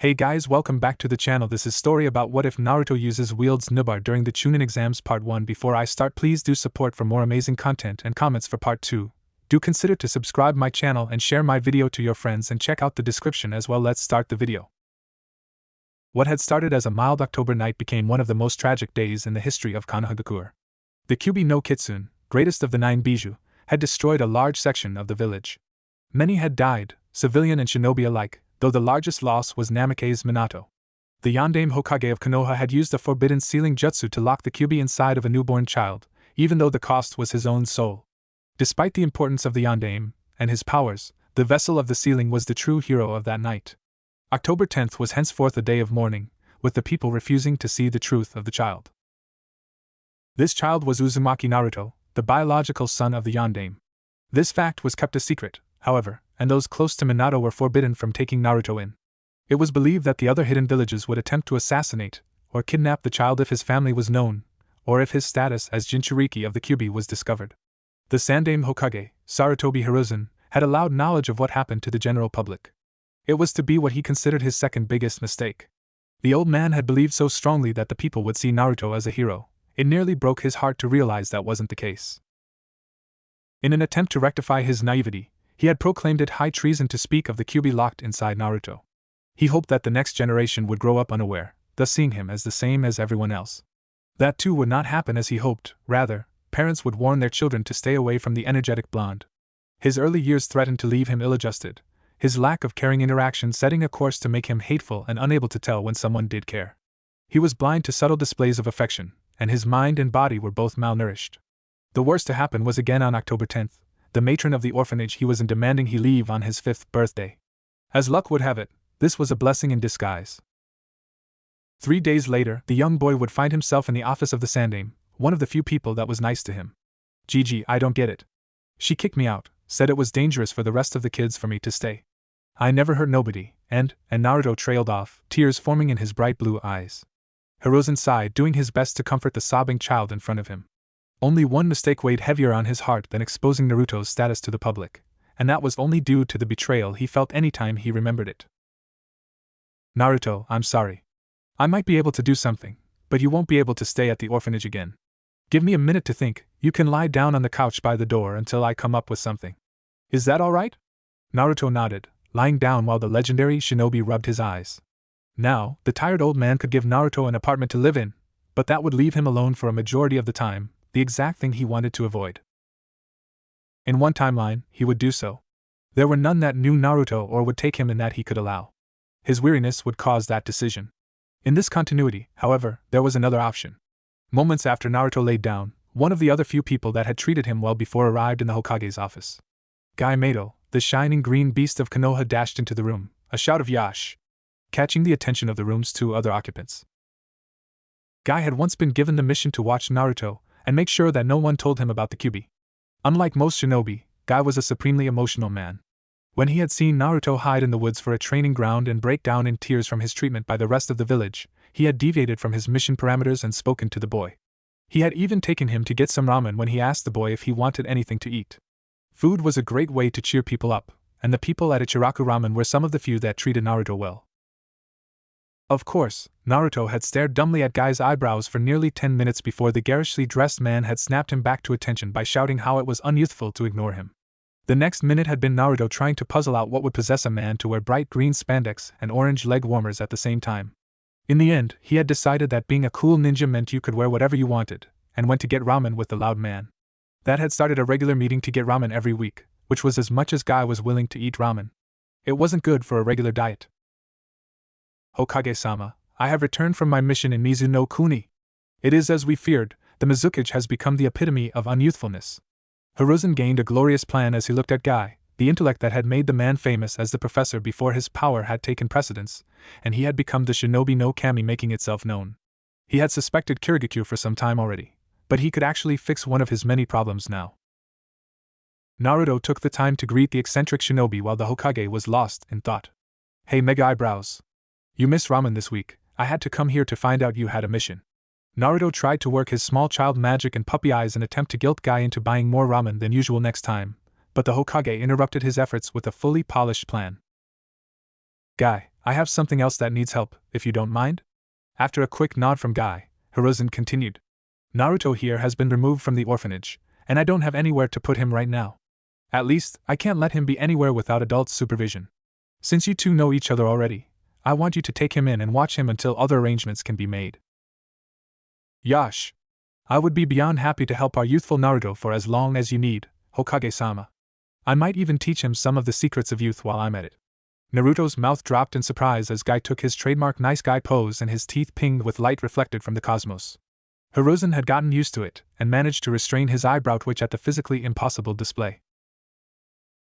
Hey guys, welcome back to the channel. This is story about what if Naruto uses Wields Nuibar during the Chunin exams part 1. Before I start, please do support for more amazing content and comments for part 2. Do consider to subscribe my channel and share my video to your friends and check out the description as well. Let's start the video. What had started as a mild October night became one of the most tragic days in the history of Konohagakure. The Kyubi no Kitsune, greatest of the 9 Bijou, had destroyed a large section of the village. Many had died, civilian and shinobi alike, though the largest loss was Namake's Minato. The Yondaime Hokage of Konoha had used the forbidden sealing jutsu to lock the Kyubi inside of a newborn child, even though the cost was his own soul. Despite the importance of the Yondaime and his powers, the vessel of the sealing was the true hero of that night. October 10th was henceforth a day of mourning, with the people refusing to see the truth of the child. This child was Uzumaki Naruto, the biological son of the Yondaime. This fact was kept a secret, however, and those close to Minato were forbidden from taking Naruto in. It was believed that the other hidden villages would attempt to assassinate or kidnap the child if his family was known, or if his status as Jinchuriki of the Kyubi was discovered. The Sandaime Hokage, Sarutobi Hiruzen, had allowed knowledge of what happened to the general public. It was to be what he considered his second biggest mistake. The old man had believed so strongly that the people would see Naruto as a hero, it nearly broke his heart to realize that wasn't the case. In an attempt to rectify his naivety, he had proclaimed it high treason to speak of the Kyubi locked inside Naruto. He hoped that the next generation would grow up unaware, thus seeing him as the same as everyone else. That too would not happen as he hoped, rather, parents would warn their children to stay away from the energetic blonde. His early years threatened to leave him ill-adjusted, his lack of caring interaction setting a course to make him hateful and unable to tell when someone did care. He was blind to subtle displays of affection, and his mind and body were both malnourished. The worst to happen was again on October 10th. The matron of the orphanage he was in demanding he leave on his 5th birthday. As luck would have it, this was a blessing in disguise. 3 days later, the young boy would find himself in the office of the Sandaime, one of the few people that was nice to him. Gigi, I don't get it. She kicked me out, said it was dangerous for the rest of the kids for me to stay. I never hurt nobody, and Naruto trailed off, tears forming in his bright blue eyes. Hiruzen sighed, doing his best to comfort the sobbing child in front of him. Only one mistake weighed heavier on his heart than exposing Naruto's status to the public, and that was only due to the betrayal he felt any time he remembered it. Naruto, I'm sorry. I might be able to do something, but you won't be able to stay at the orphanage again. Give me a minute to think. You can lie down on the couch by the door until I come up with something. Is that all right? Naruto nodded, lying down while the legendary shinobi rubbed his eyes. Now, the tired old man could give Naruto an apartment to live in, but that would leave him alone for a majority of the time, the exact thing he wanted to avoid. In one timeline, he would do so. There were none that knew Naruto or would take him in that he could allow. His weariness would cause that decision. In this continuity, however, there was another option. Moments after Naruto laid down, one of the other few people that had treated him well before arrived in the Hokage's office. Guy Mato, the shining green beast of Konoha, dashed into the room, a shout of "Yash!" catching the attention of the room's 2 other occupants. Guy had once been given the mission to watch Naruto and make sure that no one told him about the Kyubi. Unlike most shinobi, Guy was a supremely emotional man. When he had seen Naruto hide in the woods for a training ground and break down in tears from his treatment by the rest of the village, he had deviated from his mission parameters and spoken to the boy. He had even taken him to get some ramen when he asked the boy if he wanted anything to eat. Food was a great way to cheer people up, and the people at Ichiraku Ramen were some of the few that treated Naruto well. Of course, Naruto had stared dumbly at Guy's eyebrows for nearly 10 minutes before the garishly dressed man had snapped him back to attention by shouting how it was unyouthful to ignore him. The next minute had been Naruto trying to puzzle out what would possess a man to wear bright green spandex and orange leg warmers at the same time. In the end, he had decided that being a cool ninja meant you could wear whatever you wanted, and went to get ramen with the loud man. That had started a regular meeting to get ramen every week, which was as much as Guy was willing to eat ramen. It wasn't good for a regular diet. Hokage-sama, I have returned from my mission in Mizuno Kuni. It is as we feared, the Mizukage has become the epitome of unyouthfulness. Hiruzen gained a glorious plan as he looked at Guy, the intellect that had made the man famous as the professor before his power had taken precedence, and he had become the shinobi no kami making itself known. He had suspected Kirigakure for some time already, but he could actually fix one of his many problems now. Naruto took the time to greet the eccentric shinobi while the Hokage was lost in thought. Hey Mega Eyebrows. You missed ramen this week. I had to come here to find out you had a mission. Naruto tried to work his small child magic and puppy eyes in attempt to guilt Guy into buying more ramen than usual next time, but the Hokage interrupted his efforts with a fully polished plan. Guy, I have something else that needs help, if you don't mind? After a quick nod from Guy, Hiruzen continued. Naruto here has been removed from the orphanage, and I don't have anywhere to put him right now. At least, I can't let him be anywhere without adult supervision. Since you two know each other already, I want you to take him in and watch him until other arrangements can be made. Yash! I would be beyond happy to help our youthful Naruto for as long as you need, Hokage-sama. I might even teach him some of the secrets of youth while I'm at it. Naruto's mouth dropped in surprise as Guy took his trademark nice guy pose and his teeth pinged with light reflected from the cosmos. Hiruzen had gotten used to it and managed to restrain his eyebrow twitch at the physically impossible display.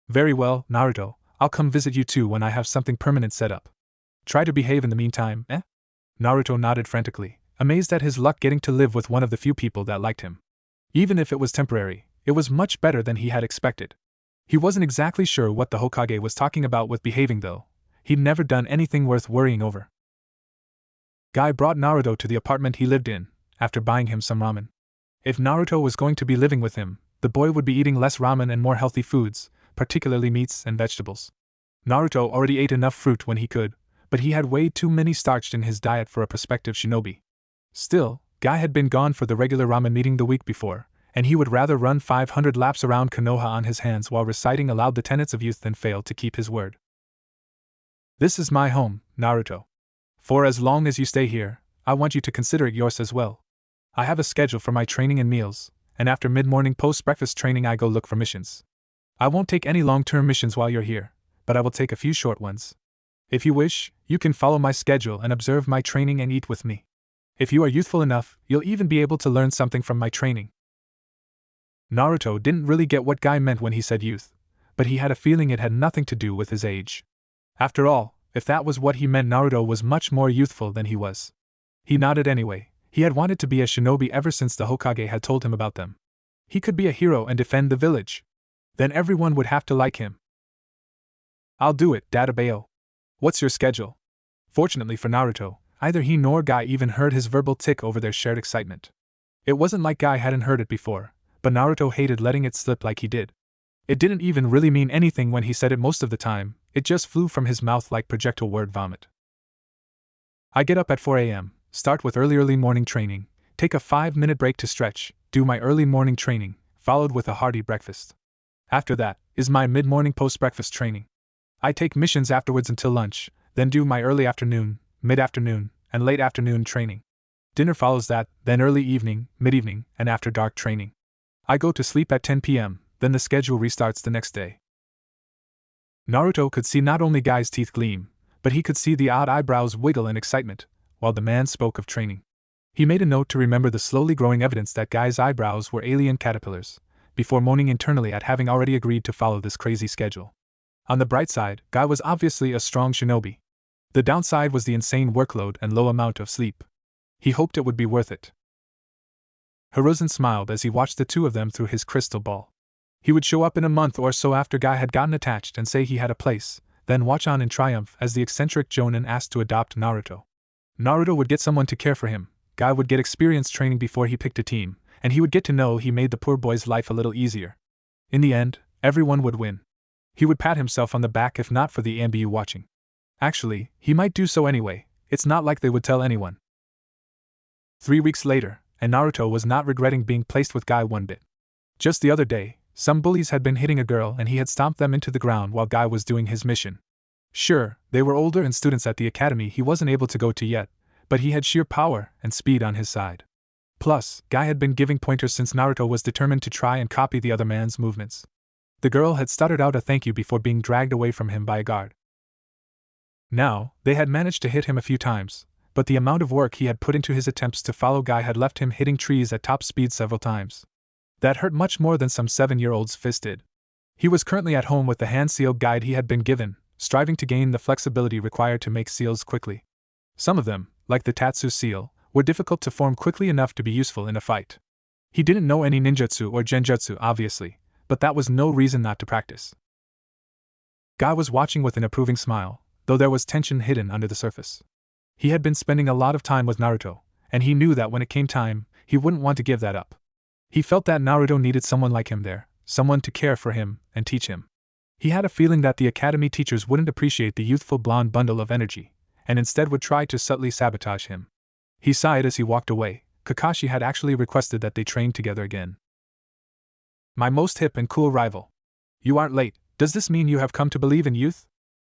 Very well, Naruto, I'll come visit you too when I have something permanent set up. Try to behave in the meantime, eh? Naruto nodded frantically, amazed at his luck getting to live with one of the few people that liked him. Even if it was temporary, it was much better than he had expected. He wasn't exactly sure what the Hokage was talking about with behaving though. He'd never done anything worth worrying over. Guy brought Naruto to the apartment he lived in, after buying him some ramen. If Naruto was going to be living with him, the boy would be eating less ramen and more healthy foods, particularly meats and vegetables. Naruto already ate enough fruit when he could, but he had way too many starched in his diet for a prospective shinobi. Still, Guy had been gone for the regular ramen meeting the week before, and he would rather run 500 laps around Konoha on his hands while reciting aloud the tenets of youth than fail to keep his word. This is my home, Naruto. For as long as you stay here, I want you to consider it yours as well. I have a schedule for my training and meals, and after mid-morning post-breakfast training I go look for missions. I won't take any long-term missions while you're here, but I will take a few short ones. If you wish, you can follow my schedule and observe my training and eat with me. If you are youthful enough, you'll even be able to learn something from my training. Naruto didn't really get what Guy meant when he said youth, but he had a feeling it had nothing to do with his age. After all, if that was what he meant, Naruto was much more youthful than he was. He nodded anyway. He had wanted to be a shinobi ever since the Hokage had told him about them. He could be a hero and defend the village. Then everyone would have to like him. I'll do it, Dadabayo. What's your schedule? Fortunately for Naruto, either he nor Guy even heard his verbal tick over their shared excitement. It wasn't like Guy hadn't heard it before, but Naruto hated letting it slip like he did. It didn't even really mean anything when he said it most of the time, it just flew from his mouth like projectile word vomit. I get up at 4 a.m., start with early morning training, take a 5-minute break to stretch, do my early morning training, followed with a hearty breakfast. After that, is my mid-morning post-breakfast training. I take missions afterwards until lunch, then do my early afternoon, mid-afternoon, and late afternoon training. Dinner follows that, then early evening, mid-evening, and after dark training. I go to sleep at 10 p.m., then the schedule restarts the next day. Naruto could see not only Guy's teeth gleam, but he could see the odd eyebrows wiggle in excitement, while the man spoke of training. He made a note to remember the slowly growing evidence that Guy's eyebrows were alien caterpillars, before moaning internally at having already agreed to follow this crazy schedule. On the bright side, Guy was obviously a strong shinobi. The downside was the insane workload and low amount of sleep. He hoped it would be worth it. Hiruzen smiled as he watched the two of them through his crystal ball. He would show up in a month or so after Guy had gotten attached and say he had a place, then watch on in triumph as the eccentric Jonin asked to adopt Naruto. Naruto would get someone to care for him, Guy would get experience training before he picked a team, and he would get to know he made the poor boy's life a little easier. In the end, everyone would win. He would pat himself on the back if not for the AMBU watching. Actually, he might do so anyway, it's not like they would tell anyone. 3 weeks later, and Naruto was not regretting being placed with Guy one bit. Just the other day, some bullies had been hitting a girl and he had stomped them into the ground while Guy was doing his mission. Sure, they were older and students at the academy he wasn't able to go to yet, but he had sheer power and speed on his side. Plus, Guy had been giving pointers since Naruto was determined to try and copy the other man's movements. The girl had stuttered out a thank you before being dragged away from him by a guard. Now, they had managed to hit him a few times, but the amount of work he had put into his attempts to follow Guy had left him hitting trees at top speed several times. That hurt much more than some 7-year-old's fist did. He was currently at home with the hand seal guide he had been given, striving to gain the flexibility required to make seals quickly. Some of them, like the Tatsu seal, were difficult to form quickly enough to be useful in a fight. He didn't know any ninjutsu or genjutsu obviously, but that was no reason not to practice. Guy was watching with an approving smile, though there was tension hidden under the surface. He had been spending a lot of time with Naruto, and he knew that when it came time, he wouldn't want to give that up. He felt that Naruto needed someone like him there, someone to care for him and teach him. He had a feeling that the academy teachers wouldn't appreciate the youthful blonde bundle of energy, and instead would try to subtly sabotage him. He sighed as he walked away. Kakashi had actually requested that they train together again. My most hip and cool rival. You aren't late. Does this mean you have come to believe in youth?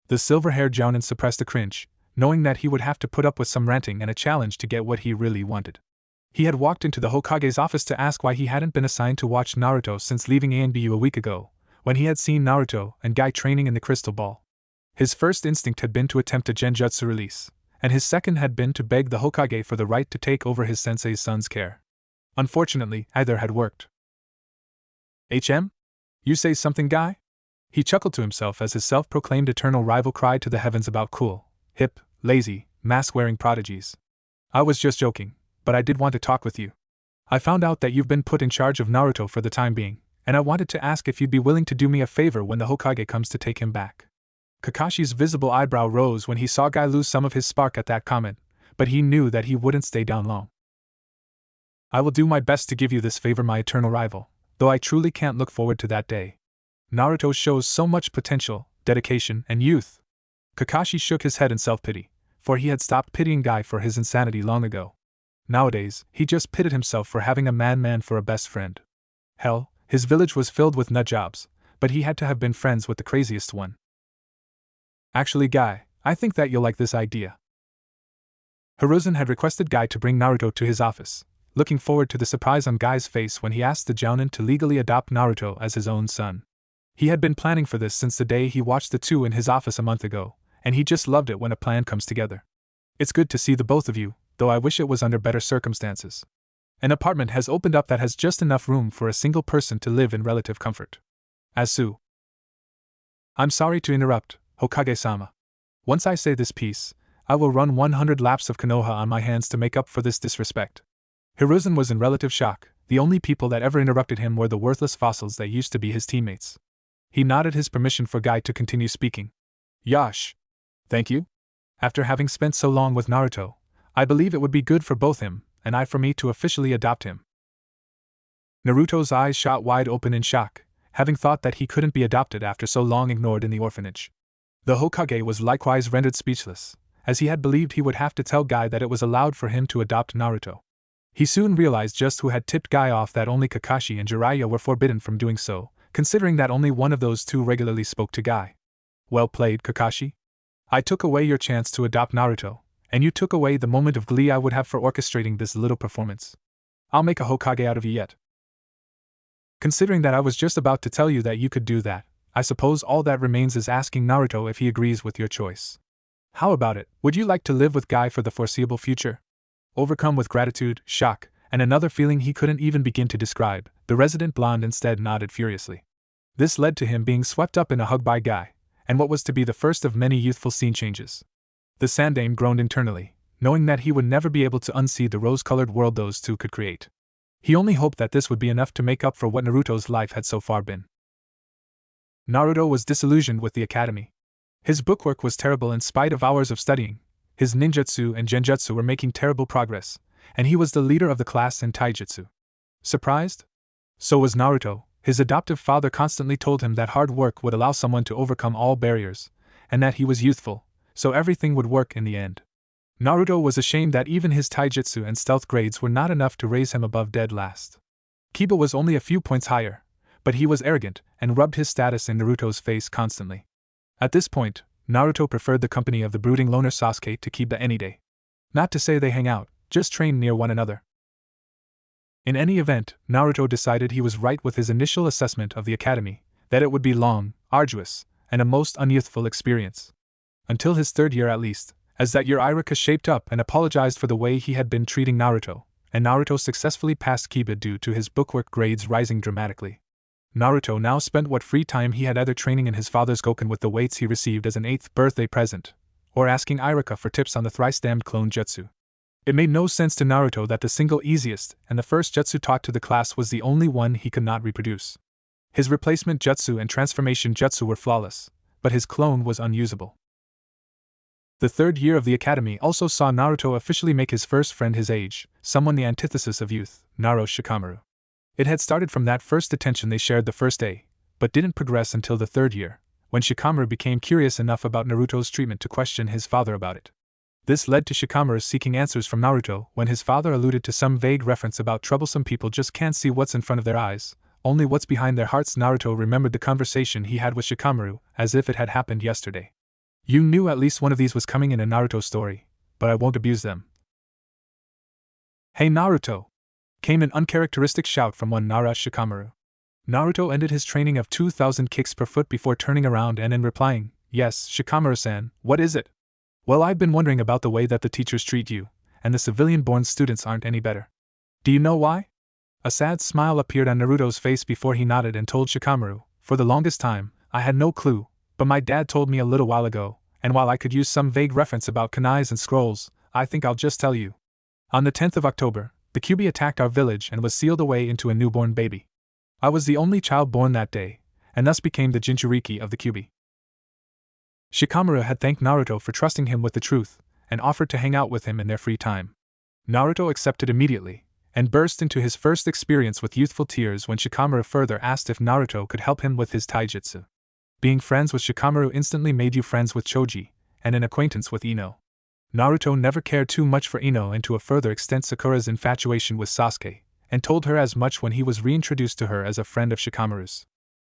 The silver-haired Jounin suppressed a cringe, knowing that he would have to put up with some ranting and a challenge to get what he really wanted. He had walked into the Hokage's office to ask why he hadn't been assigned to watch Naruto since leaving ANBU a week ago, when he had seen Naruto and Guy training in the Crystal Ball. His first instinct had been to attempt a genjutsu release, and his second had been to beg the Hokage for the right to take over his sensei's son's care. Unfortunately, either had worked. HM? You say something, Guy? He chuckled to himself as his self-proclaimed eternal rival cried to the heavens about cool, hip, lazy, mask-wearing prodigies. I was just joking, but I did want to talk with you. I found out that you've been put in charge of Naruto for the time being, and I wanted to ask if you'd be willing to do me a favor when the Hokage comes to take him back. Kakashi's visible eyebrow rose when he saw Guy lose some of his spark at that comment, but he knew that he wouldn't stay down long. I will do my best to give you this favor, my eternal rival, though I truly can't look forward to that day. Naruto shows so much potential, dedication, and youth. Kakashi shook his head in self-pity, for he had stopped pitying Guy for his insanity long ago. Nowadays, he just pitied himself for having a madman for a best friend. Hell, his village was filled with nut jobs, but he had to have been friends with the craziest one. Actually, Guy, I think that you'll like this idea. Hiruzen had requested Guy to bring Naruto to his office, looking forward to the surprise on Guy's face when he asked the Jounin to legally adopt Naruto as his own son. He had been planning for this since the day he watched the two in his office a month ago, and he just loved it when a plan comes together. It's good to see the both of you, though I wish it was under better circumstances. An apartment has opened up that has just enough room for a single person to live in relative comfort. Asu. I'm sorry to interrupt, Hokage-sama. Once I say this piece, I will run 100 laps of Konoha on my hands to make up for this disrespect. Hiruzen was in relative shock. The only people that ever interrupted him were the worthless fossils that used to be his teammates. He nodded his permission for Guy to continue speaking. Yash. Thank you. After having spent so long with Naruto, I believe it would be good for both him and I for me to officially adopt him. Naruto's eyes shot wide open in shock, having thought that he couldn't be adopted after so long ignored in the orphanage. The Hokage was likewise rendered speechless, as he had believed he would have to tell Guy that it was allowed for him to adopt Naruto. He soon realized just who had tipped Guy off that only Kakashi and Jiraiya were forbidden from doing so, considering that only one of those two regularly spoke to Guy. Well played, Kakashi. I took away your chance to adopt Naruto, and you took away the moment of glee I would have for orchestrating this little performance. I'll make a Hokage out of you yet. Considering that I was just about to tell you that you could do that, I suppose all that remains is asking Naruto if he agrees with your choice. How about it? Would you like to live with Guy for the foreseeable future? Overcome with gratitude, shock, and another feeling he couldn't even begin to describe, the resident blonde instead nodded furiously. This led to him being swept up in a hug by Guy, and what was to be the first of many youthful scene changes. The Sandaime groaned internally, knowing that he would never be able to unsee the rose-colored world those two could create. He only hoped that this would be enough to make up for what Naruto's life had so far been. Naruto was disillusioned with the academy. His bookwork was terrible in spite of hours of studying, his ninjutsu and genjutsu were making terrible progress, and he was the leader of the class in taijutsu. Surprised? So was Naruto. His adoptive father constantly told him that hard work would allow someone to overcome all barriers, and that he was youthful, so everything would work in the end. Naruto was ashamed that even his taijutsu and stealth grades were not enough to raise him above dead last. Kiba was only a few points higher, but he was arrogant and rubbed his status in Naruto's face constantly. At this point, Naruto preferred the company of the brooding loner Sasuke to Kiba any day. Not to say they hang out, just train near one another. In any event, Naruto decided he was right with his initial assessment of the academy, that it would be long, arduous, and a most unyouthful experience. Until his third year at least, as that year Iruka shaped up and apologized for the way he had been treating Naruto, and Naruto successfully passed Kiba due to his bookwork grades rising dramatically. Naruto now spent what free time he had either training in his father's Goken with the weights he received as an 8th birthday present, or asking Iruka for tips on the thrice-damned clone jutsu. It made no sense to Naruto that the single easiest and the first jutsu taught to the class was the only one he could not reproduce. His replacement jutsu and transformation jutsu were flawless, but his clone was unusable. The third year of the academy also saw Naruto officially make his first friend his age, someone the antithesis of youth, Naruto Shikamaru. It had started from that first attention they shared the first day, but didn't progress until the third year, when Shikamaru became curious enough about Naruto's treatment to question his father about it. This led to Shikamaru seeking answers from Naruto when his father alluded to some vague reference about troublesome people just can't see what's in front of their eyes, only what's behind their hearts. Naruto remembered the conversation he had with Shikamaru as if it had happened yesterday. You knew at least one of these was coming in a Naruto story, but I won't abuse them. Hey Naruto! Came an uncharacteristic shout from one Nara Shikamaru. Naruto ended his training of 2,000 kicks per foot before turning around and replying, Yes, Shikamaru-san, what is it? Well, I've been wondering about the way that the teachers treat you, and the civilian-born students aren't any better. Do you know why? A sad smile appeared on Naruto's face before he nodded and told Shikamaru, For the longest time, I had no clue, but my dad told me a little while ago, and while I could use some vague reference about kunais and scrolls, I think I'll just tell you. On the 10th of October, the Kyuubi attacked our village and was sealed away into a newborn baby. I was the only child born that day, and thus became the Jinchuriki of the Kyuubi. Shikamaru had thanked Naruto for trusting him with the truth, and offered to hang out with him in their free time. Naruto accepted immediately, and burst into his first experience with youthful tears when Shikamaru further asked if Naruto could help him with his taijutsu. Being friends with Shikamaru instantly made you friends with Choji, and an acquaintance with Ino. Naruto never cared too much for Ino and to a further extent Sakura's infatuation with Sasuke, and told her as much when he was reintroduced to her as a friend of Shikamaru's.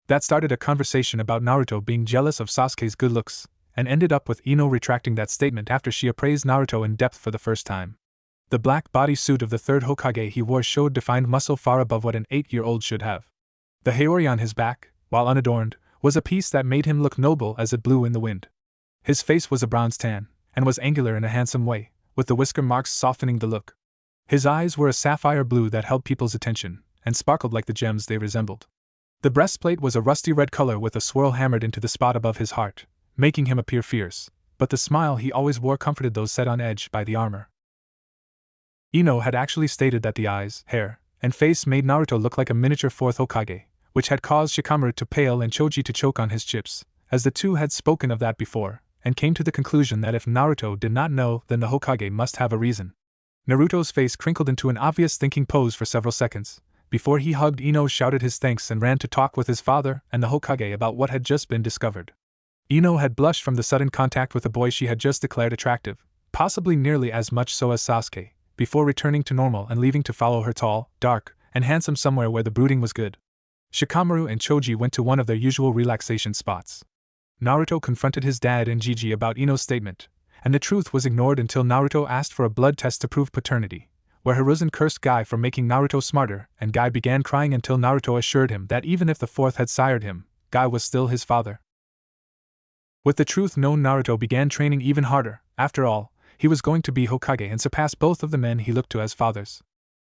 That started a conversation about Naruto being jealous of Sasuke's good looks, and ended up with Ino retracting that statement after she appraised Naruto in depth for the first time. The black bodysuit of the third Hokage he wore showed defined muscle far above what an 8-year-old should have. The haori on his back, while unadorned, was a piece that made him look noble as it blew in the wind. His face was a bronze tan, and was angular in a handsome way, with the whisker marks softening the look. His eyes were a sapphire blue that held people's attention, and sparkled like the gems they resembled. The breastplate was a rusty red color with a swirl hammered into the spot above his heart, making him appear fierce, but the smile he always wore comforted those set on edge by the armor. Ino had actually stated that the eyes, hair, and face made Naruto look like a miniature fourth Hokage, which had caused Shikamaru to pale and Choji to choke on his chips, as the two had spoken of that before, and came to the conclusion that if Naruto did not know, then the Hokage must have a reason. Naruto's face crinkled into an obvious thinking pose for several seconds, before he hugged Ino, shouted his thanks and ran to talk with his father and the Hokage about what had just been discovered. Ino had blushed from the sudden contact with the boy she had just declared attractive, possibly nearly as much so as Sasuke, before returning to normal and leaving to follow her tall, dark, and handsome somewhere where the brooding was good. Shikamaru and Choji went to one of their usual relaxation spots. Naruto confronted his dad and Gigi about Ino's statement, and the truth was ignored until Naruto asked for a blood test to prove paternity, where Hiruzen cursed Guy for making Naruto smarter, and Guy began crying until Naruto assured him that even if the fourth had sired him, Guy was still his father. With the truth known, Naruto began training even harder. After all, he was going to be Hokage and surpass both of the men he looked to as fathers.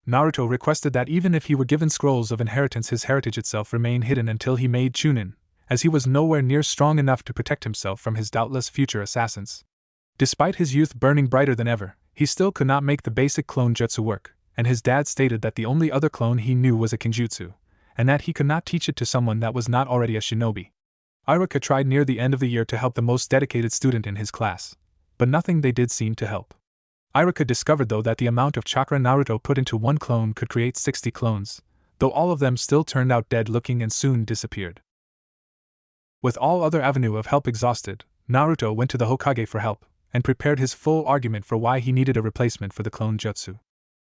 Naruto requested that even if he were given scrolls of inheritance, his heritage itself remain hidden until he made Chunin, as he was nowhere near strong enough to protect himself from his doubtless future assassins. Despite his youth burning brighter than ever, he still could not make the basic clone jutsu work, and his dad stated that the only other clone he knew was a kinjutsu, and that he could not teach it to someone that was not already a shinobi. Iruka tried near the end of the year to help the most dedicated student in his class, but nothing they did seemed to help. Iruka discovered though that the amount of chakra Naruto put into one clone could create 60 clones, though all of them still turned out dead looking and soon disappeared. With all other avenue of help exhausted, Naruto went to the Hokage for help, and prepared his full argument for why he needed a replacement for the clone jutsu.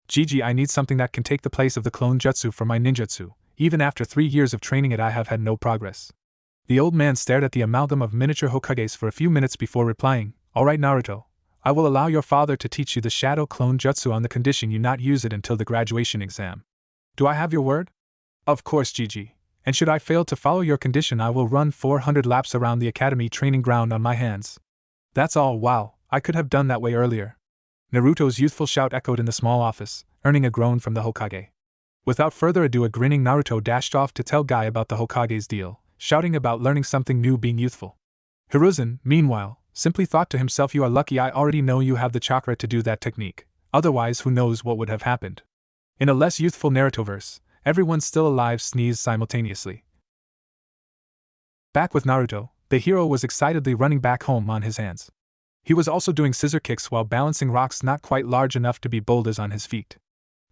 Gigi, I need something that can take the place of the clone jutsu for my ninjutsu. Even after 3 years of training it, I have had no progress. The old man stared at the amalgam of miniature Hokages for a few minutes before replying, Alright Naruto, I will allow your father to teach you the shadow clone jutsu on the condition you not use it until the graduation exam. Do I have your word? Of course, Gigi. And should I fail to follow your condition, I will run 400 laps around the academy training ground on my hands. That's all. Wow, I could have done that way earlier. Naruto's youthful shout echoed in the small office, earning a groan from the Hokage. Without further ado, a grinning Naruto dashed off to tell Guy about the Hokage's deal, shouting about learning something new being youthful. Hiruzen, meanwhile, simply thought to himself, you are lucky I already know you have the chakra to do that technique, otherwise who knows what would have happened. In a less youthful Narutoverse, everyone still alive sneezed simultaneously. Back with Naruto, the hero was excitedly running back home on his hands. He was also doing scissor kicks while balancing rocks not quite large enough to be boulders on his feet.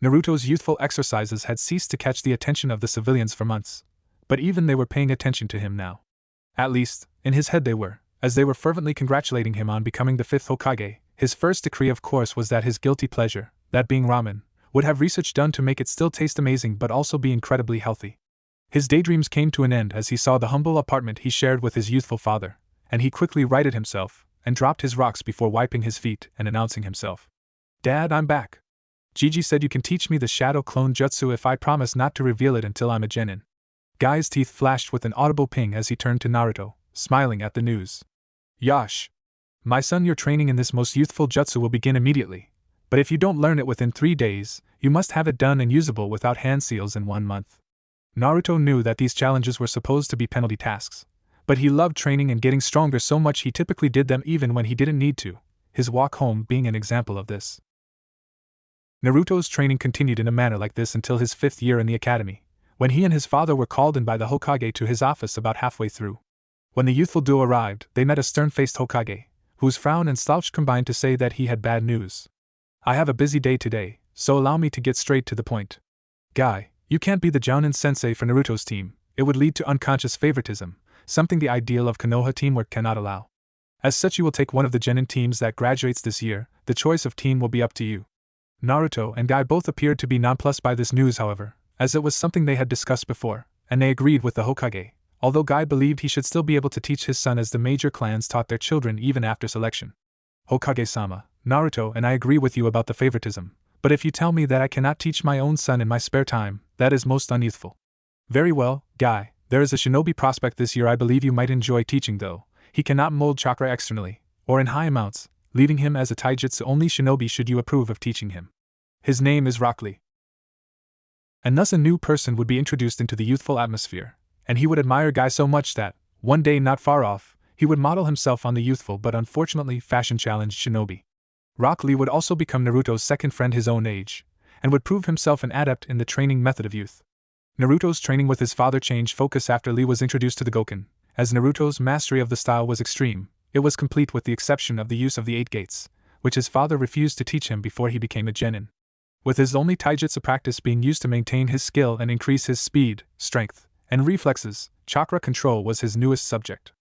Naruto's youthful exercises had ceased to catch the attention of the civilians for months, but even they were paying attention to him now. At least, in his head they were, as they were fervently congratulating him on becoming the 5th Hokage. His first decree, of course, was that his guilty pleasure, that being ramen, would have research done to make it still taste amazing but also be incredibly healthy. His daydreams came to an end as he saw the humble apartment he shared with his youthful father, and he quickly righted himself, and dropped his rocks before wiping his feet and announcing himself. "Dad, I'm back. Gigi said you can teach me the shadow clone jutsu if I promise not to reveal it until I'm a genin." Guy's teeth flashed with an audible ping as he turned to Naruto, smiling at the news. "Yash. My son, your training in this most youthful jutsu will begin immediately, but if you don't learn it within 3 days, you must have it done and usable without hand seals in 1 month." Naruto knew that these challenges were supposed to be penalty tasks, but he loved training and getting stronger so much he typically did them even when he didn't need to, his walk home being an example of this. Naruto's training continued in a manner like this until his 5th year in the academy, when he and his father were called in by the Hokage to his office about halfway through. When the youthful duo arrived, they met a stern-faced Hokage, whose frown and slouch combined to say that he had bad news. "I have a busy day today, so allow me to get straight to the point. Guy, you can't be the Jounin sensei for Naruto's team. It would lead to unconscious favoritism, something the ideal of Konoha teamwork cannot allow. As such, you will take one of the genin teams that graduates this year. The choice of team will be up to you." Naruto and Guy both appeared to be nonplussed by this news, however, as it was something they had discussed before, and they agreed with the Hokage, although Guy believed he should still be able to teach his son as the major clans taught their children even after selection. "Hokage-sama, Naruto and I agree with you about the favoritism, but if you tell me that I cannot teach my own son in my spare time, that is most unyouthful." "Very well, Guy, there is a shinobi prospect this year I believe you might enjoy teaching, though he cannot mold chakra externally, or in high amounts, leaving him as a taijutsu only shinobi should you approve of teaching him. His name is Rock Lee." And thus a new person would be introduced into the youthful atmosphere, and he would admire Guy so much that, one day not far off, he would model himself on the youthful but unfortunately fashion-challenged shinobi. Rock Lee would also become Naruto's second friend his own age, and would prove himself an adept in the training method of youth. Naruto's training with his father changed focus after Lee was introduced to the Goken, as Naruto's mastery of the style was extreme. It was complete with the exception of the use of the 8 gates, which his father refused to teach him before he became a genin. With his only taijutsu practice being used to maintain his skill and increase his speed, strength, and reflexes, chakra control was his newest subject.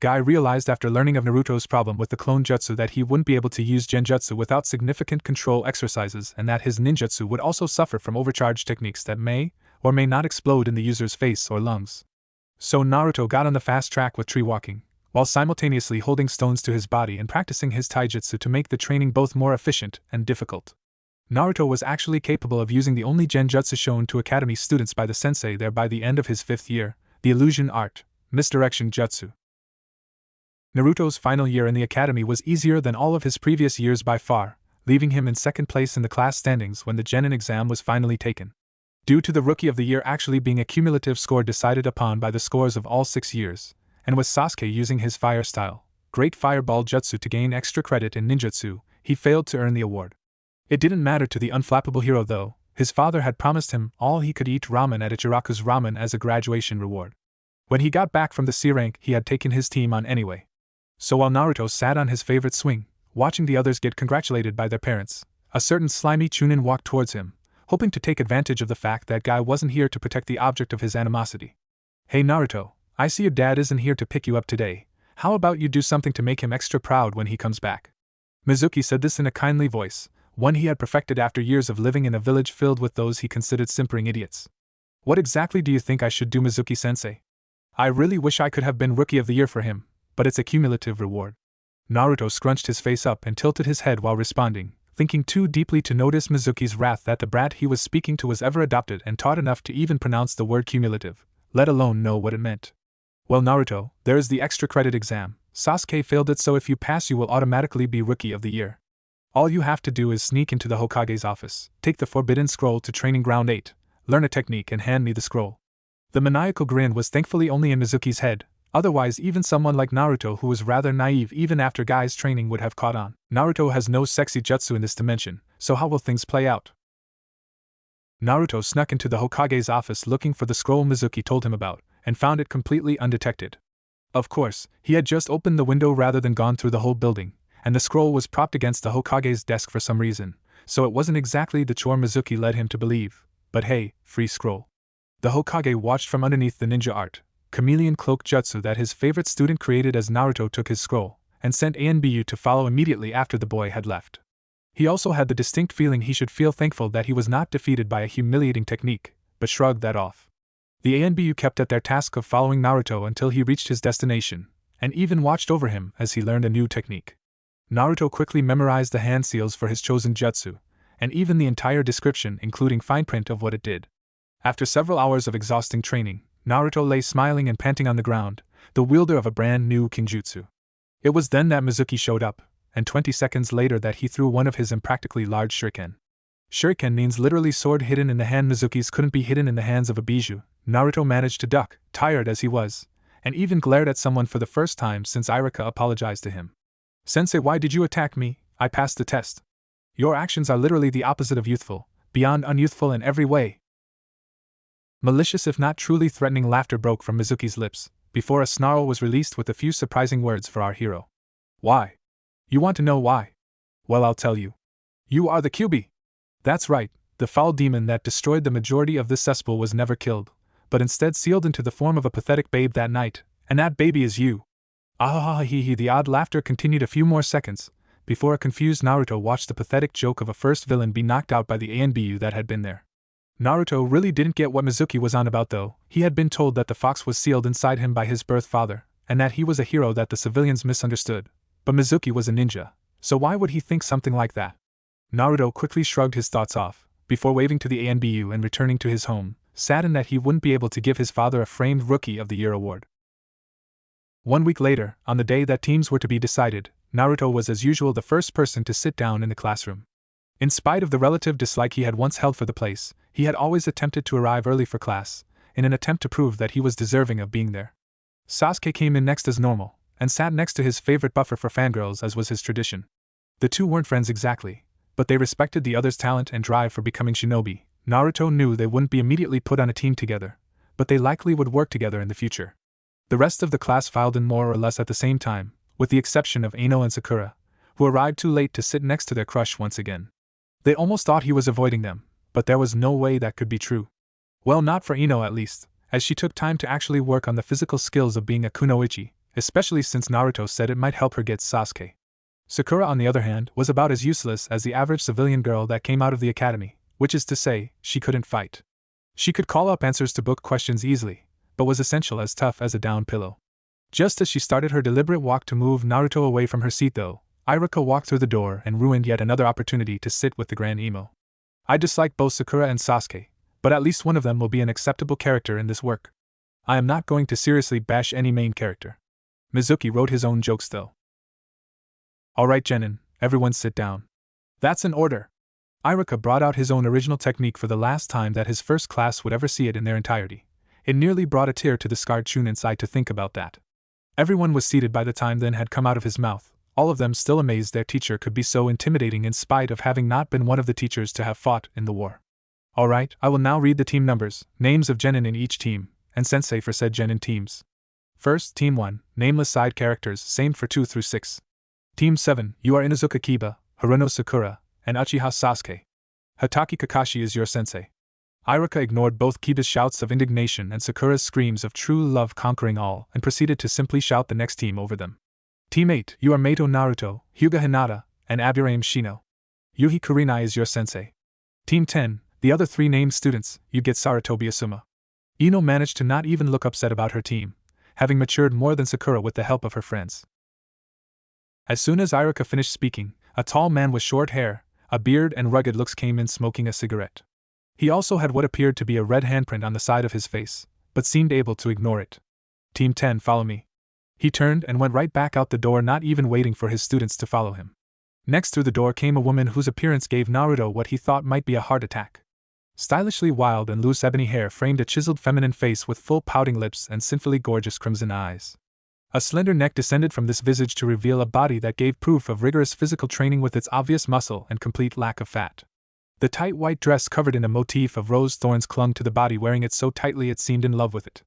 Guy realized after learning of Naruto's problem with the clone jutsu that he wouldn't be able to use genjutsu without significant control exercises, and that his ninjutsu would also suffer from overcharge techniques that may or may not explode in the user's face or lungs. So Naruto got on the fast track with tree walking, while simultaneously holding stones to his body and practicing his taijutsu to make the training both more efficient and difficult. Naruto was actually capable of using the only genjutsu shown to academy students by the sensei there by the end of his 5th year, the illusion art, misdirection jutsu. Naruto's final year in the academy was easier than all of his previous years by far, leaving him in second place in the class standings when the genin exam was finally taken. Due to the Rookie of the Year actually being a cumulative score decided upon by the scores of all 6 years, and with Sasuke using his fire style, Great Fireball Jutsu to gain extra credit in ninjutsu, he failed to earn the award. It didn't matter to the unflappable hero though, his father had promised him all he could eat ramen at Ichiraku's Ramen as a graduation reward. When he got back from the C rank, he had taken his team on anyway. So while Naruto sat on his favorite swing, watching the others get congratulated by their parents, a certain slimy Chunin walked towards him, hoping to take advantage of the fact that Guy wasn't here to protect the object of his animosity. "Hey Naruto, I see your dad isn't here to pick you up today. How about you do something to make him extra proud when he comes back?" Mizuki said this in a kindly voice, one he had perfected after years of living in a village filled with those he considered simpering idiots. "What exactly do you think I should do, Mizuki-sensei? I really wish I could have been Rookie of the Year for him, but it's a cumulative reward." Naruto scrunched his face up and tilted his head while responding, thinking too deeply to notice Mizuki's wrath that the brat he was speaking to was ever adopted and taught enough to even pronounce the word cumulative, let alone know what it meant. "Well Naruto, there is the extra credit exam. Sasuke failed it, so if you pass you will automatically be Rookie of the Year. All you have to do is sneak into the Hokage's office, take the Forbidden Scroll to Training Ground 8, learn a technique and hand me the scroll." The maniacal grin was thankfully only in Mizuki's head. Otherwise, even someone like Naruto, who was rather naive even after Guy's training, would have caught on. Naruto has no sexy jutsu in this dimension, so how will things play out? Naruto snuck into the Hokage's office looking for the scroll Mizuki told him about, and found it completely undetected. Of course, he had just opened the window rather than gone through the whole building, and the scroll was propped against the Hokage's desk for some reason, so it wasn't exactly the chore Mizuki led him to believe. But hey, free scroll. The Hokage watched from underneath the ninja art, chameleon cloak jutsu that his favorite student created as Naruto took his scroll, and sent Anbu to follow immediately after the boy had left. He also had the distinct feeling he should feel thankful that he was not defeated by a humiliating technique, but shrugged that off. The Anbu kept at their task of following Naruto until he reached his destination, and even watched over him as he learned a new technique. Naruto quickly memorized the hand seals for his chosen jutsu, and even the entire description including fine print of what it did. After several hours of exhausting training, Naruto lay smiling and panting on the ground, the wielder of a brand new kinjutsu. It was then that Mizuki showed up, and 20 seconds later that he threw one of his impractically large shuriken. Shuriken means literally sword hidden in the hand. Mizuki's couldn't be hidden in the hands of a bijou. Naruto managed to duck, tired as he was, and even glared at someone for the first time since Irika apologized to him. "Sensei, why did you attack me? I passed the test. Your actions are literally the opposite of youthful, beyond unyouthful in every way." Malicious if not truly threatening laughter broke from Mizuki's lips, before a snarl was released with a few surprising words for our hero. "Why? You want to know why? Well, I'll tell you. You are the Kyuubi." That's right, the foul demon that destroyed the majority of this cesspool was never killed, but instead sealed into the form of a pathetic babe that night, and that baby is you. Ah hee hee. The odd laughter continued a few more seconds, before a confused Naruto watched the pathetic joke of a first villain be knocked out by the Anbu that had been there. Naruto really didn't get what Mizuki was on about though. He had been told that the fox was sealed inside him by his birth father, and that he was a hero that the civilians misunderstood. But Mizuki was a ninja, so why would he think something like that? Naruto quickly shrugged his thoughts off, before waving to the Anbu and returning to his home, saddened that he wouldn't be able to give his father a framed Rookie of the Year award. 1 week later, on the day that teams were to be decided, Naruto was as usual the first person to sit down in the classroom. In spite of the relative dislike he had once held for the place, he had always attempted to arrive early for class, in an attempt to prove that he was deserving of being there. Sasuke came in next as normal, and sat next to his favorite buffer for fangirls as was his tradition. The two weren't friends exactly, but they respected the other's talent and drive for becoming shinobi. Naruto knew they wouldn't be immediately put on a team together, but they likely would work together in the future. The rest of the class filed in more or less at the same time, with the exception of Aino and Sakura, who arrived too late to sit next to their crush once again. They almost thought he was avoiding them, but there was no way that could be true. Well, not for Aino at least, as she took time to actually work on the physical skills of being a kunoichi, especially since Naruto said it might help her get Sasuke. Sakura, on the other hand, was about as useless as the average civilian girl that came out of the academy, which is to say, she couldn't fight. She could call up answers to book questions easily, but was essentially as tough as a down pillow. Just as she started her deliberate walk to move Naruto away from her seat though, Irika walked through the door and ruined yet another opportunity to sit with the Grand Emo. I dislike both Sakura and Sasuke, but at least one of them will be an acceptable character in this work. I am not going to seriously bash any main character. Mizuki wrote his own jokes though. Alright Genin, everyone sit down. That's an order. Irika brought out his own original technique for the last time that his first class would ever see it in their entirety. It nearly brought a tear to the scarred Chunin's eye to think about that. Everyone was seated by the time then had come out of his mouth, all of them still amazed their teacher could be so intimidating in spite of having not been one of the teachers to have fought in the war. Alright, I will now read the team numbers, names of genin in each team, and sensei for said genin teams. First, Team 1, nameless side characters, same for 2 through 6. Team 7, you are Inuzuka Kiba, Haruno Sakura, and Uchiha Sasuke. Hataki Kakashi is your sensei. Irika ignored both Kiba's shouts of indignation and Sakura's screams of true love conquering all and proceeded to simply shout the next team over them. Team 8, you are Meito Naruto, Hyuga Hinata, and Aburame Shino. Yuhi Kurinai is your sensei. Team 10, the other 3 named students, you get Sarutobi Asuma. Ino managed to not even look upset about her team, having matured more than Sakura with the help of her friends. As soon as Irika finished speaking, a tall man with short hair, a beard and rugged looks came in smoking a cigarette. He also had what appeared to be a red handprint on the side of his face, but seemed able to ignore it. Team 10, follow me. He turned and went right back out the door, not even waiting for his students to follow him. Next through the door came a woman whose appearance gave Naruto what he thought might be a heart attack. Stylishly wild and loose ebony hair framed a chiseled feminine face with full pouting lips and sinfully gorgeous crimson eyes. A slender neck descended from this visage to reveal a body that gave proof of rigorous physical training with its obvious muscle and complete lack of fat. The tight white dress covered in a motif of rose thorns clung to the body, wearing it so tightly it seemed in love with it.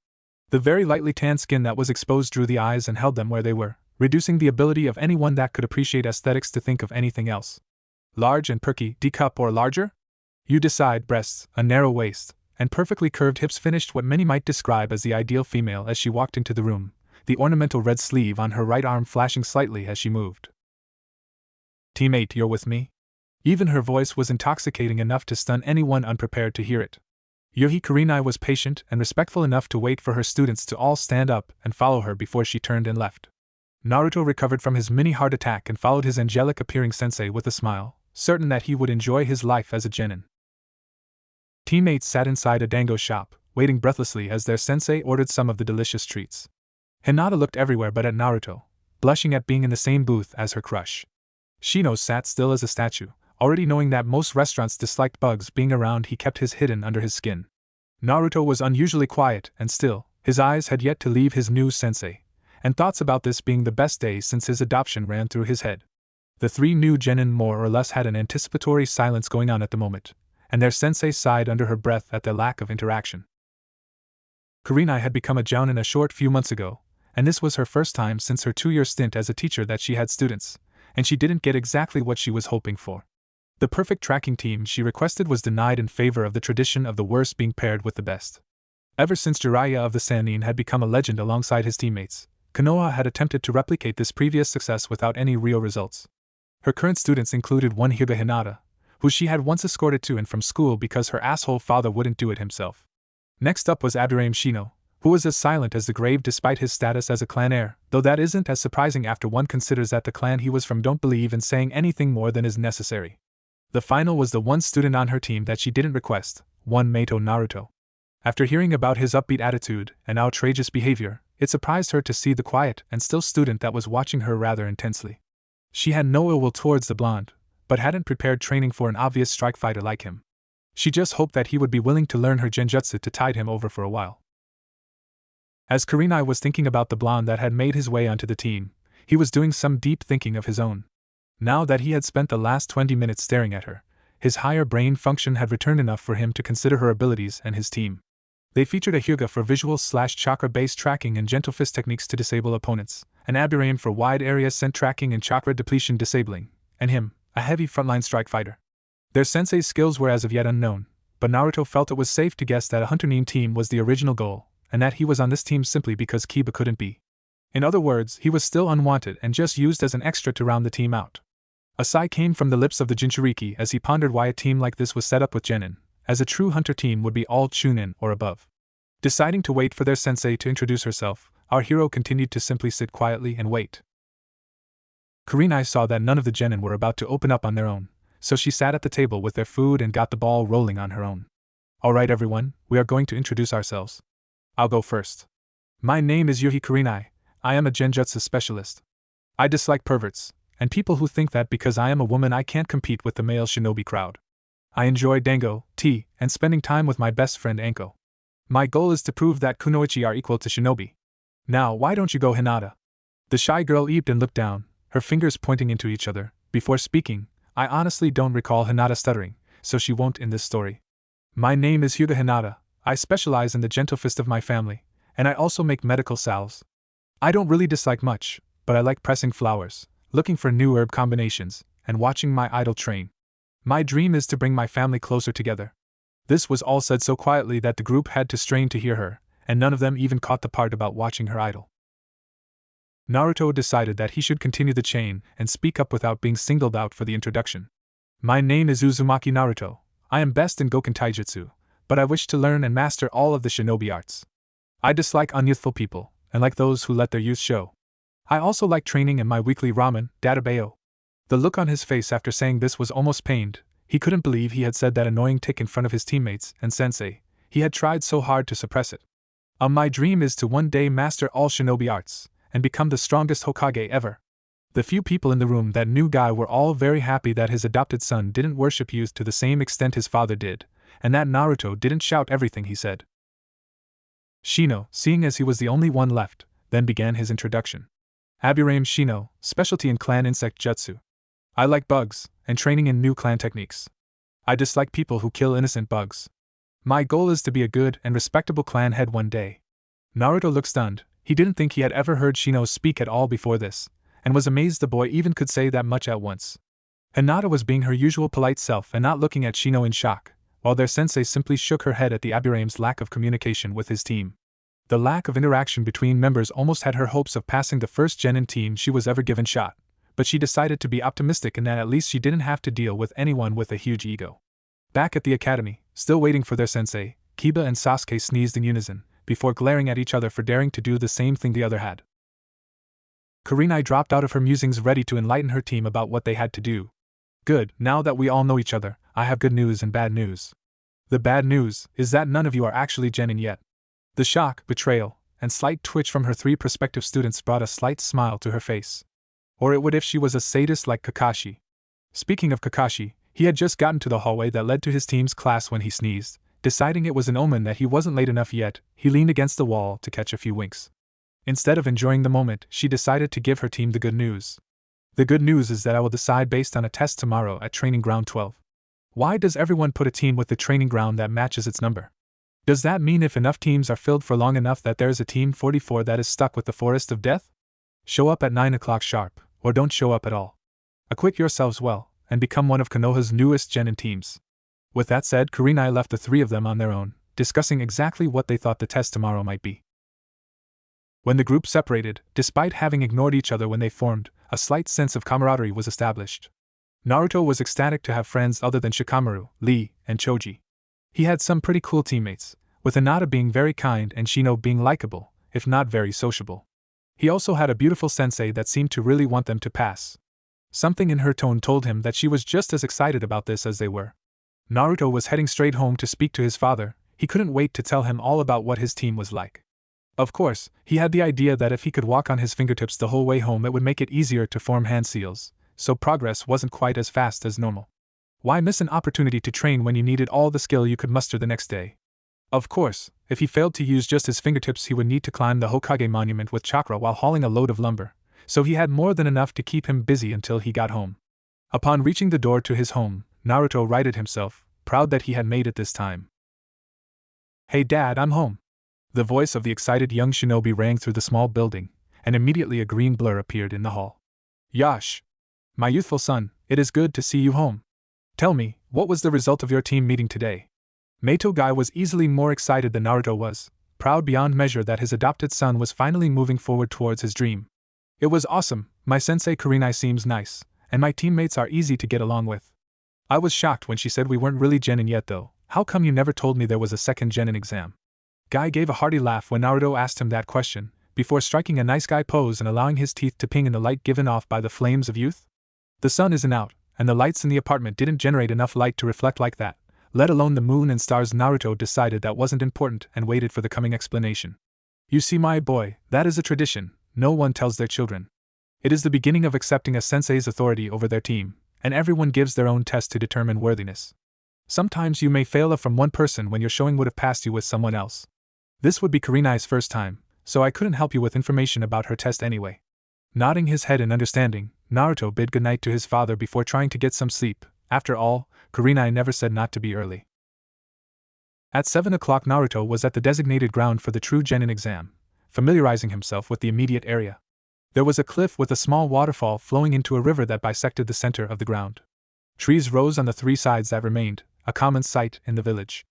The very lightly tanned skin that was exposed drew the eyes and held them where they were, reducing the ability of anyone that could appreciate aesthetics to think of anything else. Large and perky, D cup or larger? You decide. Breasts, a narrow waist, and perfectly curved hips finished what many might describe as the ideal female as she walked into the room, the ornamental red sleeve on her right arm flashing slightly as she moved. "Teammate, you're with me?" Even her voice was intoxicating enough to stun anyone unprepared to hear it. Yuhi Kurenai was patient and respectful enough to wait for her students to all stand up and follow her before she turned and left. Naruto recovered from his mini heart attack and followed his angelic-appearing sensei with a smile, certain that he would enjoy his life as a genin. Teammates sat inside a dango shop, waiting breathlessly as their sensei ordered some of the delicious treats. Hinata looked everywhere but at Naruto, blushing at being in the same booth as her crush. Shino sat still as a statue, already knowing that most restaurants disliked bugs being around. He kept his hidden under his skin. Naruto was unusually quiet and still, his eyes had yet to leave his new sensei, and thoughts about this being the best day since his adoption ran through his head. The three new genin more or less had an anticipatory silence going on at the moment, and their sensei sighed under her breath at their lack of interaction. Kurenai had become a jounin a short few months ago, and this was her first time since her 2-year stint as a teacher that she had students, and she didn't get exactly what she was hoping for. The perfect tracking team she requested was denied in favor of the tradition of the worst being paired with the best. Ever since Jiraiya of the Sannin had become a legend alongside his teammates, Konoha had attempted to replicate this previous success without any real results. Her current students included one Hyuga Hinata, who she had once escorted to and from school because her asshole father wouldn't do it himself. Next up was Abdurrahim Shino, who was as silent as the grave despite his status as a clan heir, though that isn't as surprising after one considers that the clan he was from don't believe in saying anything more than is necessary. The final was the one student on her team that she didn't request, one Meito Naruto. After hearing about his upbeat attitude and outrageous behavior, it surprised her to see the quiet and still student that was watching her rather intensely. She had no ill will towards the blonde, but hadn't prepared training for an obvious strike fighter like him. She just hoped that he would be willing to learn her genjutsu to tide him over for a while. As Kurenai was thinking about the blonde that had made his way onto the team, he was doing some deep thinking of his own. Now that he had spent the last 20 minutes staring at her, his higher brain function had returned enough for him to consider her abilities and his team. They featured a Hyuga for visual/chakra-based tracking and gentle fist techniques to disable opponents, an Abdurrahim for wide area scent tracking and chakra depletion disabling, and him, a heavy frontline strike fighter. Their sensei's skills were as of yet unknown, but Naruto felt it was safe to guess that a Hunter Nin team was the original goal, and that he was on this team simply because Kiba couldn't be. In other words, he was still unwanted and just used as an extra to round the team out. A sigh came from the lips of the Jinchuriki as he pondered why a team like this was set up with genin, as a true hunter team would be all Chunin or above. Deciding to wait for their sensei to introduce herself, our hero continued to simply sit quietly and wait. Kurenai saw that none of the genin were about to open up on their own, so she sat at the table with their food and got the ball rolling on her own. "Alright everyone, we are going to introduce ourselves. I'll go first. My name is Yuhi Kurenai, I am a genjutsu specialist. I dislike perverts, and people who think that because I am a woman I can't compete with the male shinobi crowd. I enjoy dango, tea, and spending time with my best friend Anko. My goal is to prove that kunoichi are equal to shinobi. Now why don't you go Hinata?" The shy girl eeped and looked down, her fingers pointing into each other. Before speaking, "I honestly don't recall Hinata stuttering, so she won't in this story. My name is Hyuga Hinata, I specialize in the gentle fist of my family, and I also make medical salves. I don't really dislike much, but I like pressing flowers, looking for new herb combinations, and watching my idol train. My dream is to bring my family closer together." This was all said so quietly that the group had to strain to hear her, and none of them even caught the part about watching her idol. Naruto decided that he should continue the chain and speak up without being singled out for the introduction. "My name is Uzumaki Naruto. I am best in Goken Taijutsu, but I wish to learn and master all of the shinobi arts. I dislike unyouthful people, and like those who let their youth show. I also like training and my weekly ramen, databao." The look on his face after saying this was almost pained. He couldn't believe he had said that annoying tick in front of his teammates and sensei. He had tried so hard to suppress it. My dream is to one day master all shinobi arts, and become the strongest Hokage ever." The few people in the room that knew Guy were all very happy that his adopted son didn't worship youth to the same extent his father did, and that Naruto didn't shout everything he said. Shino, seeing as he was the only one left, then began his introduction. "Abdurrahim Shino, specialty in clan insect jutsu. I like bugs, and training in new clan techniques. I dislike people who kill innocent bugs. My goal is to be a good and respectable clan head one day." Naruto looked stunned. He didn't think he had ever heard Shino speak at all before this, and was amazed the boy even could say that much at once. Hinata was being her usual polite self and not looking at Shino in shock, while their sensei simply shook her head at the Aburame's lack of communication with his team. The lack of interaction between members almost had her hopes of passing the first genin team she was ever given shot, but she decided to be optimistic in that at least she didn't have to deal with anyone with a huge ego. Back at the academy, still waiting for their sensei, Kiba and Sasuke sneezed in unison, before glaring at each other for daring to do the same thing the other had. Kurenai dropped out of her musings ready to enlighten her team about what they had to do. Good, now that we all know each other, I have good news and bad news. The bad news is that none of you are actually genin yet. The shock, betrayal, and slight twitch from her three prospective students brought a slight smile to her face. Or it would if she was a sadist like Kakashi. Speaking of Kakashi, he had just gotten to the hallway that led to his team's class when he sneezed. Deciding it was an omen that he wasn't late enough yet, he leaned against the wall to catch a few winks. Instead of enjoying the moment, she decided to give her team the good news. The good news is that I will decide based on a test tomorrow at Training Ground 12. Why does everyone put a team with the training ground that matches its number? Does that mean if enough teams are filled for long enough that there is a team 44 that is stuck with the forest of death? Show up at 9 o'clock sharp, or don't show up at all. Acquit yourselves well, and become one of Konoha's newest genin teams. With that said, Kurenai left the three of them on their own, discussing exactly what they thought the test tomorrow might be. When the group separated, despite having ignored each other when they formed, a slight sense of camaraderie was established. Naruto was ecstatic to have friends other than Shikamaru, Lee, and Choji. He had some pretty cool teammates, with Hinata being very kind and Shino being likable, if not very sociable. He also had a beautiful sensei that seemed to really want them to pass. Something in her tone told him that she was just as excited about this as they were. Naruto was heading straight home to speak to his father. He couldn't wait to tell him all about what his team was like. Of course, he had the idea that if he could walk on his fingertips the whole way home it would make it easier to form hand seals, so progress wasn't quite as fast as normal. Why miss an opportunity to train when you needed all the skill you could muster the next day? Of course, if he failed to use just his fingertips he would need to climb the Hokage monument with chakra while hauling a load of lumber, so he had more than enough to keep him busy until he got home. Upon reaching the door to his home, Naruto righted himself, proud that he had made it this time. "Hey Dad, I'm home." The voice of the excited young shinobi rang through the small building, and immediately a green blur appeared in the hall. "Yash! My youthful son, it is good to see you home. Tell me, what was the result of your team meeting today?" Meito Gai was easily more excited than Naruto was, proud beyond measure that his adopted son was finally moving forward towards his dream. "It was awesome, my sensei Kurenai seems nice, and my teammates are easy to get along with. I was shocked when she said we weren't really genin yet though. How come you never told me there was a second genin exam?" Guy gave a hearty laugh when Naruto asked him that question, before striking a nice guy pose and allowing his teeth to ping in the light given off by the flames of youth. The sun isn't out, and the lights in the apartment didn't generate enough light to reflect like that, let alone the moon and stars. Naruto decided that wasn't important and waited for the coming explanation. "You see my boy, that is a tradition, no one tells their children. It is the beginning of accepting a sensei's authority over their team, and everyone gives their own test to determine worthiness. Sometimes you may fail from one person when your showing would have passed you with someone else. This would be Kurenai's first time, so I couldn't help you with information about her test anyway." Nodding his head in understanding, Naruto bid goodnight to his father before trying to get some sleep. After all, Kurenai never said not to be early. At 7 o'clock Naruto was at the designated ground for the true genin exam, familiarizing himself with the immediate area. There was a cliff with a small waterfall flowing into a river that bisected the center of the ground. Trees rose on the three sides that remained, a common sight in the village.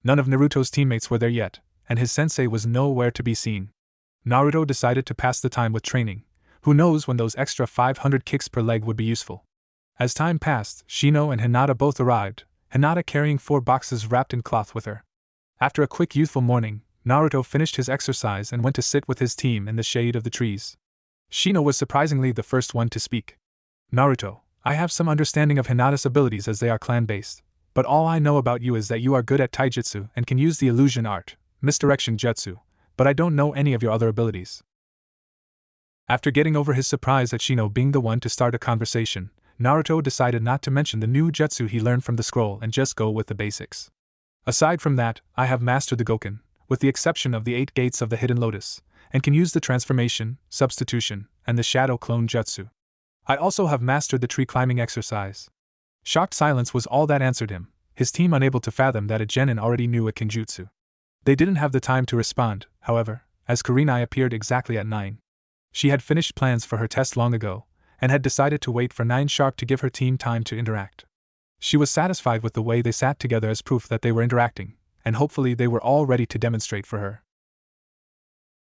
None of Naruto's teammates were there yet, and his sensei was nowhere to be seen. Naruto decided to pass the time with training. Who knows when those extra 500 kicks per leg would be useful. As time passed, Shino and Hinata both arrived, Hinata carrying 4 boxes wrapped in cloth with her. After a quick youthful morning, Naruto finished his exercise and went to sit with his team in the shade of the trees. Shino was surprisingly the first one to speak. "Naruto, I have some understanding of Hinata's abilities as they are clan-based, but all I know about you is that you are good at taijutsu and can use the illusion art, misdirection jutsu, but I don't know any of your other abilities." After getting over his surprise at Shino being the one to start a conversation, Naruto decided not to mention the new jutsu he learned from the scroll and just go with the basics. "Aside from that, I have mastered the Goken, with the exception of the 8 gates of the Hidden Lotus, and can use the transformation, substitution, and the shadow clone jutsu. I also have mastered the tree climbing exercise." Shocked silence was all that answered him, his team unable to fathom that a genin already knew a kinjutsu. They didn't have the time to respond, however, as Kurenai appeared exactly at 9. She had finished plans for her test long ago, and had decided to wait for 9 sharp to give her team time to interact. She was satisfied with the way they sat together as proof that they were interacting, and hopefully they were all ready to demonstrate for her.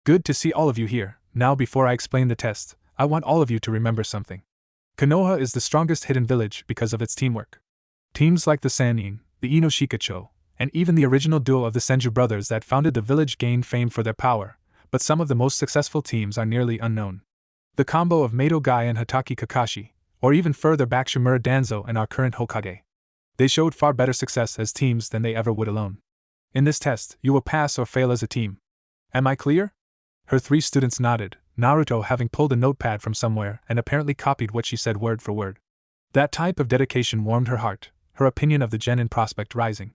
Good to see all of you here. Now before I explain the test, I want all of you to remember something. Konoha is the strongest hidden village because of its teamwork. Teams like the Sannin, the Inoshikacho, and even the original duo of the Senju brothers that founded the village gained fame for their power, but some of the most successful teams are nearly unknown. The combo of Mato Gai and Hataki Kakashi, or even further back Shimura Danzo and our current Hokage. They showed far better success as teams than they ever would alone. In this test, you will pass or fail as a team. Am I clear? Her three students nodded, Naruto having pulled a notepad from somewhere and apparently copied what she said word for word. That type of dedication warmed her heart, her opinion of the genin prospect rising.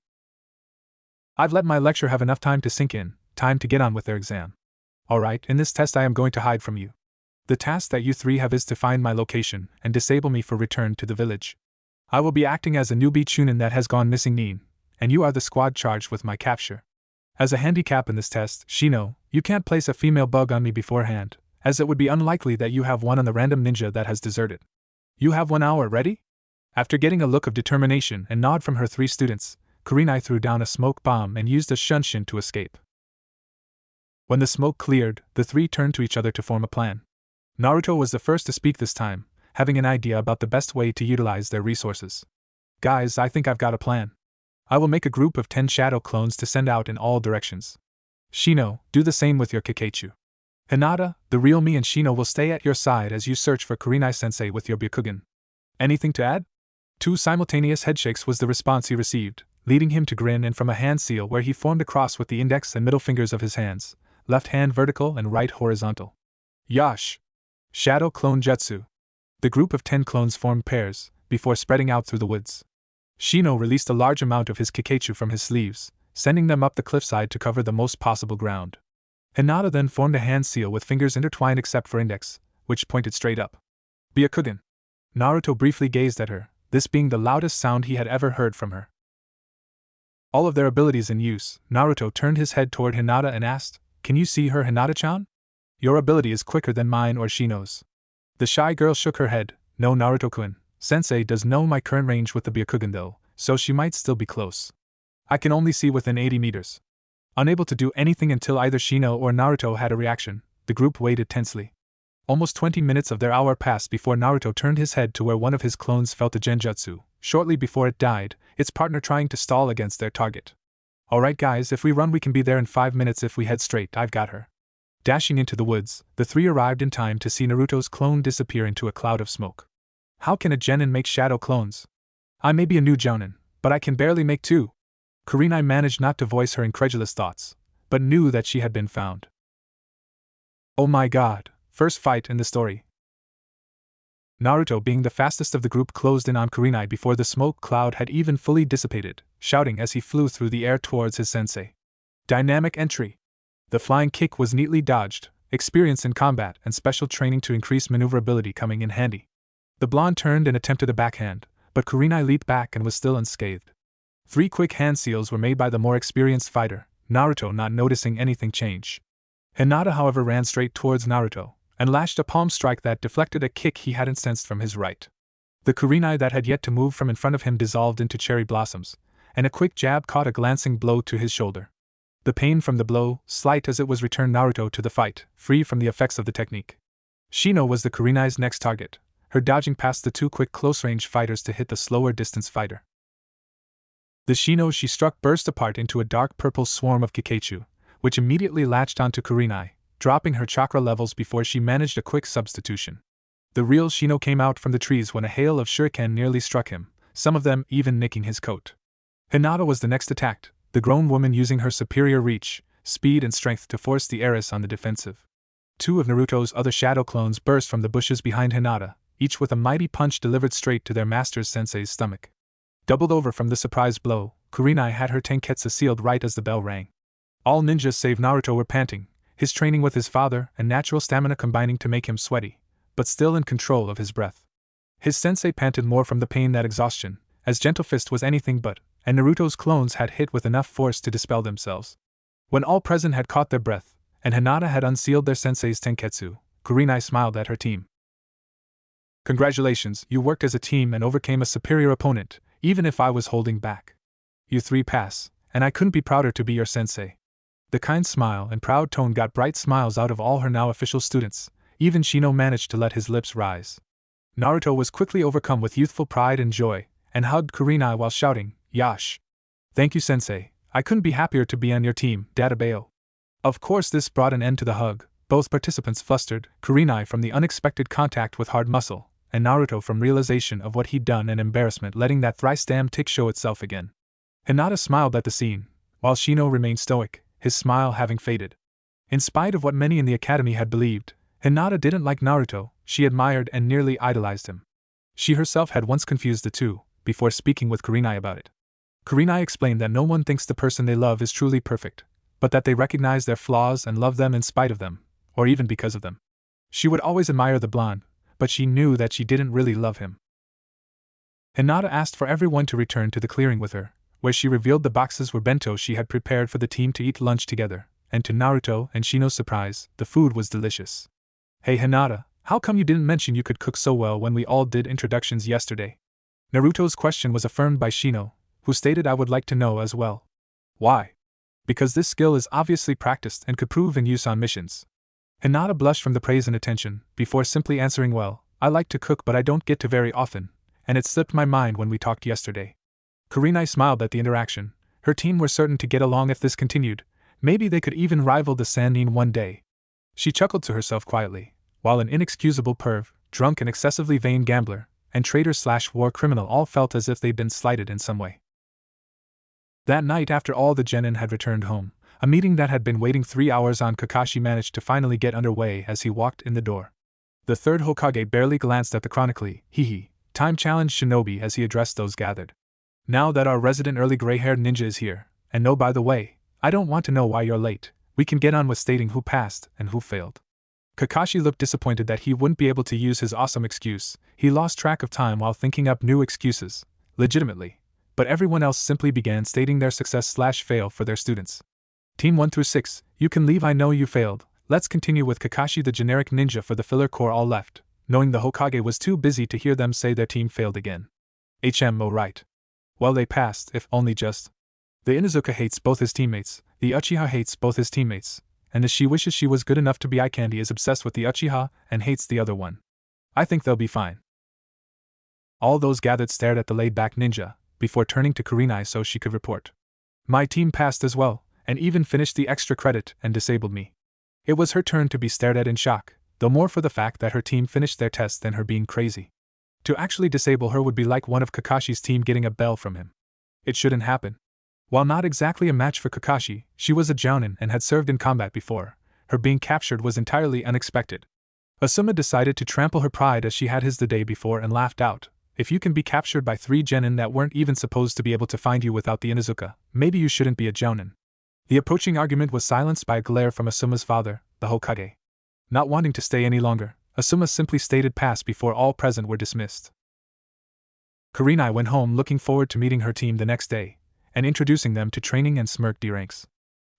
I've let my lecture have enough time to sink in, time to get on with their exam. Alright, in this test I am going to hide from you. The task that you three have is to find my location and disable me for return to the village. I will be acting as a newbie Chunin that has gone missing Nin, and you are the squad charged with my capture. As a handicap in this test, Shino, you can't place a female bug on me beforehand, as it would be unlikely that you have one on the random ninja that has deserted. You have 1 hour ready? After getting a look of determination and nod from her three students, Kurenai threw down a smoke bomb and used a shunshin to escape. When the smoke cleared, the three turned to each other to form a plan. Naruto was the first to speak this time, having an idea about the best way to utilize their resources. Guys, I think I've got a plan. I will make a group of 10 shadow clones to send out in all directions. Shino, do the same with your Kakachu. Hinata, the real me and Shino will stay at your side as you search for Kurenai-sensei with your Byakugan. Anything to add? 2 simultaneous headshakes was the response he received, leading him to grin and from a hand seal where he formed a cross with the index and middle fingers of his hands, left hand vertical and right horizontal. Yash! Shadow Clone Jutsu. The group of 10 clones formed pairs, before spreading out through the woods. Shino released a large amount of his Kakachu from his sleeves, sending them up the cliffside to cover the most possible ground. Hinata then formed a hand seal with fingers intertwined except for index, which pointed straight up. Byakugan. Naruto briefly gazed at her, this being the loudest sound he had ever heard from her. All of their abilities in use, Naruto turned his head toward Hinata and asked, "Can you see her, Hinata-chan? Your ability is quicker than mine or Shino's." The shy girl shook her head. "No, Naruto-kun, Sensei does know my current range with the Byakugan though, so she might still be close. I can only see within 80 meters. Unable to do anything until either Shino or Naruto had a reaction, the group waited tensely. Almost 20 minutes of their hour passed before Naruto turned his head to where one of his clones felt a genjutsu, shortly before it died, its partner trying to stall against their target. "Alright guys, if we run we can be there in 5 minutes if we head straight, I've got her." Dashing into the woods, the three arrived in time to see Naruto's clone disappear into a cloud of smoke. How can a genin make shadow clones? I may be a new jounin, but I can barely make 2. Kurenai managed not to voice her incredulous thoughts, but knew that she had been found. Oh my god, first fight in the story. Naruto, being the fastest of the group, closed in on Kurenai before the smoke cloud had even fully dissipated, shouting as he flew through the air towards his sensei. Dynamic entry. The flying kick was neatly dodged, experience in combat and special training to increase maneuverability coming in handy. The blonde turned and attempted a backhand, but Kurenai leaped back and was still unscathed. 3 quick hand seals were made by the more experienced fighter, Naruto not noticing anything change. Hinata, however, ran straight towards Naruto, and lashed a palm strike that deflected a kick he hadn't sensed from his right. The Kurenai that had yet to move from in front of him dissolved into cherry blossoms, and a quick jab caught a glancing blow to his shoulder. The pain from the blow, slight as it was, returned Naruto to the fight, free from the effects of the technique. Shino was the Kurenai's next target, her dodging past the 2 quick close-range fighters to hit the slower distance fighter. The Shino she struck burst apart into a dark purple swarm of Kakachu, which immediately latched onto Kurenai, dropping her chakra levels before she managed a quick substitution. The real Shino came out from the trees when a hail of shuriken nearly struck him, some of them even nicking his coat. Hinata was the next attacked, the grown woman using her superior reach, speed and strength to force the heiress on the defensive. 2 of Naruto's other shadow clones burst from the bushes behind Hinata, each with a mighty punch delivered straight to their master's sensei's stomach. Doubled over from the surprise blow, Kurenai had her tenketsu sealed right as the bell rang. All ninjas save Naruto were panting, his training with his father and natural stamina combining to make him sweaty, but still in control of his breath. His sensei panted more from the pain than exhaustion, as Gentle Fist was anything but, and Naruto's clones had hit with enough force to dispel themselves. When all present had caught their breath, and Hinata had unsealed their sensei's tenketsu, Kurenai smiled at her team. "Congratulations, you worked as a team and overcame a superior opponent, even if I was holding back. You three pass, and I couldn't be prouder to be your sensei. The kind smile and proud tone got bright smiles out of all her now official students. Even Shino managed to let his lips rise. Naruto was quickly overcome with youthful pride and joy, and hugged Kurenai while shouting, "Yash! Thank you, sensei. I couldn't be happier to be on your team, Databeo." Of course, this brought an end to the hug, both participants flustered, Kurenai from the unexpected contact with hard muscle, and Naruto from realization of what he'd done and embarrassment letting that thrice damned tick show itself again. Hinata smiled at the scene, while Shino remained stoic, his smile having faded. In spite of what many in the academy had believed, Hinata didn't like Naruto. She admired and nearly idolized him. She herself had once confused the two, before speaking with Kurenai about it. Kurenai explained that no one thinks the person they love is truly perfect, but that they recognize their flaws and love them in spite of them, or even because of them. She would always admire the blonde, but she knew that she didn't really love him. Hinata asked for everyone to return to the clearing with her, where she revealed the boxes were bento she had prepared for the team to eat lunch together, and to Naruto and Shino's surprise, the food was delicious. "Hey Hinata, how come you didn't mention you could cook so well when we all did introductions yesterday?" Naruto's question was affirmed by Shino, who stated, "I would like to know as well." "Why?" "Because this skill is obviously practiced and could prove in use on missions." Hinata blushed from the praise and attention, before simply answering, "Well, I like to cook but I don't get to very often, and it slipped my mind when we talked yesterday." Kurenai smiled at the interaction. Her team were certain to get along if this continued. Maybe they could even rival the Sannin one day. She chuckled to herself quietly, while an inexcusable perv, drunk and excessively vain gambler, and traitor/war criminal all felt as if they'd been slighted in some way. That night, after all the genin had returned home, a meeting that had been waiting 3 hours on Kakashi managed to finally get underway as he walked in the door. The third Hokage barely glanced at the chronically, time-challenged shinobi as he addressed those gathered. "Now that our resident early gray-haired ninja is here, and no, by the way, I don't want to know why you're late, we can get on with stating who passed and who failed." Kakashi looked disappointed that he wouldn't be able to use his awesome excuse. He lost track of time while thinking up new excuses, legitimately, but everyone else simply began stating their success/fail for their students. "Team 1 through 6, you can leave. I know you failed. Let's continue with Kakashi the generic ninja for the filler core." All left, knowing the Hokage was too busy to hear them say their team failed again. "HMO right. Well, they passed, if only just. The Inuzuka hates both his teammates, the Uchiha hates both his teammates, and the she wishes she was good enough to be eye candy is obsessed with the Uchiha and hates the other one. I think they'll be fine." All those gathered stared at the laid-back ninja, before turning to Kurenai so she could report. "My team passed as well, and even finished the extra credit and disabled me." It was her turn to be stared at in shock, though more for the fact that her team finished their test than her being crazy. To actually disable her would be like one of Kakashi's team getting a bell from him. It shouldn't happen. While not exactly a match for Kakashi, she was a jounin and had served in combat before. Her being captured was entirely unexpected. Asuma decided to trample her pride as she had his the day before and laughed out. "If you can be captured by 3 genin that weren't even supposed to be able to find you without the Inuzuka, maybe you shouldn't be a jounin." The approaching argument was silenced by a glare from Asuma's father, the Hokage. Not wanting to stay any longer, Asuma simply stated pass before all present were dismissed. Kurenai went home looking forward to meeting her team the next day, and introducing them to training and smirked D-ranks.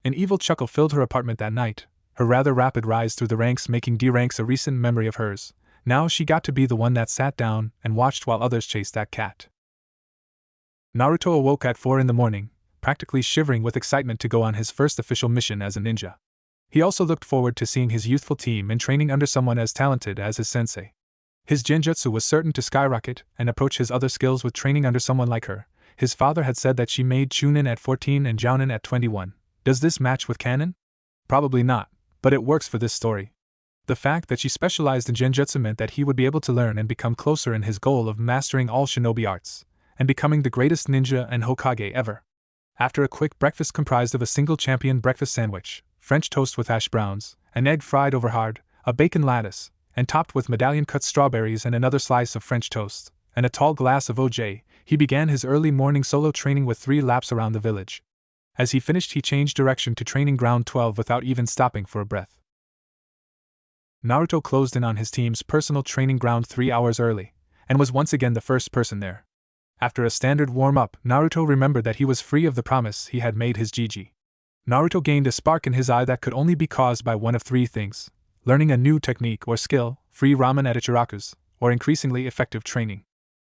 An evil chuckle filled her apartment that night, her rather rapid rise through the ranks making D-ranks a recent memory of hers. Now she got to be the one that sat down and watched while others chased that cat. Naruto awoke at 4 in the morning, practically shivering with excitement to go on his first official mission as a ninja. He also looked forward to seeing his youthful team and training under someone as talented as his sensei. His genjutsu was certain to skyrocket and approach his other skills with training under someone like her. His father had said that she made Chunin at 14 and Jounin at 21. Does this match with canon? Probably not, but it works for this story. The fact that she specialized in genjutsu meant that he would be able to learn and become closer in his goal of mastering all shinobi arts, and becoming the greatest ninja and Hokage ever. After a quick breakfast comprised of a single champion breakfast sandwich, French toast with hash browns, an egg fried over hard, a bacon lattice, and topped with medallion-cut strawberries and another slice of French toast, and a tall glass of OJ, he began his early morning solo training with 3 laps around the village. As he finished, he changed direction to training ground 12 without even stopping for a breath. Naruto closed in on his team's personal training ground 3 hours early, and was once again the first person there. After a standard warm-up, Naruto remembered that he was free of the promise he had made his Gigi. Naruto gained a spark in his eye that could only be caused by one of 3 things: learning a new technique or skill, free ramen at Ichiraku's, or increasingly effective training.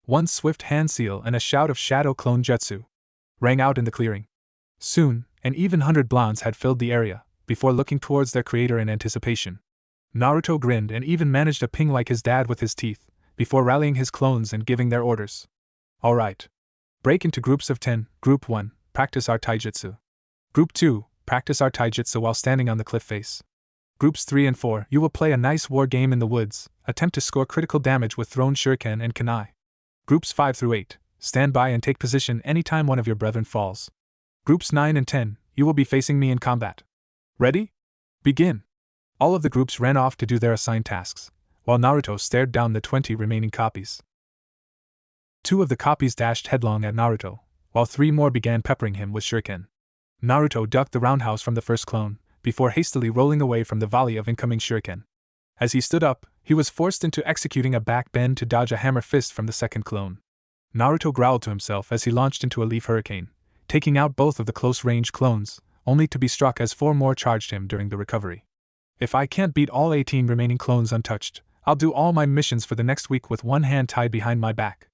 One swift hand seal and a shout of shadow clone jutsu rang out in the clearing. Soon, an even 100 blondes had filled the area, before looking towards their creator in anticipation. Naruto grinned and even managed a ping like his dad with his teeth, before rallying his clones and giving their orders. Alright. Break into groups of 10. Group 1, practice our taijutsu. Group 2, practice our taijutsu while standing on the cliff face. Groups 3 and 4, you will play a nice war game in the woods, attempt to score critical damage with thrown shuriken and kunai. Groups 5 through 8, stand by and take position anytime one of your brethren falls. Groups 9 and 10, you will be facing me in combat. Ready? Begin! All of the groups ran off to do their assigned tasks, while Naruto stared down the 20 remaining copies. 2 of the copies dashed headlong at Naruto, while 3 more began peppering him with shuriken. Naruto ducked the roundhouse from the first clone, before hastily rolling away from the volley of incoming shuriken. As he stood up, he was forced into executing a back bend to dodge a hammer fist from the second clone. Naruto growled to himself as he launched into a leaf hurricane, taking out both of the close-range clones, only to be struck as 4 more charged him during the recovery. If I can't beat all 18 remaining clones untouched, I'll do all my missions for the next week with one hand tied behind my back.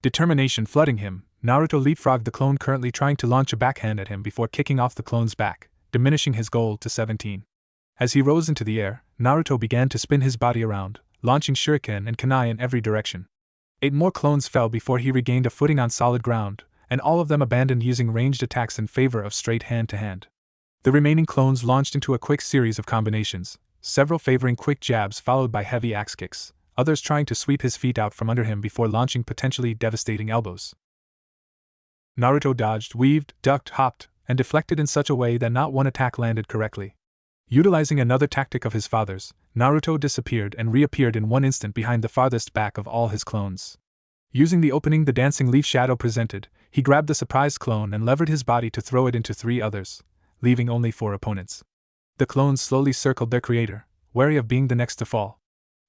Determination flooding him, Naruto leapfrogged the clone currently trying to launch a backhand at him before kicking off the clone's back, diminishing his goal to 17. As he rose into the air, Naruto began to spin his body around, launching shuriken and kunai in every direction. 8 more clones fell before he regained a footing on solid ground, and all of them abandoned using ranged attacks in favor of straight hand-to-hand. The remaining clones launched into a quick series of combinations, several favoring quick jabs followed by heavy axe kicks, others trying to sweep his feet out from under him before launching potentially devastating elbows. Naruto dodged, weaved, ducked, hopped, and deflected in such a way that not one attack landed correctly. Utilizing another tactic of his father's, Naruto disappeared and reappeared in one instant behind the farthest back of all his clones. Using the opening the dancing leaf shadow presented, he grabbed the surprised clone and levered his body to throw it into 3 others, leaving only 4 opponents. The clones slowly circled their creator, wary of being the next to fall.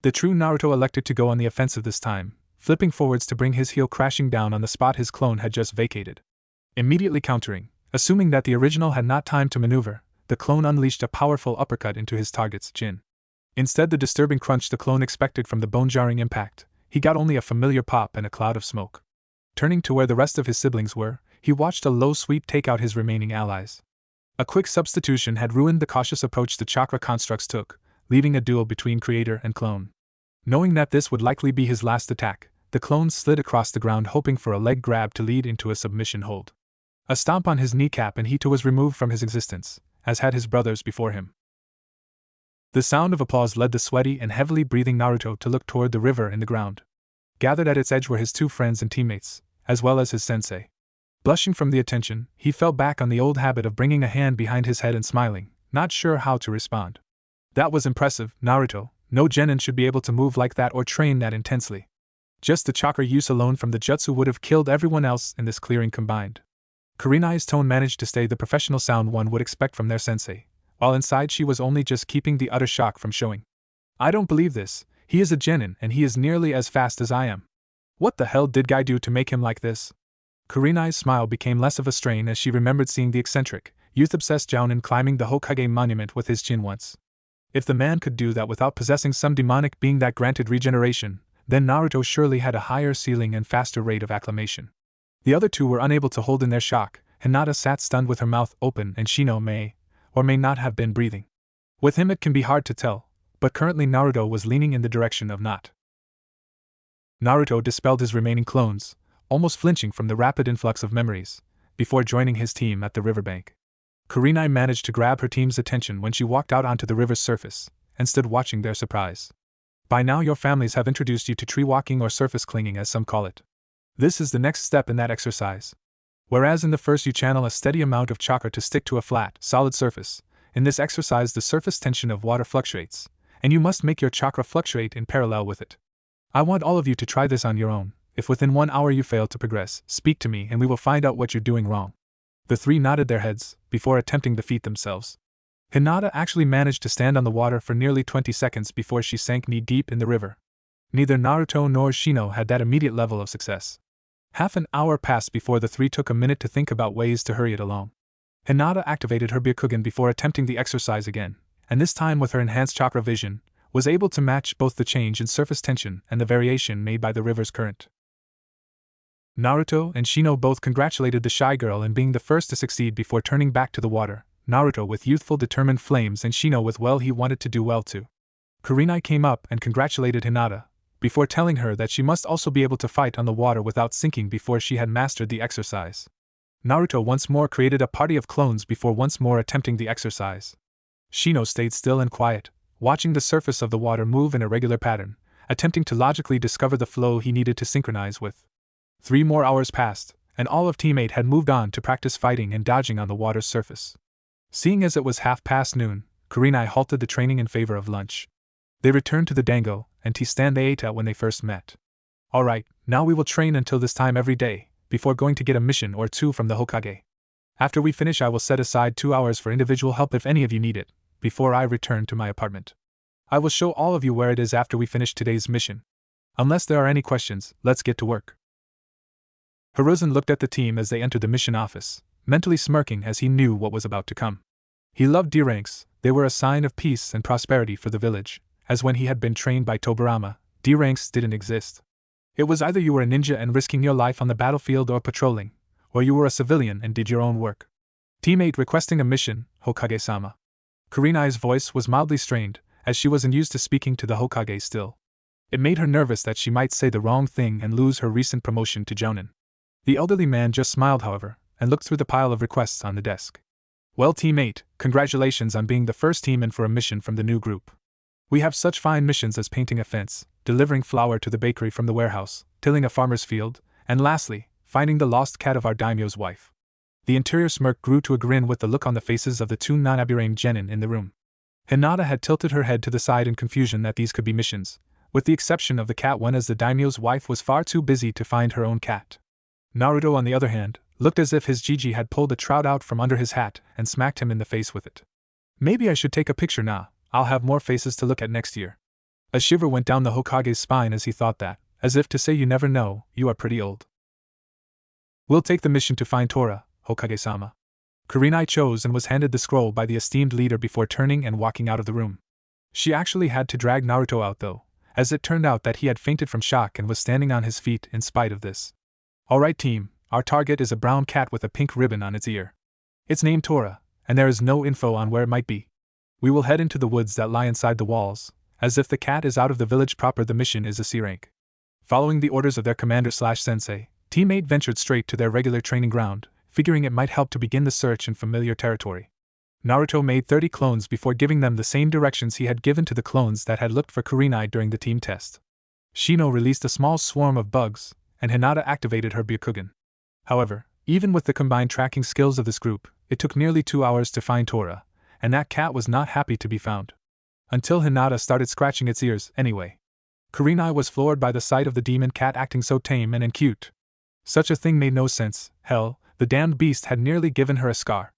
The true Naruto elected to go on the offensive this time, flipping forwards to bring his heel crashing down on the spot his clone had just vacated. Immediately countering, assuming that the original had not time to maneuver, the clone unleashed a powerful uppercut into his target's chin. Instead, the disturbing crunch the clone expected from the bone-jarring impact, he got only a familiar pop and a cloud of smoke. Turning to where the rest of his siblings were, he watched a low sweep take out his remaining allies. A quick substitution had ruined the cautious approach the chakra constructs took, leaving a duel between creator and clone. Knowing that this would likely be his last attack, the clone slid across the ground hoping for a leg grab to lead into a submission hold. A stomp on his kneecap and he too was removed from his existence, as had his brothers before him. The sound of applause led the sweaty and heavily breathing Naruto to look toward the river in the ground. Gathered at its edge were his 2 friends and teammates, as well as his sensei. Blushing from the attention, he fell back on the old habit of bringing a hand behind his head and smiling, not sure how to respond. That was impressive, Naruto. No genin should be able to move like that or train that intensely. Just the chakra use alone from the jutsu would have killed everyone else in this clearing combined. Kurenai's tone managed to stay the professional sound one would expect from their sensei, while inside she was only just keeping the utter shock from showing. I don't believe this, he is a genin and he is nearly as fast as I am. What the hell did Guy do to make him like this? Kurenai's smile became less of a strain as she remembered seeing the eccentric, youth-obsessed Jounin climbing the Hokage monument with his chin once. If the man could do that without possessing some demonic being that granted regeneration, then Naruto surely had a higher ceiling and faster rate of acclimation. The other 2 were unable to hold in their shock. Hinata sat stunned with her mouth open and Shino may, or may not have been breathing. With him it can be hard to tell, but currently Naruto was leaning in the direction of not. Naruto dispelled his remaining clones, almost flinching from the rapid influx of memories, before joining his team at the riverbank. Kurenai managed to grab her team's attention when she walked out onto the river's surface, and stood watching their surprise. By now your families have introduced you to tree walking or surface clinging as some call it. This is the next step in that exercise. Whereas in the first you channel a steady amount of chakra to stick to a flat, solid surface, in this exercise the surface tension of water fluctuates, and you must make your chakra fluctuate in parallel with it. I want all of you to try this on your own. If within 1 hour you fail to progress, speak to me and we will find out what you're doing wrong. The 3 nodded their heads, before attempting the feat themselves. Hinata actually managed to stand on the water for nearly 20 seconds before she sank knee-deep in the river. Neither Naruto nor Shino had that immediate level of success. Half an hour passed before the 3 took a minute to think about ways to hurry it along. Hinata activated her Byakugan before attempting the exercise again, and this time with her enhanced chakra vision, was able to match both the change in surface tension and the variation made by the river's current. Naruto and Shino both congratulated the shy girl in being the first to succeed before turning back to the water, Naruto with youthful determined flames and Shino with he wanted to do well too. Kurenai came up and congratulated Hinata, before telling her that she must also be able to fight on the water without sinking before she had mastered the exercise. Naruto once more created a party of clones before once more attempting the exercise. Shino stayed still and quiet, watching the surface of the water move in a regular pattern, attempting to logically discover the flow he needed to synchronize with. 3 more hours passed, and all of Team 8 had moved on to practice fighting and dodging on the water's surface. Seeing as it was past noon, Kurenai halted the training in favor of lunch. They returned to the dango and tea stand they ate at when they first met. Alright, now we will train until this time every day, before going to get a mission or 2 from the Hokage. After we finish I will set aside 2 hours for individual help if any of you need it, before I return to my apartment. I will show all of you where it is after we finish today's mission. Unless there are any questions, let's get to work. Hiruzen looked at the team as they entered the mission office, mentally smirking as he knew what was about to come. He loved D ranks, they were a sign of peace and prosperity for the village, as when he had been trained by Tobirama, D ranks didn't exist. It was either you were a ninja and risking your life on the battlefield or patrolling, or you were a civilian and did your own work. Teammate requesting a mission, Hokage-sama. Kurenai's voice was mildly strained, as she wasn't used to speaking to the Hokage still. It made her nervous that she might say the wrong thing and lose her recent promotion to Jonin. The elderly man just smiled, however, and looked through the pile of requests on the desk. Well, teammate, congratulations on being the first team in for a mission from the new group. We have such fine missions as painting a fence, delivering flour to the bakery from the warehouse, tilling a farmer's field, and lastly, finding the lost cat of our daimyo's wife. The interior smirk grew to a grin with the look on the faces of the 2 non-Aburame genin in the room. Hinata had tilted her head to the side in confusion that these could be missions, with the exception of the cat one as the daimyo's wife was far too busy to find her own cat. Naruto, on the other hand, looked as if his Gigi had pulled a trout out from under his hat and smacked him in the face with it. Maybe I should take a picture now, I'll have more faces to look at next year. A shiver went down the Hokage's spine as he thought that, as if to say you never know, you are pretty old. We'll take the mission to find Tora, Hokage-sama. Kurenai chose and was handed the scroll by the esteemed leader before turning and walking out of the room. She actually had to drag Naruto out though, as it turned out that he had fainted from shock and was standing on his feet in spite of this. Alright team, our target is a brown cat with a pink ribbon on its ear. It's named Tora, and there is no info on where it might be. We will head into the woods that lie inside the walls, as if the cat is out of the village proper. The mission is a C rank. Following the orders of their commander/sensei, Team 8 ventured straight to their regular training ground, figuring it might help to begin the search in familiar territory. Naruto made 30 clones before giving them the same directions he had given to the clones that had looked for Kurenai during the team test. Shino released a small swarm of bugs, and Hinata activated her Byakugan. However, even with the combined tracking skills of this group, it took nearly 2 hours to find Tora, and that cat was not happy to be found. Until Hinata started scratching its ears, anyway. Kurenai was floored by the sight of the demon cat acting so tame and cute. Such a thing made no sense. Hell, the damned beast had nearly given her a scar.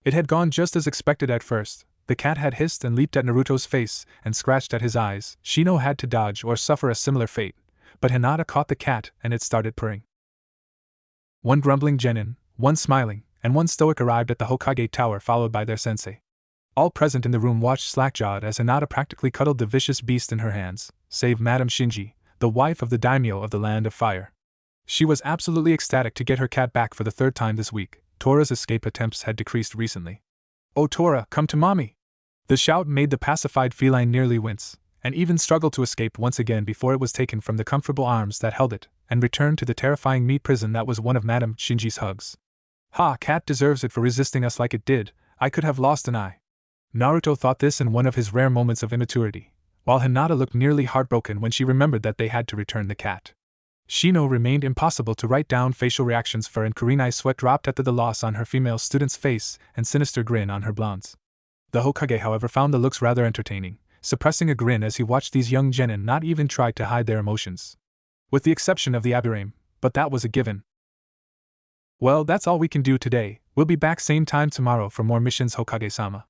It had gone just as expected at first. The cat had hissed and leaped at Naruto's face and scratched at his eyes. Shino had to dodge or suffer a similar fate, but Hinata caught the cat and it started purring. One grumbling genin, one smiling, and one stoic arrived at the Hokage tower followed by their sensei. All present in the room watched slack-jawed as Hinata practically cuddled the vicious beast in her hands, save Madame Shinji, the wife of the daimyo of the Land of Fire. She was absolutely ecstatic to get her cat back for the 3rd time this week. Tora's escape attempts had decreased recently. "Oh Tora, come to mommy!" The shout made the pacified feline nearly wince, and even struggled to escape once again before it was taken from the comfortable arms that held it, and returned to the terrifying meat prison that was one of Madame Shinji's hugs. "Ha, cat deserves it for resisting us like it did. I could have lost an eye." Naruto thought this in one of his rare moments of immaturity, while Hinata looked nearly heartbroken when she remembered that they had to return the cat. Shino remained impossible to write down facial reactions for, and Kurenai's sweat dropped at the loss on her female student's face and sinister grin on her blondes. The Hokage, however, found the looks rather entertaining, suppressing a grin as he watched these young genin not even try to hide their emotions. With the exception of the Aburame, but that was a given. Well, that's all we can do today. We'll be back same time tomorrow for more missions, Hokage-sama.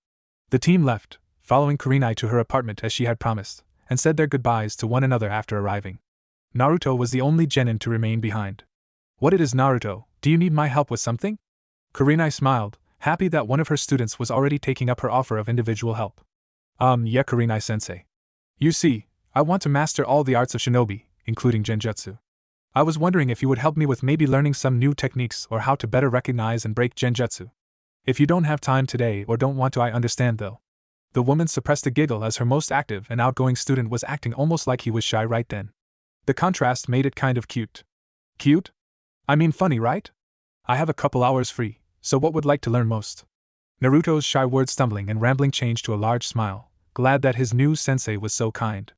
The team left, following Kurenai to her apartment as she had promised, and said their goodbyes to one another after arriving. Naruto was the only genin to remain behind. "What it is, Naruto, do you need my help with something?" Kurenai smiled, happy that one of her students was already taking up her offer of individual help. Yeah, Kurenai-sensei. You see, I want to master all the arts of shinobi, including genjutsu. I was wondering if you would help me with maybe learning some new techniques or how to better recognize and break genjutsu. If you don't have time today or don't want to, I understand though. The woman suppressed a giggle as her most active and outgoing student was acting almost like he was shy right then. The contrast made it kind of cute. Cute? I mean funny, right? I have a couple hours free, so what would like to learn most? Naruto's shy word stumbling and rambling changed to a large smile, glad that his new sensei was so kind.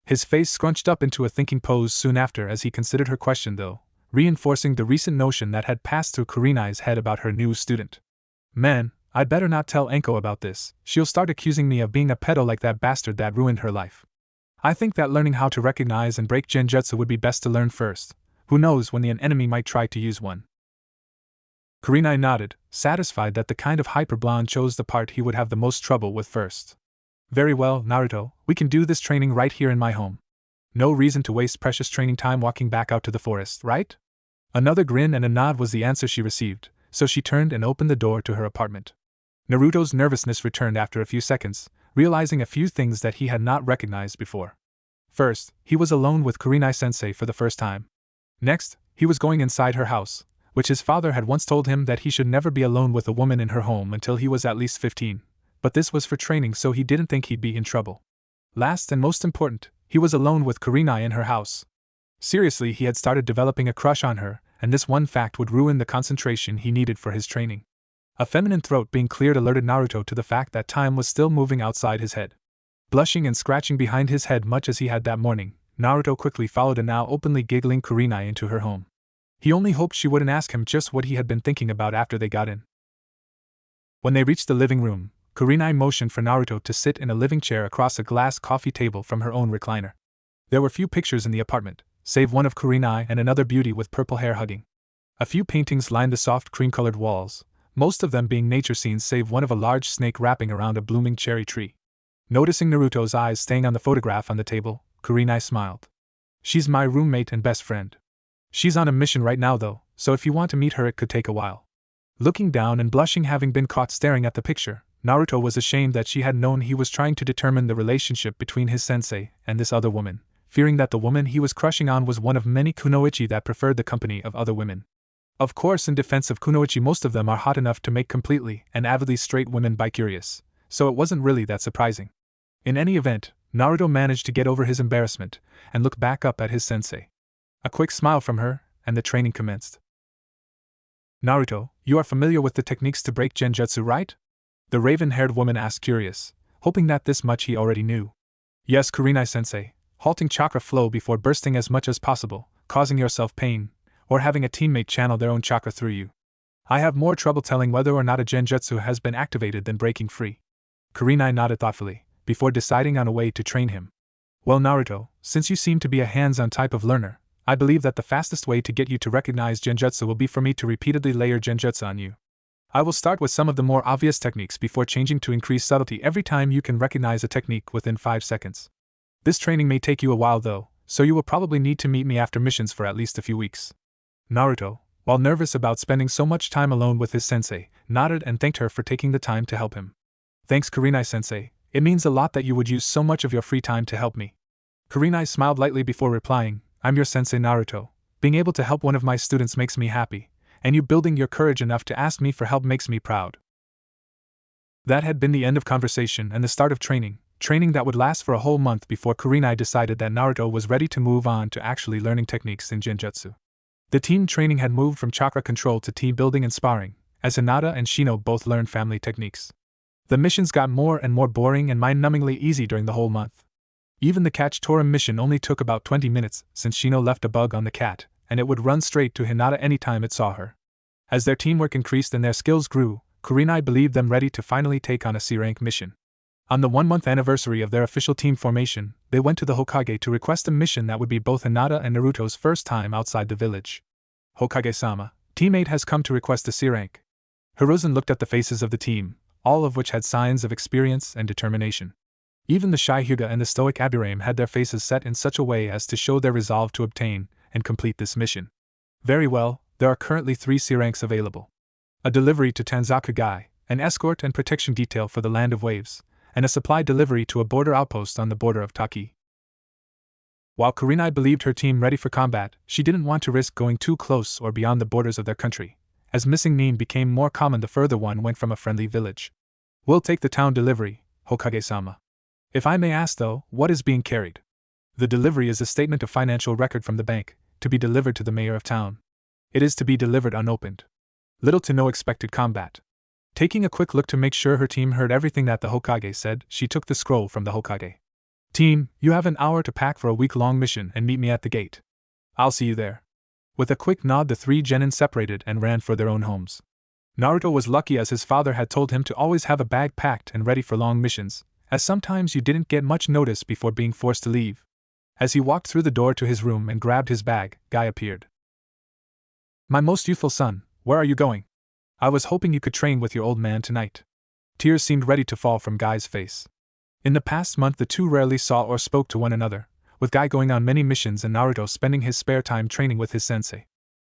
His face scrunched up into a thinking pose soon after as he considered her question though, reinforcing the recent notion that had passed through Kurenai's head about her new student. Man, I'd better not tell Enko about this, she'll start accusing me of being a pedo like that bastard that ruined her life. I think that learning how to recognize and break genjutsu would be best to learn first. Who knows when an enemy might try to use one. Kurenai nodded, satisfied that the kind of hyper-blonde chose the part he would have the most trouble with first. Very well, Naruto, we can do this training right here in my home. No reason to waste precious training time walking back out to the forest, right? Another grin and a nod was the answer she received, so she turned and opened the door to her apartment. Naruto's nervousness returned after a few seconds, realizing a few things that he had not recognized before. First, he was alone with Kurenai-sensei for the first time. Next, he was going inside her house, which his father had once told him that he should never be alone with a woman in her home until he was at least 15, but this was for training so he didn't think he'd be in trouble. Last and most important, he was alone with Kurenai in her house. Seriously, he had started developing a crush on her, and this one fact would ruin the concentration he needed for his training. A feminine throat being cleared alerted Naruto to the fact that time was still moving outside his head. Blushing and scratching behind his head much as he had that morning, Naruto quickly followed a now openly giggling Kurenai into her home. He only hoped she wouldn't ask him just what he had been thinking about after they got in. When they reached the living room, Kurenai motioned for Naruto to sit in a living chair across a glass coffee table from her own recliner. There were few pictures in the apartment, save one of Kurenai and another beauty with purple hair hugging. A few paintings lined the soft cream-colored walls, most of them being nature scenes save one of a large snake wrapping around a blooming cherry tree. Noticing Naruto's eyes staying on the photograph on the table, Kurenai smiled. She's my roommate and best friend. She's on a mission right now though, so if you want to meet her it could take a while. Looking down and blushing having been caught staring at the picture, Naruto was ashamed that she had known he was trying to determine the relationship between his sensei and this other woman, fearing that the woman he was crushing on was one of many kunoichi that preferred the company of other women. Of course, in defense of kunoichi, most of them are hot enough to make completely and avidly straight women bicurious, so it wasn't really that surprising. In any event, Naruto managed to get over his embarrassment and look back up at his sensei. A quick smile from her, and the training commenced. Naruto, you are familiar with the techniques to break genjutsu, right? The raven-haired woman asked, curious, hoping that this much he already knew. Yes, Kurenai-sensei, halting chakra flow before bursting as much as possible, causing yourself pain, or having a teammate channel their own chakra through you. I have more trouble telling whether or not a genjutsu has been activated than breaking free. Kurenai nodded thoughtfully, before deciding on a way to train him. Well, Naruto, since you seem to be a hands-on type of learner, I believe that the fastest way to get you to recognize genjutsu will be for me to repeatedly layer genjutsu on you. I will start with some of the more obvious techniques before changing to increase subtlety every time you can recognize a technique within 5 seconds. This training may take you a while though, so you will probably need to meet me after missions for at least a few weeks. Naruto, while nervous about spending so much time alone with his sensei, nodded and thanked her for taking the time to help him. Thanks, Kurenai-sensei, it means a lot that you would use so much of your free time to help me. Kurenai smiled lightly before replying, I'm your sensei Naruto. Being able to help one of my students makes me happy, and you building your courage enough to ask me for help makes me proud. That had been the end of conversation and the start of training that would last for a whole month before Kurenai decided that Naruto was ready to move on to actually learning techniques in genjutsu. The team training had moved from chakra control to team building and sparring, as Hinata and Shino both learned family techniques. The missions got more and more boring and mind-numbingly easy during the whole month. Even the catch Totem mission only took about 20 minutes since Shino left a bug on the cat, and it would run straight to Hinata anytime it saw her. As their teamwork increased and their skills grew, Kurenai believed them ready to finally take on a C-rank mission. On the 1-month anniversary of their official team formation, they went to the Hokage to request a mission that would be both Hinata and Naruto's first time outside the village. Hokage-sama, teammate has come to request a C-rank. Hiruzen looked at the faces of the team, all of which had signs of experience and determination. Even the shy Hyuga and the stoic Aburaim had their faces set in such a way as to show their resolve to obtain and complete this mission. Very well, there are currently 3 C-ranks available. A delivery to Tanzakugai, an escort and protection detail for the Land of Waves, and a supply delivery to a border outpost on the border of Taki. While Kurenai believed her team ready for combat, she didn't want to risk going too close or beyond the borders of their country. As missing meme became more common the further one went from a friendly village. We'll take the town delivery, Hokage-sama. If I may ask though, what is being carried? The delivery is a statement of financial record from the bank, to be delivered to the mayor of town. It is to be delivered unopened. Little to no expected combat. Taking a quick look to make sure her team heard everything that the Hokage said, she took the scroll from the Hokage. Team, you have an hour to pack for a week-long mission and meet me at the gate. I'll see you there. With a quick nod, the three genin separated and ran for their own homes. Naruto was lucky, as his father had told him to always have a bag packed and ready for long missions, as sometimes you didn't get much notice before being forced to leave. As he walked through the door to his room and grabbed his bag, Guy appeared. My most youthful son, where are you going? I was hoping you could train with your old man tonight. Tears seemed ready to fall from Guy's face. In the past month the two rarely saw or spoke to one another, with Guy going on many missions and Naruto spending his spare time training with his sensei.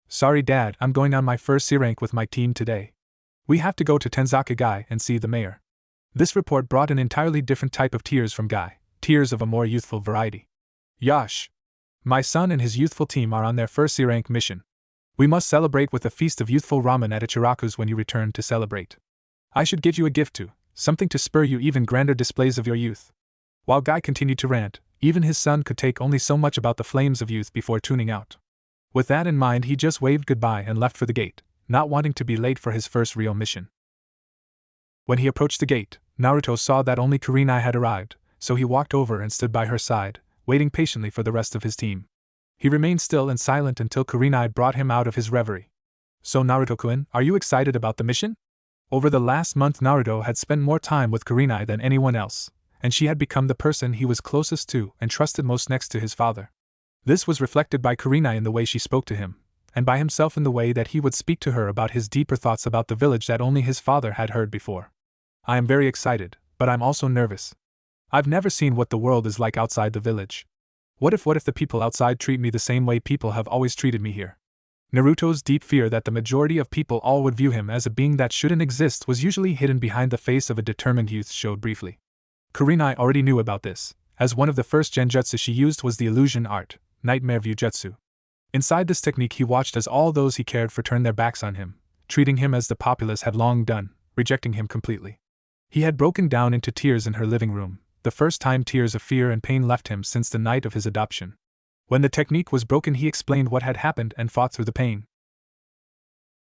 Sorry Dad, I'm going on my first C rank with my team today. We have to go to Tenzaka and see the mayor. This report brought an entirely different type of tears from Guy, tears of a more youthful variety. Yash! My son and his youthful team are on their first C rank mission. We must celebrate with a feast of youthful ramen at Ichiraku's when you return to celebrate. I should get you a gift too, something to spur you even grander displays of your youth. While Guy continued to rant, even his son could take only so much about the flames of youth before tuning out. With that in mind, he just waved goodbye and left for the gate, not wanting to be late for his first real mission. When he approached the gate, Naruto saw that only Kurenai had arrived, so he walked over and stood by her side, waiting patiently for the rest of his team. He remained still and silent until Kurenai brought him out of his reverie. So Naruto-kun, are you excited about the mission? Over the last month Naruto had spent more time with Kurenai than anyone else, and she had become the person he was closest to and trusted most next to his father. This was reflected by Kurenai in the way she spoke to him, and by himself in the way that he would speak to her about his deeper thoughts about the village that only his father had heard before. I am very excited, but I'm also nervous. I've never seen what the world is like outside the village. What if the people outside treat me the same way people have always treated me here? Naruto's deep fear that the majority of people all would view him as a being that shouldn't exist was usually hidden behind the face of a determined youth showed briefly. Kurenai already knew about this, as one of the first genjutsu she used was the illusion art, Nightmare View Jutsu. Inside this technique he watched as all those he cared for turned their backs on him, treating him as the populace had long done, rejecting him completely. He had broken down into tears in her living room, the first time tears of fear and pain left him since the night of his adoption. When the technique was broken he explained what had happened and fought through the pain.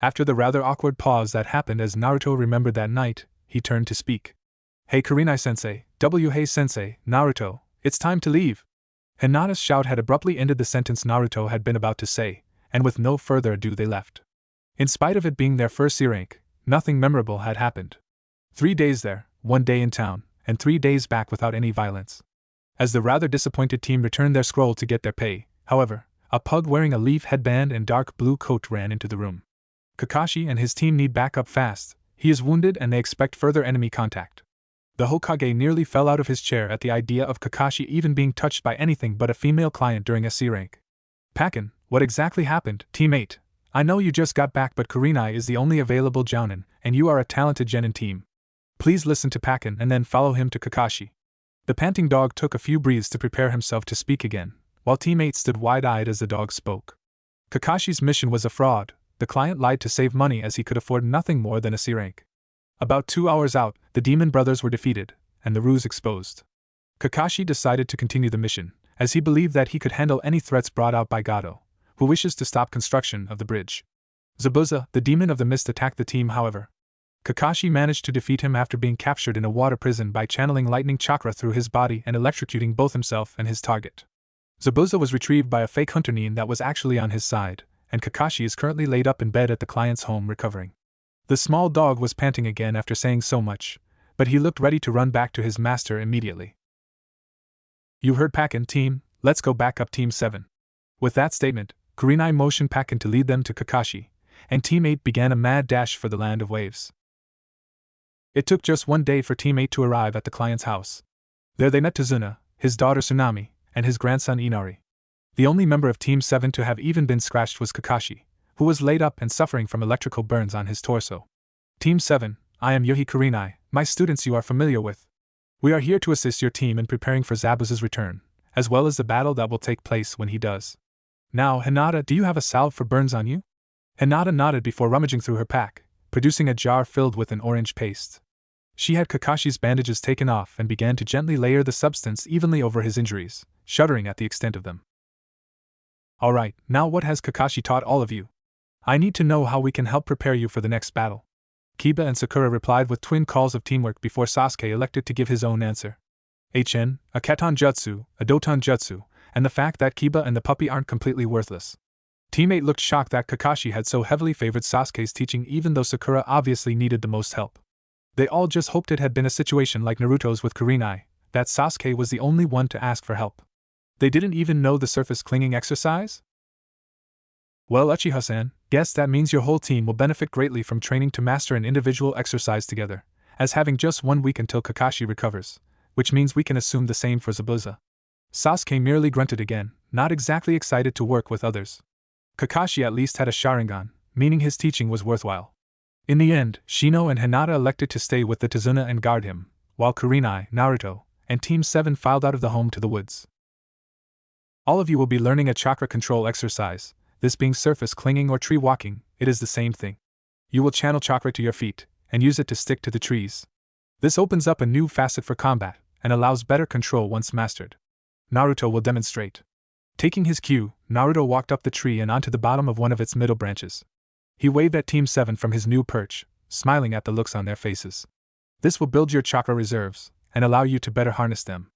After the rather awkward pause that happened as Naruto remembered that night, he turned to speak. Hey Kurenai-sensei, hey sensei, Naruto, it's time to leave. Hinata's shout had abruptly ended the sentence Naruto had been about to say, and with no further ado they left. In spite of it being their first C rank, nothing memorable had happened. 3 days there, 1 day in town, and 3 days back without any violence. As the rather disappointed team returned their scroll to get their pay, however, a pug wearing a leaf headband and dark blue coat ran into the room. Kakashi and his team need backup fast, he is wounded and they expect further enemy contact. The Hokage nearly fell out of his chair at the idea of Kakashi even being touched by anything but a female client during a C rank. Pakken, what exactly happened, teammate? I know you just got back but Kurenai is the only available jounin, and you are a talented genin team. Please listen to Pakken and then follow him to Kakashi. The panting dog took a few breaths to prepare himself to speak again, while teammates stood wide-eyed as the dog spoke. Kakashi's mission was a fraud. The client lied to save money as he could afford nothing more than a C rank. About 2 hours out, the demon brothers were defeated, and the ruse exposed. Kakashi decided to continue the mission, as he believed that he could handle any threats brought out by Gato, who wishes to stop construction of the bridge. Zabuza, the demon of the mist, attacked the team however. Kakashi managed to defeat him after being captured in a water prison by channeling lightning chakra through his body and electrocuting both himself and his target. Zabuza was retrieved by a fake hunter Nin that was actually on his side, and Kakashi is currently laid up in bed at the client's home recovering. The small dog was panting again after saying so much, but he looked ready to run back to his master immediately. You heard Pakken, team, let's go back up Team 7. With that statement, Kurenai motioned Pakken to lead them to Kakashi, and Team 8 began a mad dash for the land of waves. It took just 1 day for Team 8 to arrive at the client's house. There they met Tazuna, his daughter Tsunami, and his grandson Inari. The only member of Team 7 to have even been scratched was Kakashi, who was laid up and suffering from electrical burns on his torso. Team 7, I am Yohi Kurenai, my students you are familiar with. We are here to assist your team in preparing for Zabuza's return, as well as the battle that will take place when he does. Now, Hinata, do you have a salve for burns on you? Hinata nodded before rummaging through her pack, producing a jar filled with an orange paste. She had Kakashi's bandages taken off and began to gently layer the substance evenly over his injuries, shuddering at the extent of them. Alright, now what has Kakashi taught all of you? I need to know how we can help prepare you for the next battle. Kiba and Sakura replied with twin calls of teamwork before Sasuke elected to give his own answer. A Katon Jutsu, a Doton Jutsu, and the fact that Kiba and the puppy aren't completely worthless. Teammate looked shocked that Kakashi had so heavily favored Sasuke's teaching even though Sakura obviously needed the most help. They all just hoped it had been a situation like Naruto's with Kurenai, that Sasuke was the only one to ask for help. They didn't even know the surface clinging exercise? Well, Uchiha-san, guess that means your whole team will benefit greatly from training to master an individual exercise together, as having just 1 week until Kakashi recovers, which means we can assume the same for Zabuza. Sasuke merely grunted again, not exactly excited to work with others. Kakashi at least had a Sharingan, meaning his teaching was worthwhile. In the end, Shino and Hinata elected to stay with the Tazuna and guard him, while Kurenai, Naruto, and Team 7 filed out of the home to the woods. All of you will be learning a chakra control exercise, this being surface clinging or tree walking, it is the same thing. You will channel chakra to your feet, and use it to stick to the trees. This opens up a new facet for combat, and allows better control once mastered. Naruto will demonstrate. Taking his cue, Naruto walked up the tree and onto the bottom of one of its middle branches. He waved at Team 7 from his new perch, smiling at the looks on their faces. This will build your chakra reserves, and allow you to better harness them.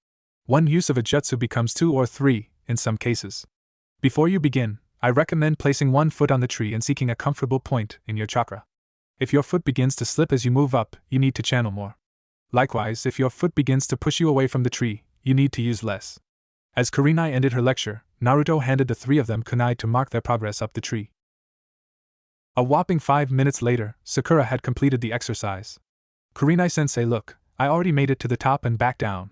One use of a jutsu becomes 2 or 3, in some cases. Before you begin, I recommend placing one foot on the tree and seeking a comfortable point in your chakra. If your foot begins to slip as you move up, you need to channel more. Likewise, if your foot begins to push you away from the tree, you need to use less. As Kurenai ended her lecture, Naruto handed the 3 of them kunai to mark their progress up the tree. A whopping 5 minutes later, Sakura had completed the exercise. Kurenai-sensei, look, I already made it to the top and back down.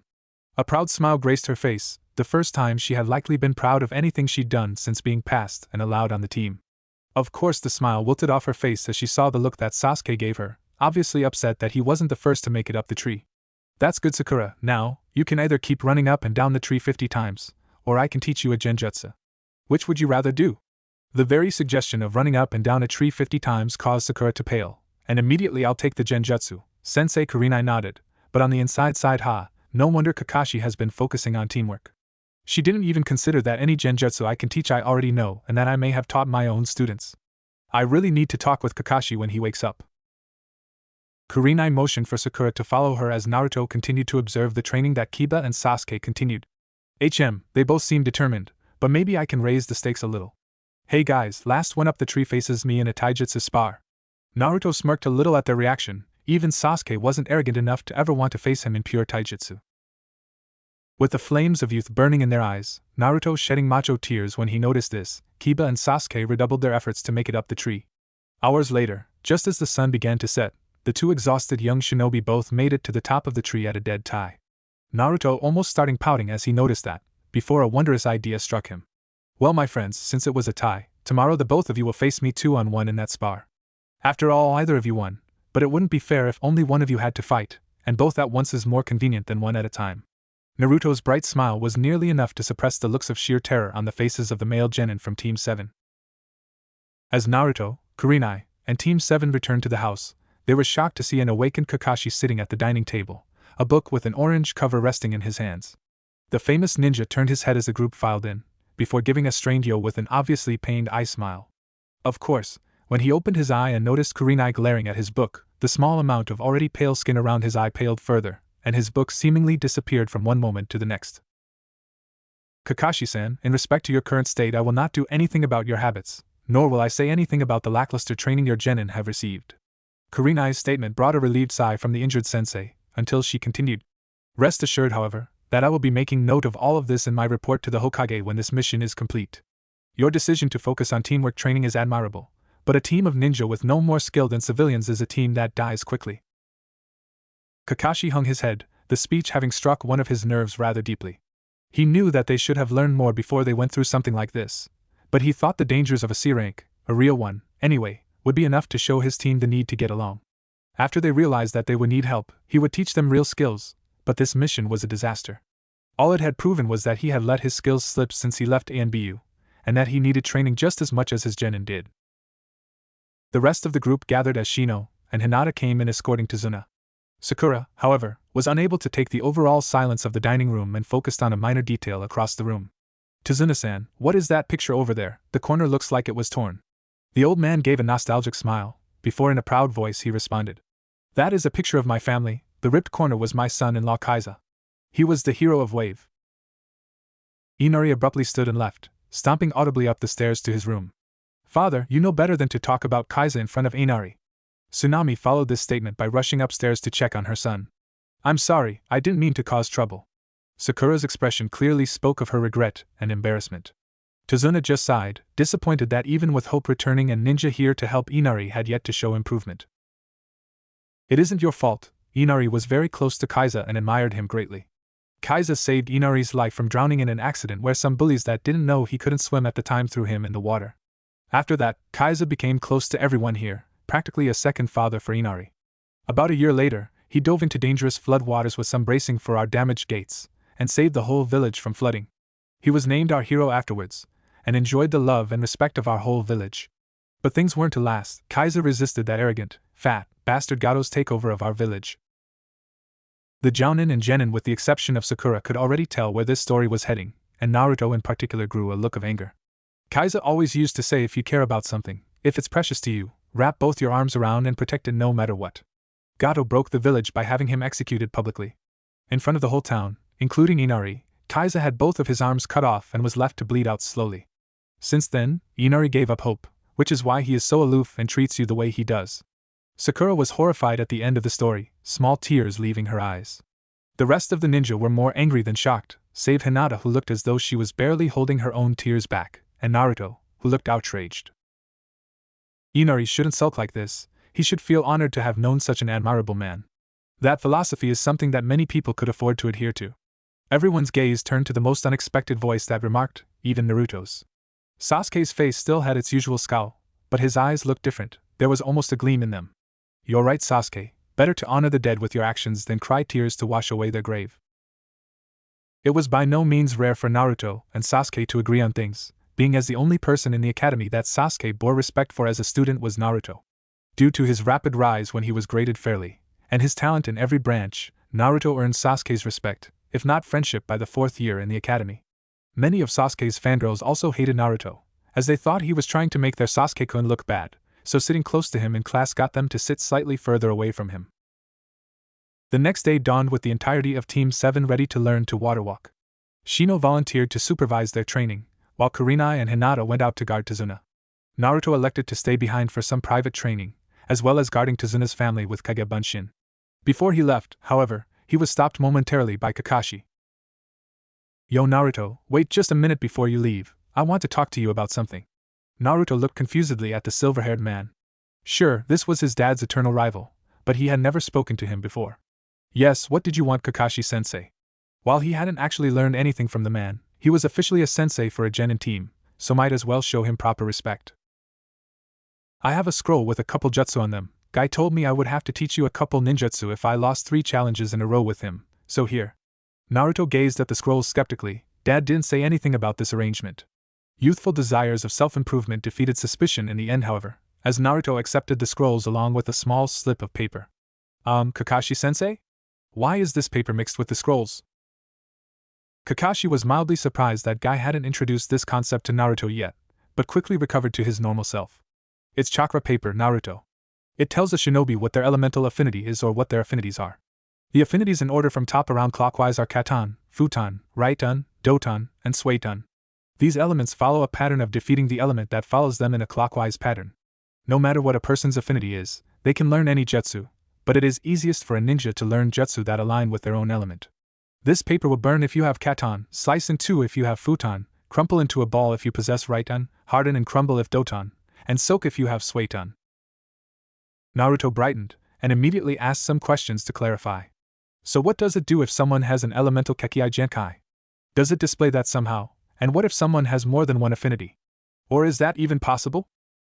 A proud smile graced her face, the first time she had likely been proud of anything she'd done since being passed and allowed on the team. Of course the smile wilted off her face as she saw the look that Sasuke gave her, obviously upset that he wasn't the first to make it up the tree. That's good, Sakura. Now, you can either keep running up and down the tree 50 times, or I can teach you a genjutsu. Which would you rather do? The very suggestion of running up and down a tree 50 times caused Sakura to pale, and immediately I'll take the genjutsu. Sensei Kurenai nodded, but on the inside no wonder Kakashi has been focusing on teamwork. She didn't even consider that any genjutsu I can teach I already know and that I may have taught my own students. I really need to talk with Kakashi when he wakes up. Kurenai motioned for Sakura to follow her as Naruto continued to observe the training that Kiba and Sasuke continued. They both seem determined, but maybe I can raise the stakes a little. Hey guys, last one up the tree faces me in a taijutsu spar. Naruto smirked a little at their reaction, even Sasuke wasn't arrogant enough to ever want to face him in pure taijutsu. With the flames of youth burning in their eyes, Naruto shedding macho tears when he noticed this, Kiba and Sasuke redoubled their efforts to make it up the tree. Hours later, just as the sun began to set, the 2 exhausted young shinobi both made it to the top of the tree at a dead tie. Naruto almost starting pouting as he noticed that, before a wondrous idea struck him. Well, my friends, since it was a tie, tomorrow the both of you will face me 2-on-1 in that spar. After all, either of you won, but it wouldn't be fair if only one of you had to fight, and both at once is more convenient than one at a time. Naruto's bright smile was nearly enough to suppress the looks of sheer terror on the faces of the male genin from Team 7. As Naruto, Kurenai, and Team 7 returned to the house, they were shocked to see an awakened Kakashi sitting at the dining table, a book with an orange cover resting in his hands. The famous ninja turned his head as the group filed in, before giving a strained yo with an obviously pained eye smile. Of course, when he opened his eye and noticed Kurenai glaring at his book, the small amount of already pale skin around his eye paled further, and his book seemingly disappeared from one moment to the next. Kakashi-san, in respect to your current state, I will not do anything about your habits, nor will I say anything about the lackluster training your genin have received. Kurenai's statement brought a relieved sigh from the injured sensei, until she continued. Rest assured, however, that I will be making note of all of this in my report to the Hokage when this mission is complete. Your decision to focus on teamwork training is admirable, but a team of ninja with no more skill than civilians is a team that dies quickly. Kakashi hung his head, the speech having struck one of his nerves rather deeply. He knew that they should have learned more before they went through something like this, but he thought the dangers of a C rank, a real one, anyway, would be enough to show his team the need to get along. After they realized that they would need help, he would teach them real skills, but this mission was a disaster. All it had proven was that he had let his skills slip since he left ANBU, and that he needed training just as much as his genin did. The rest of the group gathered as Shino and Hinata came in escorting Tazuna. Sakura, however, was unable to take the overall silence of the dining room and focused on a minor detail across the room. Tazuna-san, what is that picture over there? The corner looks like it was torn. The old man gave a nostalgic smile, before in a proud voice he responded. That is a picture of my family. The ripped corner was my son-in-law Kaiza. He was the hero of Wave. Inari abruptly stood and left, stomping audibly up the stairs to his room. Father, you know better than to talk about Kaiza in front of Inari. Tsunami followed this statement by rushing upstairs to check on her son. I'm sorry, I didn't mean to cause trouble. Sakura's expression clearly spoke of her regret and embarrassment. Tazuna just sighed, disappointed that even with Hope returning and Ninja here to help, Inari had yet to show improvement. It isn't your fault. Inari was very close to Kaiza and admired him greatly. Kaiza saved Inari's life from drowning in an accident where some bullies that didn't know he couldn't swim at the time threw him in the water. After that, Kaiza became close to everyone here, practically a second father for Inari. About a year later, he dove into dangerous floodwaters with some bracing for our damaged gates, and saved the whole village from flooding. He was named our hero afterwards, and enjoyed the love and respect of our whole village. But things weren't to last. Kaiza resisted that arrogant, fat, bastard Gato's takeover of our village. The Jounin and Genin, with the exception of Sakura, could already tell where this story was heading, and Naruto in particular grew a look of anger. Kaiza always used to say, if you care about something, if it's precious to you, wrap both your arms around and protect it no matter what. Gato broke the village by having him executed publicly. In front of the whole town, including Inari, Kaiza had both of his arms cut off and was left to bleed out slowly. Since then, Inari gave up hope, which is why he is so aloof and treats you the way he does. Sakura was horrified at the end of the story, small tears leaving her eyes. The rest of the ninja were more angry than shocked, save Hinata, who looked as though she was barely holding her own tears back, and Naruto, who looked outraged. Inari shouldn't sulk like this. He should feel honored to have known such an admirable man. That philosophy is something that many people could afford to adhere to. Everyone's gaze turned to the most unexpected voice that remarked, even Naruto's. Sasuke's face still had its usual scowl, but his eyes looked different. There was almost a gleam in them. You're right, Sasuke. Better to honor the dead with your actions than cry tears to wash away their grave. It was by no means rare for Naruto and Sasuke to agree on things, being as the only person in the academy that Sasuke bore respect for as a student was Naruto. Due to his rapid rise when he was graded fairly, and his talent in every branch, Naruto earned Sasuke's respect, if not friendship, by the 4th year in the academy. Many of Sasuke's fangirls also hated Naruto, as they thought he was trying to make their Sasuke-kun look bad, so sitting close to him in class got them to sit slightly further away from him. The next day dawned with the entirety of Team 7 ready to learn to water walk. Shino volunteered to supervise their training, while Kurenai and Hinata went out to guard Tazuna. Naruto elected to stay behind for some private training, as well as guarding Tazuna's family with Kage Bunshin. Before he left, however, he was stopped momentarily by Kakashi. Yo Naruto, wait just a minute before you leave, I want to talk to you about something. Naruto looked confusedly at the silver-haired man. Sure, this was his dad's eternal rival, but he had never spoken to him before. Yes, what did you want, Kakashi-sensei? While he hadn't actually learned anything from the man, he was officially a sensei for a genin team, so might as well show him proper respect. I have a scroll with a couple jutsu on them. Guy told me I would have to teach you a couple ninjutsu if I lost 3 challenges in a row with him, so here. Naruto gazed at the scrolls skeptically. Dad didn't say anything about this arrangement. Youthful desires of self-improvement defeated suspicion in the end, however, as Naruto accepted the scrolls along with a small slip of paper. Kakashi-sensei? Why is this paper mixed with the scrolls? Kakashi was mildly surprised that Guy hadn't introduced this concept to Naruto yet, but quickly recovered to his normal self. It's chakra paper, Naruto. It tells a shinobi what their elemental affinity is or what their affinities are. The affinities in order from top around clockwise are Katan, Futan, Raitan, Dotan, and Suitan. These elements follow a pattern of defeating the element that follows them in a clockwise pattern. No matter what a person's affinity is, they can learn any jutsu, but it is easiest for a ninja to learn jutsu that align with their own element. This paper will burn if you have Katan, slice in 2 if you have Futan, crumple into a ball if you possess Raitan, harden and crumble if Dotan, and soak if you have Suitan. Naruto brightened, and immediately asked some questions to clarify. So what does it do if someone has an elemental Kekkei Genkai? Does it display that somehow? And what if someone has more than one affinity? Or is that even possible?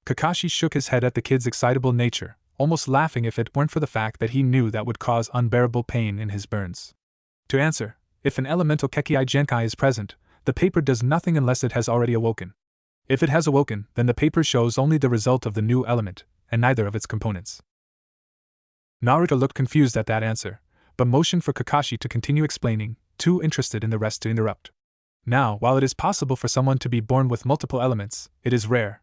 Kakashi shook his head at the kid's excitable nature, almost laughing if it weren't for the fact that he knew that would cause unbearable pain in his burns. To answer, If an elemental Kekii Genkai is present, the paper does nothing unless it has already awoken. If it has awoken, then the paper shows only the result of the new element, and neither of its components. Naruto looked confused at that answer, but motioned for Kakashi to continue explaining, too interested in the rest to interrupt. Now, while it is possible for someone to be born with multiple elements, it is rare.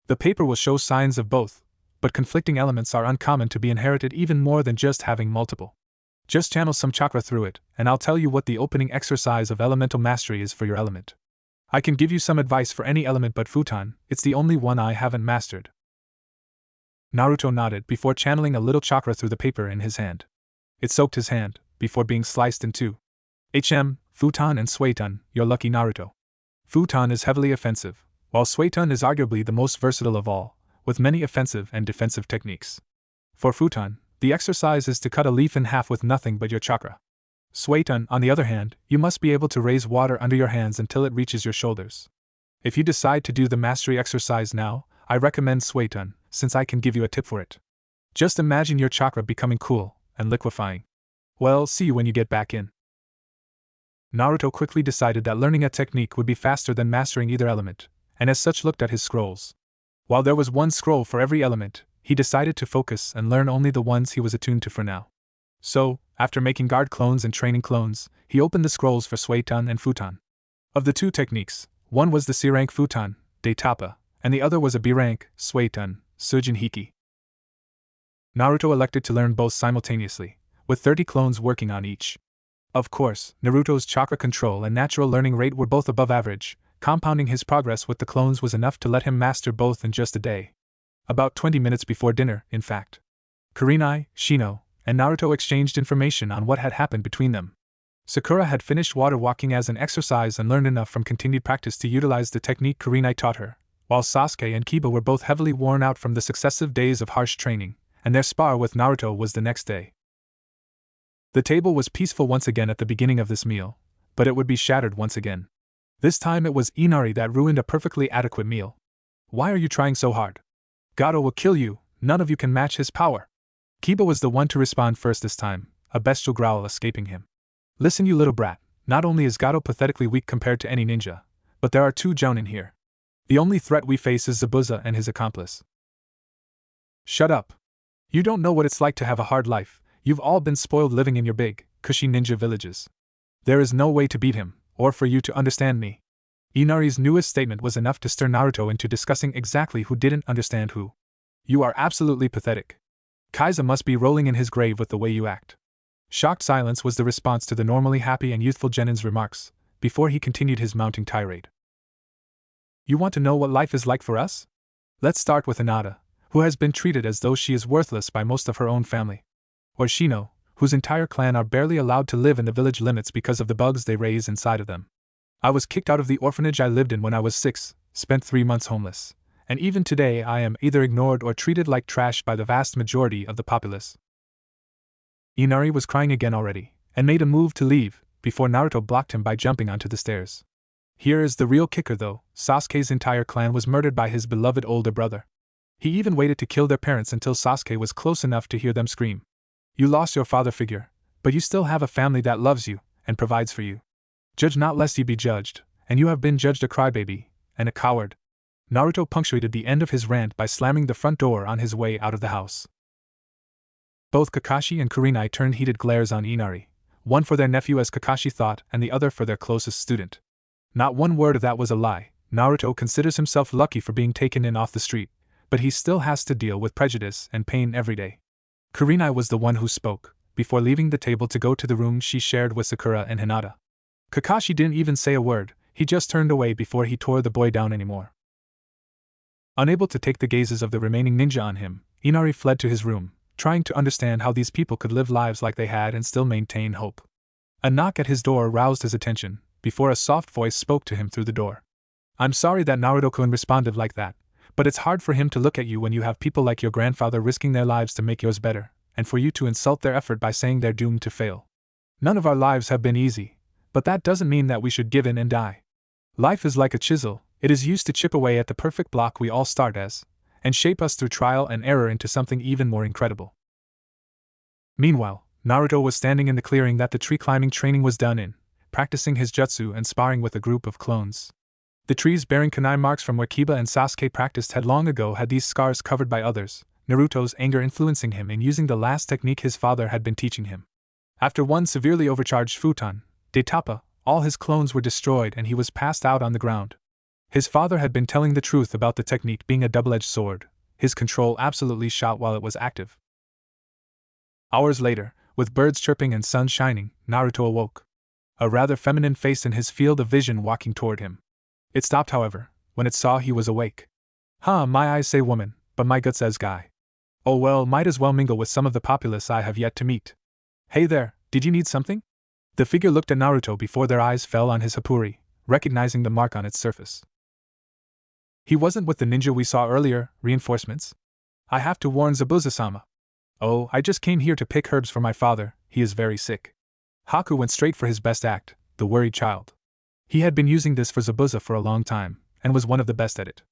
The paper will show signs of both, but conflicting elements are uncommon to be inherited even more than just having multiple. Just channel some chakra through it, and I'll tell you what the opening exercise of elemental mastery is for your element. I can give you some advice for any element but Futon, it's the only one I haven't mastered. Naruto nodded before channeling a little chakra through the paper in his hand. It soaked his hand, before being sliced in two. Futon and Suiton, you're lucky Naruto. Futon is heavily offensive, while Suiton is arguably the most versatile of all, with many offensive and defensive techniques. For Futon, the exercise is to cut a leaf in half with nothing but your chakra. Suiton, on the other hand, you must be able to raise water under your hands until it reaches your shoulders. If you decide to do the mastery exercise now, I recommend Suiton, since I can give you a tip for it. Just imagine your chakra becoming cool and liquefying. Well, see you when you get back in. Naruto quickly decided that learning a technique would be faster than mastering either element, and as such looked at his scrolls. While there was one scroll for every element, he decided to focus and learn only the ones he was attuned to for now. So, after making guard clones and training clones, he opened the scrolls for Suiton and Futon. Of the two techniques, one was the C rank Futon, Daitapa, and the other was a B rank, Suiton, Sujin Hiki. Naruto elected to learn both simultaneously, with 30 clones working on each. Of course, Naruto's chakra control and natural learning rate were both above average. Compounding his progress with the clones was enough to let him master both in just a day. About 20 minutes before dinner, in fact. Kurenai, Shino, and Naruto exchanged information on what had happened between them. Sakura had finished water walking as an exercise and learned enough from continued practice to utilize the technique Kurenai taught her, while Sasuke and Kiba were both heavily worn out from the successive days of harsh training, and their spar with Naruto was the next day. The table was peaceful once again at the beginning of this meal, but it would be shattered once again. This time it was Inari that ruined a perfectly adequate meal. Why are you trying so hard? Gato will kill you, none of you can match his power. Kiba was the one to respond first this time, a bestial growl escaping him. Listen you little brat, not only is Gato pathetically weak compared to any ninja, but there are two Jounin here. The only threat we face is Zabuza and his accomplice. Shut up. You don't know what it's like to have a hard life, you've all been spoiled living in your big, cushy ninja villages. There is no way to beat him, or for you to understand me. Inari's newest statement was enough to stir Naruto into discussing exactly who didn't understand who. You are absolutely pathetic. Kaiza must be rolling in his grave with the way you act. Shocked silence was the response to the normally happy and youthful Genin's remarks, before he continued his mounting tirade. You want to know what life is like for us? Let's start with Hinata, who has been treated as though she is worthless by most of her own family. Or Shino, whose entire clan are barely allowed to live in the village limits because of the bugs they raise inside of them. I was kicked out of the orphanage I lived in when I was 6, spent 3 months homeless, and even today I am either ignored or treated like trash by the vast majority of the populace. Inari was crying again already, and made a move to leave, before Naruto blocked him by jumping onto the stairs. Here is the real kicker though, Sasuke's entire clan was murdered by his beloved older brother. He even waited to kill their parents until Sasuke was close enough to hear them scream. You lost your father figure, but you still have a family that loves you, and provides for you. Judge not lest you be judged, and you have been judged a crybaby, and a coward. Naruto punctuated the end of his rant by slamming the front door on his way out of the house. Both Kakashi and Kurenai turned heated glares on Inari, one for their nephew as Kakashi thought and the other for their closest student. Not one word of that was a lie. Naruto considers himself lucky for being taken in off the street, but he still has to deal with prejudice and pain every day. Kurenai was the one who spoke, before leaving the table to go to the room she shared with Sakura and Hinata. Kakashi didn't even say a word, he just turned away before he tore the boy down anymore. Unable to take the gazes of the remaining ninja on him, Inari fled to his room, trying to understand how these people could live lives like they had and still maintain hope. A knock at his door roused his attention, before a soft voice spoke to him through the door. I'm sorry that Naruto-kun responded like that, but it's hard for him to look at you when you have people like your grandfather risking their lives to make yours better, and for you to insult their effort by saying they're doomed to fail. None of our lives have been easy, but that doesn't mean that we should give in and die. Life is like a chisel, it is used to chip away at the perfect block we all start as, and shape us through trial and error into something even more incredible. Meanwhile, Naruto was standing in the clearing that the tree climbing training was done in, practicing his jutsu and sparring with a group of clones. The trees bearing kunai marks from where Kiba and Sasuke practiced had long ago had these scars covered by others, Naruto's anger influencing him in using the last technique his father had been teaching him. After one severely overcharged futon, de Tapa, all his clones were destroyed and he was passed out on the ground. His father had been telling the truth about the technique being a double-edged sword. His control absolutely shot while it was active. Hours later, with birds chirping and sun shining, Naruto awoke. A rather feminine face in his field of vision walking toward him. It stopped, however, when it saw he was awake. Huh, my eyes say woman, but my gut says guy. Oh well, might as well mingle with some of the populace I have yet to meet. Hey there, did you need something? The figure looked at Naruto before their eyes fell on his hapuri, recognizing the mark on its surface. He wasn't with the ninja we saw earlier, reinforcements? I have to warn Zabuza-sama. Oh, I just came here to pick herbs for my father, he is very sick. Haku went straight for his best act, the worried child. He had been using this for Zabuza for a long time, and was one of the best at it.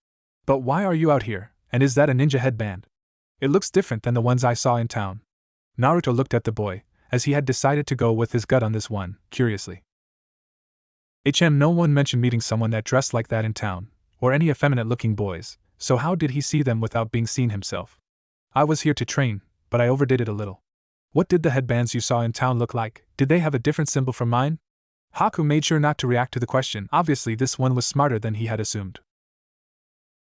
But why are you out here, and is that a ninja headband? It looks different than the ones I saw in town. Naruto looked at the boy, as he had decided to go with his gut on this one, curiously. No one mentioned meeting someone that dressed like that in town, or any effeminate-looking boys, so how did he see them without being seen himself? I was here to train, but I overdid it a little. What did the headbands you saw in town look like? Did they have a different symbol from mine? Haku made sure not to react to the question. Obviously this one was smarter than he had assumed.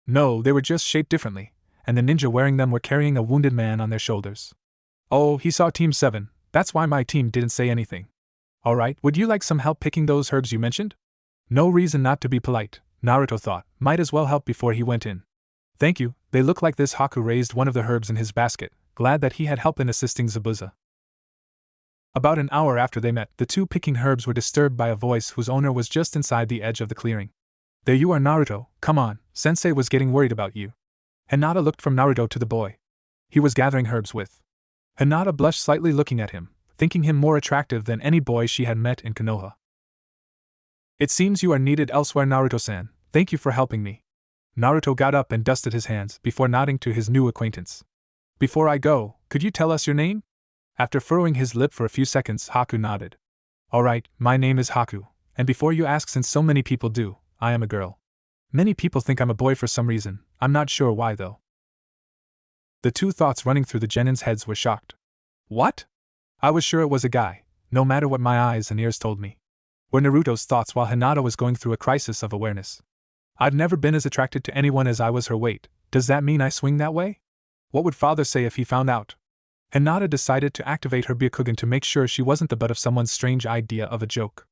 No, they were just shaped differently, and the ninja wearing them were carrying a wounded man on their shoulders. Oh, he saw Team 7, that's why my team didn't say anything. Alright, would you like some help picking those herbs you mentioned? No reason not to be polite, Naruto thought, might as well help before he went in. Thank you, they look like this. Haku raised one of the herbs in his basket, glad that he had help in assisting Zabuza. About an hour after they met, the two picking herbs were disturbed by a voice whose owner was just inside the edge of the clearing. There you are, Naruto, come on, sensei was getting worried about you. Hinata looked from Naruto to the boy. He was gathering herbs with. Hinata blushed slightly looking at him, thinking him more attractive than any boy she had met in Konoha. It seems you are needed elsewhere, Naruto-san, thank you for helping me. Naruto got up and dusted his hands before nodding to his new acquaintance. Before I go, could you tell us your name? After furrowing his lip for a few seconds, Haku nodded. Alright, my name is Haku, and before you ask, since so many people do, I am a girl. Many people think I'm a boy for some reason, I'm not sure why though. The two thoughts running through the genins' heads were shocked. What? I was sure it was a guy, no matter what my eyes and ears told me. Were Naruto's thoughts while Hinata was going through a crisis of awareness. I've never been as attracted to anyone as I was her weight, does that mean I swing that way? What would father say if he found out? Hinata decided to activate her Byakugan to make sure she wasn't the butt of someone's strange idea of a joke.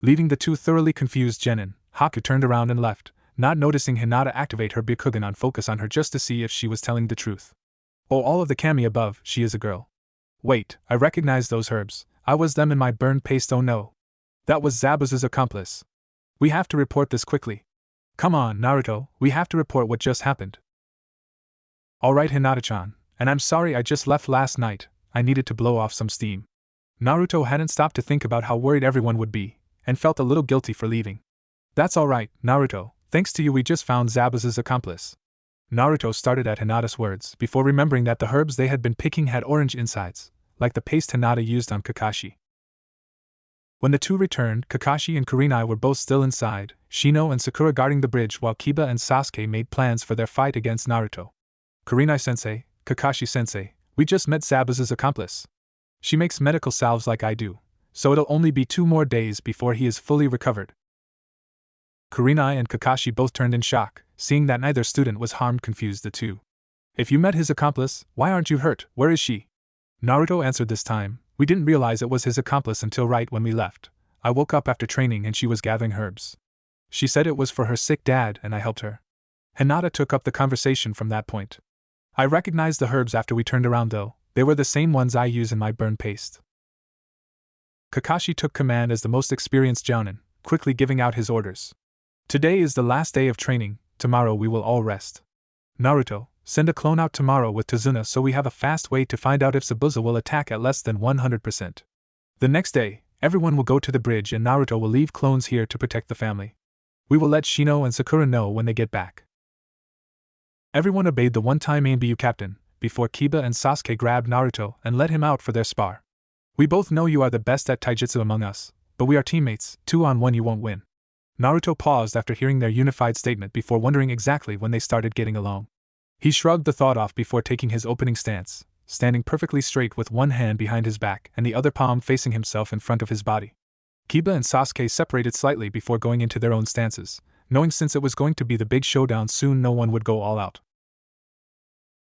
Leaving the two thoroughly confused genin, Haku turned around and left, not noticing Hinata activate her Byakugan on focus on her just to see if she was telling the truth. Oh, all of the kami above, she is a girl. Wait, I recognize those herbs, I was them in my burned paste, oh no. That was Zabuza's accomplice. We have to report this quickly. Come on, Naruto, we have to report what just happened. Alright, Hinata-chan, and I'm sorry I just left last night, I needed to blow off some steam. Naruto hadn't stopped to think about how worried everyone would be, and felt a little guilty for leaving. That's alright, Naruto, thanks to you we just found Zabuza's accomplice. Naruto started at Hinata's words before remembering that the herbs they had been picking had orange insides, like the paste Hinata used on Kakashi. When the two returned, Kakashi and Kurenai were both still inside, Shino and Sakura guarding the bridge while Kiba and Sasuke made plans for their fight against Naruto. Kurenai-sensei, Kakashi-sensei, we just met Zabuza's accomplice. She makes medical salves like I do, so it'll only be 2 more days before he is fully recovered. Kurenai and Kakashi both turned in shock, seeing that neither student was harmed. Confused the two. If you met his accomplice, why aren't you hurt? Where is she? Naruto answered this time. We didn't realize it was his accomplice until right when we left. I woke up after training and she was gathering herbs. She said it was for her sick dad and I helped her. Hinata took up the conversation from that point. I recognized the herbs after we turned around though, they were the same ones I use in my burn paste. Kakashi took command as the most experienced jounin, quickly giving out his orders. Today is the last day of training, tomorrow we will all rest. Naruto, send a clone out tomorrow with Tazuna so we have a fast way to find out if Zabuza will attack at less than 100%. The next day, everyone will go to the bridge and Naruto will leave clones here to protect the family. We will let Shino and Sakura know when they get back. Everyone obeyed the one-time ANBU captain, before Kiba and Sasuke grabbed Naruto and let him out for their spar. We both know you are the best at taijutsu among us, But we are teammates, 2-on-1 you won't win. Naruto paused after hearing their unified statement before wondering exactly when they started getting along. He shrugged the thought off before taking his opening stance, standing perfectly straight with one hand behind his back and the other palm facing himself in front of his body. Kiba and Sasuke separated slightly before going into their own stances, knowing since it was going to be the big showdown soon no one would go all out.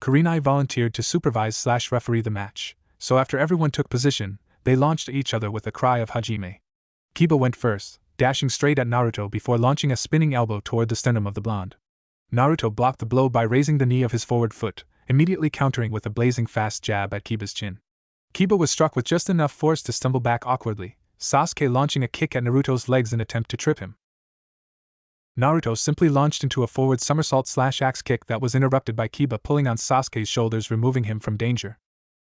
Kurenai volunteered to supervise/referee the match, so after everyone took position, they launched at each other with a cry of Hajime. Kiba went first, dashing straight at Naruto before launching a spinning elbow toward the sternum of the blonde. Naruto blocked the blow by raising the knee of his forward foot, immediately countering with a blazing fast jab at Kiba's chin. Kiba was struck with just enough force to stumble back awkwardly, Sasuke launching a kick at Naruto's legs in an attempt to trip him. Naruto simply launched into a forward somersault/axe kick that was interrupted by Kiba pulling on Sasuke's shoulders, removing him from danger.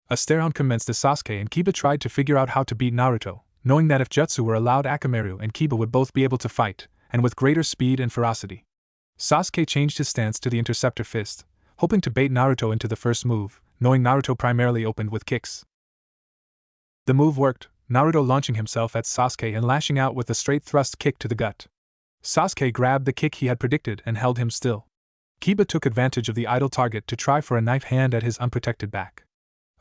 A stare-on commenced as Sasuke and Kiba tried to figure out how to beat Naruto, knowing that if jutsu were allowed, Akamaru and Kiba would both be able to fight, and with greater speed and ferocity. Sasuke changed his stance to the interceptor fist, hoping to bait Naruto into the first move, knowing Naruto primarily opened with kicks. The move worked, Naruto launching himself at Sasuke and lashing out with a straight thrust kick to the gut. Sasuke grabbed the kick he had predicted and held him still. Kiba took advantage of the idle target to try for a knife hand at his unprotected back.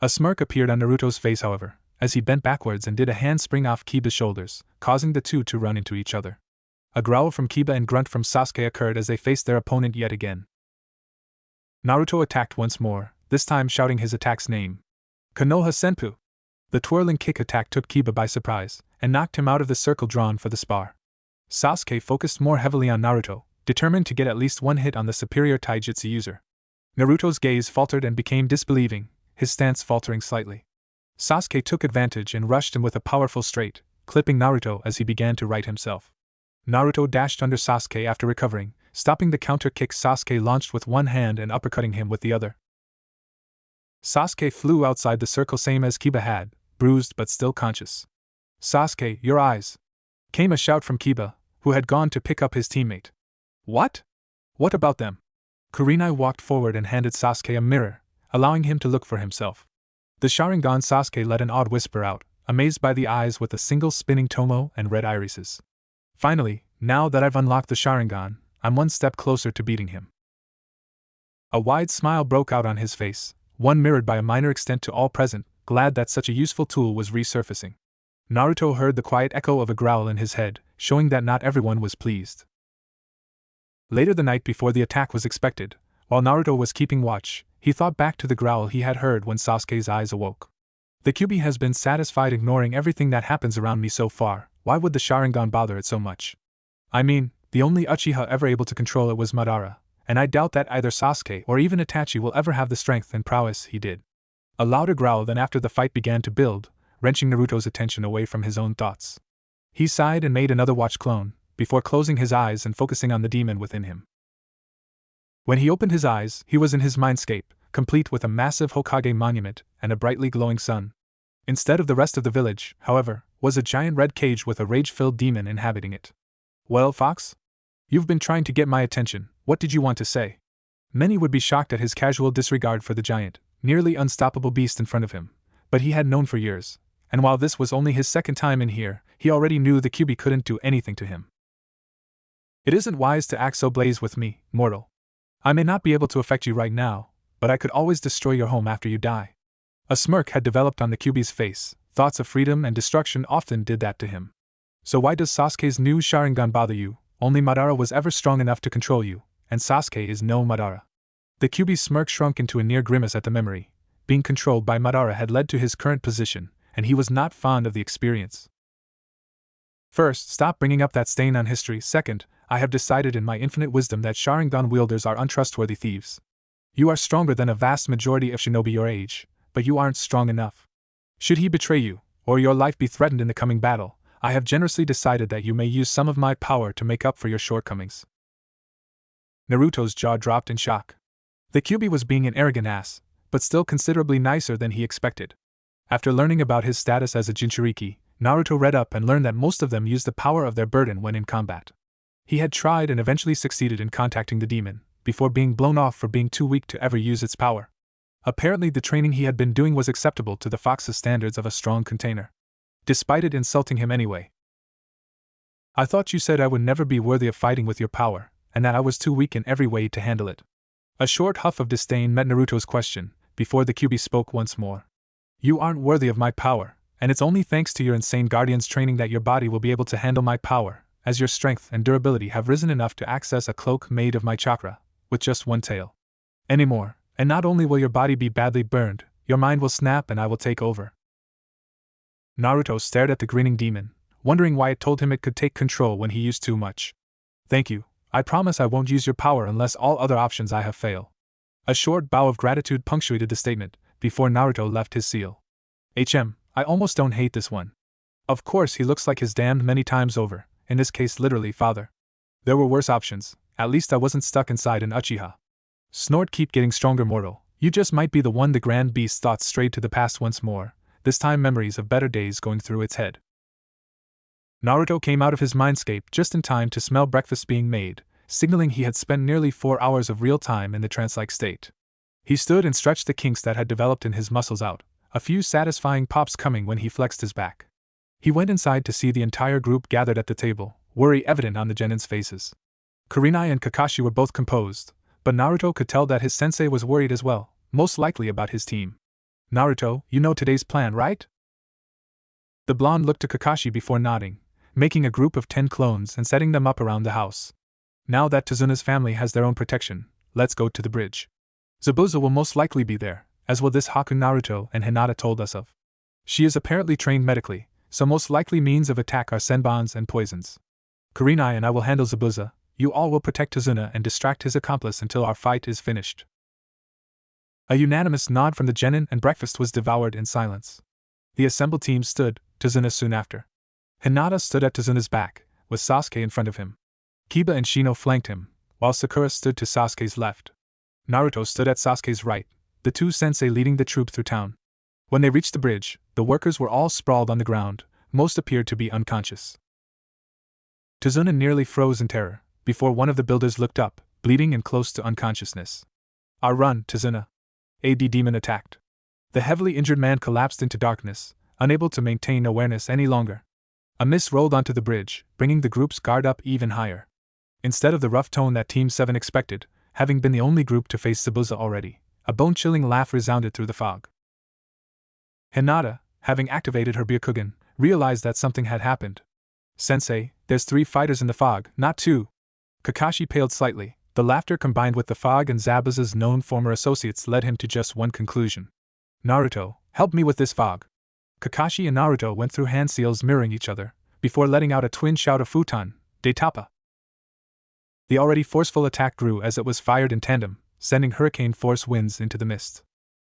A smirk appeared on Naruto's face, however, as he bent backwards and did a handspring off Kiba's shoulders, causing the two to run into each other. A growl from Kiba and grunt from Sasuke occurred as they faced their opponent yet again. Naruto attacked once more, this time shouting his attack's name. Konoha Senpu! The twirling kick attack took Kiba by surprise, and knocked him out of the circle drawn for the spar. Sasuke focused more heavily on Naruto, determined to get at least one hit on the superior taijutsu user. Naruto's gaze faltered and became disbelieving, his stance faltering slightly. Sasuke took advantage and rushed him with a powerful straight, clipping Naruto as he began to right himself. Naruto dashed under Sasuke after recovering, stopping the counter kick Sasuke launched with one hand and uppercutting him with the other. Sasuke flew outside the circle same as Kiba had, bruised but still conscious. "Sasuke, your eyes!" came a shout from Kiba, who had gone to pick up his teammate. "What? What about them?" Kurenai walked forward and handed Sasuke a mirror, allowing him to look for himself. The Sharingan Sasuke let an odd whisper out, amazed by the eyes with a single spinning tomo and red irises. "Finally, now that I've unlocked the Sharingan, I'm one step closer to beating him." A wide smile broke out on his face, one mirrored by a minor extent to all present, glad that such a useful tool was resurfacing. Naruto heard the quiet echo of a growl in his head, showing that not everyone was pleased. Later the night before the attack was expected, while Naruto was keeping watch, he thought back to the growl he had heard when Sasuke's eyes awoke. "The Kyuubi has been satisfied ignoring everything that happens around me so far, why would the Sharingan bother it so much? I mean, the only Uchiha ever able to control it was Madara, and I doubt that either Sasuke or even Itachi will ever have the strength and prowess he did." A louder growl than after the fight began to build, wrenching Naruto's attention away from his own thoughts. He sighed and made another watch clone, before closing his eyes and focusing on the demon within him. When he opened his eyes, he was in his mindscape, complete with a massive Hokage monument and a brightly glowing sun. Instead of the rest of the village, however, was a giant red cage with a rage-filled demon inhabiting it. "Well, Fox? You've been trying to get my attention, what did you want to say?" Many would be shocked at his casual disregard for the giant, nearly unstoppable beast in front of him, but he had known for years, and while this was only his second time in here, he already knew the Kyuubi couldn't do anything to him. "It isn't wise to act so blaze with me, mortal. I may not be able to affect you right now, but I could always destroy your home after you die." A smirk had developed on the Kyuubi's face, thoughts of freedom and destruction often did that to him. "So why does Sasuke's new Sharingan bother you? Only Madara was ever strong enough to control you, and Sasuke is no Madara." The Kyuubi's smirk shrunk into a near grimace at the memory. Being controlled by Madara had led to his current position, and he was not fond of the experience. "First, stop bringing up that stain on history. Second, I have decided in my infinite wisdom that Sharingan wielders are untrustworthy thieves. You are stronger than a vast majority of shinobi your age, but you aren't strong enough. Should he betray you, or your life be threatened in the coming battle, I have generously decided that you may use some of my power to make up for your shortcomings." Naruto's jaw dropped in shock. The Kyuubi was being an arrogant ass, but still considerably nicer than he expected. After learning about his status as a Jinchuriki, Naruto read up and learned that most of them used the power of their burden when in combat. He had tried and eventually succeeded in contacting the demon, before being blown off for being too weak to ever use its power. Apparently the training he had been doing was acceptable to the Fox's standards of a strong container. Despite it insulting him anyway. I thought you said I would never be worthy of fighting with your power, and that I was too weak in every way to handle it. A short huff of disdain met Naruto's question, before the QB spoke once more. You aren't worthy of my power, and it's only thanks to your insane guardian's training that your body will be able to handle my power, as your strength and durability have risen enough to access a cloak made of my chakra, with just one tail. Anymore, and not only will your body be badly burned, your mind will snap and I will take over. Naruto stared at the grinning demon, wondering why it told him it could take control when he used too much. Thank you, I promise I won't use your power unless all other options I have fail. A short bow of gratitude punctuated the statement, before Naruto left his seal. I almost don't hate this one. Of course he looks like his damned many times over, in this case literally father. There were worse options, at least I wasn't stuck inside an Uchiha. Snort, keep getting stronger, mortal, you just might be the one. The grand beast's thoughts strayed to the past once more, this time memories of better days going through its head. Naruto came out of his mindscape just in time to smell breakfast being made, signaling he had spent nearly 4 hours of real time in the trance-like state. He stood and stretched the kinks that had developed in his muscles out, a few satisfying pops coming when he flexed his back. He went inside to see the entire group gathered at the table, worry evident on the Genin's faces. Kurenai and Kakashi were both composed, but Naruto could tell that his sensei was worried as well, most likely about his team. Naruto, you know today's plan, right? The blonde looked to Kakashi before nodding, making a group of 10 clones and setting them up around the house. Now that Tazuna's family has their own protection, let's go to the bridge. Zabuza will most likely be there, as will this Haku Naruto and Hinata told us of. She is apparently trained medically, so most likely means of attack are senbons and poisons. Kurenai and I will handle Zabuza, you all will protect Tazuna and distract his accomplice until our fight is finished. A unanimous nod from the Genin and breakfast was devoured in silence. The assembled team stood, Tazuna soon after. Hinata stood at Tazuna's back, with Sasuke in front of him. Kiba and Shino flanked him, while Sakura stood to Sasuke's left. Naruto stood at Sasuke's right, the two sensei leading the troop through town. When they reached the bridge, the workers were all sprawled on the ground, most appeared to be unconscious. Tazuna nearly froze in terror, before one of the builders looked up, bleeding and close to unconsciousness. Run, Tazuna! AD demon attacked. The heavily injured man collapsed into darkness, unable to maintain awareness any longer. A mist rolled onto the bridge, bringing the group's guard up even higher. Instead of the rough tone that Team 7 expected, having been the only group to face Zabuza already, a bone-chilling laugh resounded through the fog. Hinata, having activated her Byakugan, realized that something had happened. Sensei, there's 3 fighters in the fog, not 2. Kakashi paled slightly. The laughter combined with the fog and Zabuza's known former associates led him to just one conclusion. Naruto, help me with this fog. Kakashi and Naruto went through hand seals mirroring each other, before letting out a twin shout of Futon, de Tapa. The already forceful attack grew as it was fired in tandem, sending hurricane-force winds into the mist.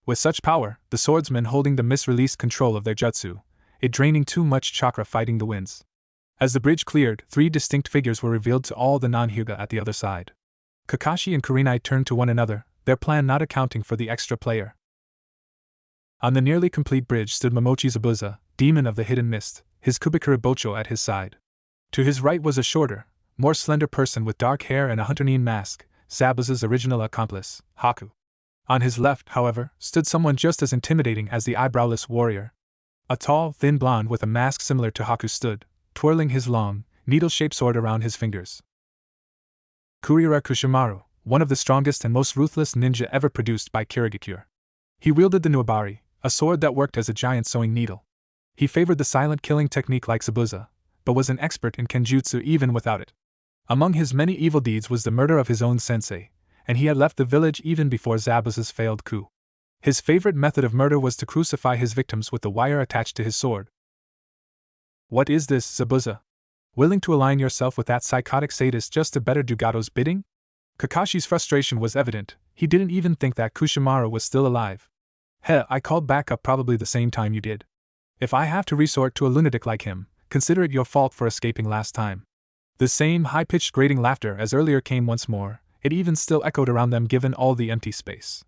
With such power, the swordsmen holding the mist released control of their jutsu, it draining too much chakra fighting the winds. As the bridge cleared, 3 distinct figures were revealed to all the non-Hyuga at the other side. Kakashi and Kurenai turned to one another, their plan not accounting for the extra player. On the nearly complete bridge stood Momochi Zabuza, demon of the hidden mist, his Kubikura Bocho at his side. To his right was a shorter, more slender person with dark hair and a hunter-nin mask, Zabuza's original accomplice, Haku. On his left, however, stood someone just as intimidating as the eyebrowless warrior. A tall, thin blonde with a mask similar to Haku stood, twirling his long, needle-shaped sword around his fingers. Kurira Kushimaru, one of the strongest and most ruthless ninja ever produced by Kirigakure. He wielded the Nuibari, a sword that worked as a giant sewing needle. He favored the silent killing technique like Zabuza, but was an expert in kenjutsu even without it. Among his many evil deeds was the murder of his own sensei, and he had left the village even before Zabuza's failed coup. His favorite method of murder was to crucify his victims with the wire attached to his sword. What is this, Zabuza? Willing to align yourself with that psychotic sadist just to better do Gato's bidding? Kakashi's frustration was evident. He didn't even think that Kushimaru was still alive. I called back up probably the same time you did. If I have to resort to a lunatic like him, consider it your fault for escaping last time. The same high-pitched grating laughter as earlier came once more, it even still echoed around them given all the empty space.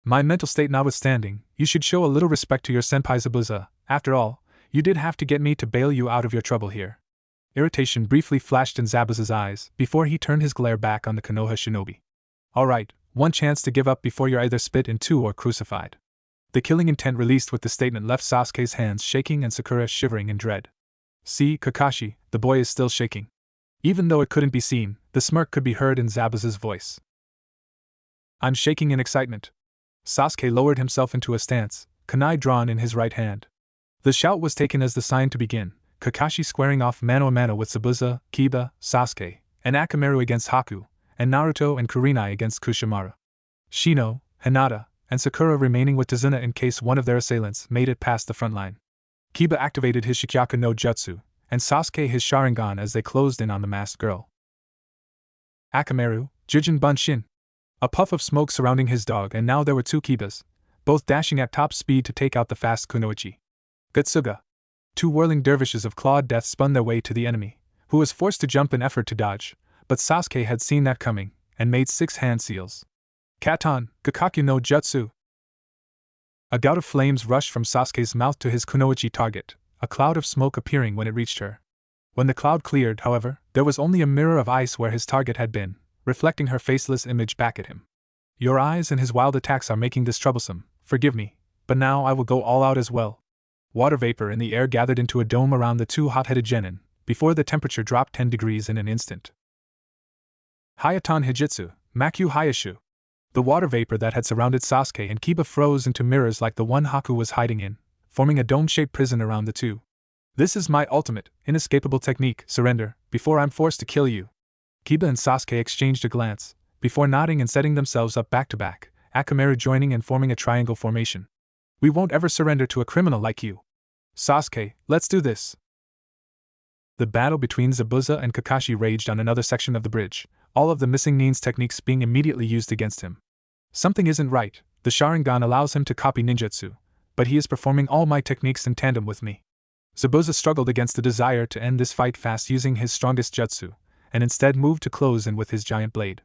My mental state notwithstanding, you should show a little respect to your senpai Zabuza. After all, you did have to get me to bail you out of your trouble here. Irritation briefly flashed in Zabuza's eyes before he turned his glare back on the Konoha shinobi. Alright, one chance to give up before you're either spit in two or crucified. The killing intent released with the statement left Sasuke's hands shaking and Sakura shivering in dread. See, Kakashi, the boy is still shaking. Even though it couldn't be seen, the smirk could be heard in Zabuza's voice. I'm shaking in excitement. Sasuke lowered himself into a stance, kunai drawn in his right hand. The shout was taken as the sign to begin, Kakashi squaring off mano-a-mano with Zabuza, Kiba, Sasuke, and Akamaru against Haku, and Naruto and Kurenai against Kushimaru. Shino, Hinata, and Sakura remaining with Tazuna in case one of their assailants made it past the front line. Kiba activated his Shikyaku no Jutsu, and Sasuke his Sharingan as they closed in on the masked girl. Akamaru, Jujin Bunshin. A puff of smoke surrounding his dog, and now there were two Kibas, both dashing at top speed to take out the fast Kunoichi. Gutsuga. Two whirling dervishes of clawed death spun their way to the enemy, who was forced to jump in effort to dodge, but Sasuke had seen that coming, and made 6 hand seals. Katon, Gakkaku no Jutsu. A gout of flames rushed from Sasuke's mouth to his Kunoichi target, a cloud of smoke appearing when it reached her. When the cloud cleared, however, there was only a mirror of ice where his target had been, reflecting her faceless image back at him. Your eyes and his wild attacks are making this troublesome, forgive me, but now I will go all out as well. Water vapor in the air gathered into a dome around the two hot-headed genin, before the temperature dropped 10 degrees in an instant. Hayaton Hijitsu, Maku Hayashu. The water vapor that had surrounded Sasuke and Kiba froze into mirrors like the one Haku was hiding in, forming a dome-shaped prison around the two. This is my ultimate, inescapable technique, surrender, before I'm forced to kill you. Kiba and Sasuke exchanged a glance, before nodding and setting themselves up back-to-back, Akamaru joining and forming a triangle formation. We won't ever surrender to a criminal like you. Sasuke, let's do this. The battle between Zabuza and Kakashi raged on another section of the bridge, all of the missing Nin's techniques being immediately used against him. Something isn't right. The Sharingan allows him to copy ninjutsu, but he is performing all my techniques in tandem with me. Zabuza struggled against the desire to end this fight fast using his strongest jutsu, and instead moved to close in with his giant blade.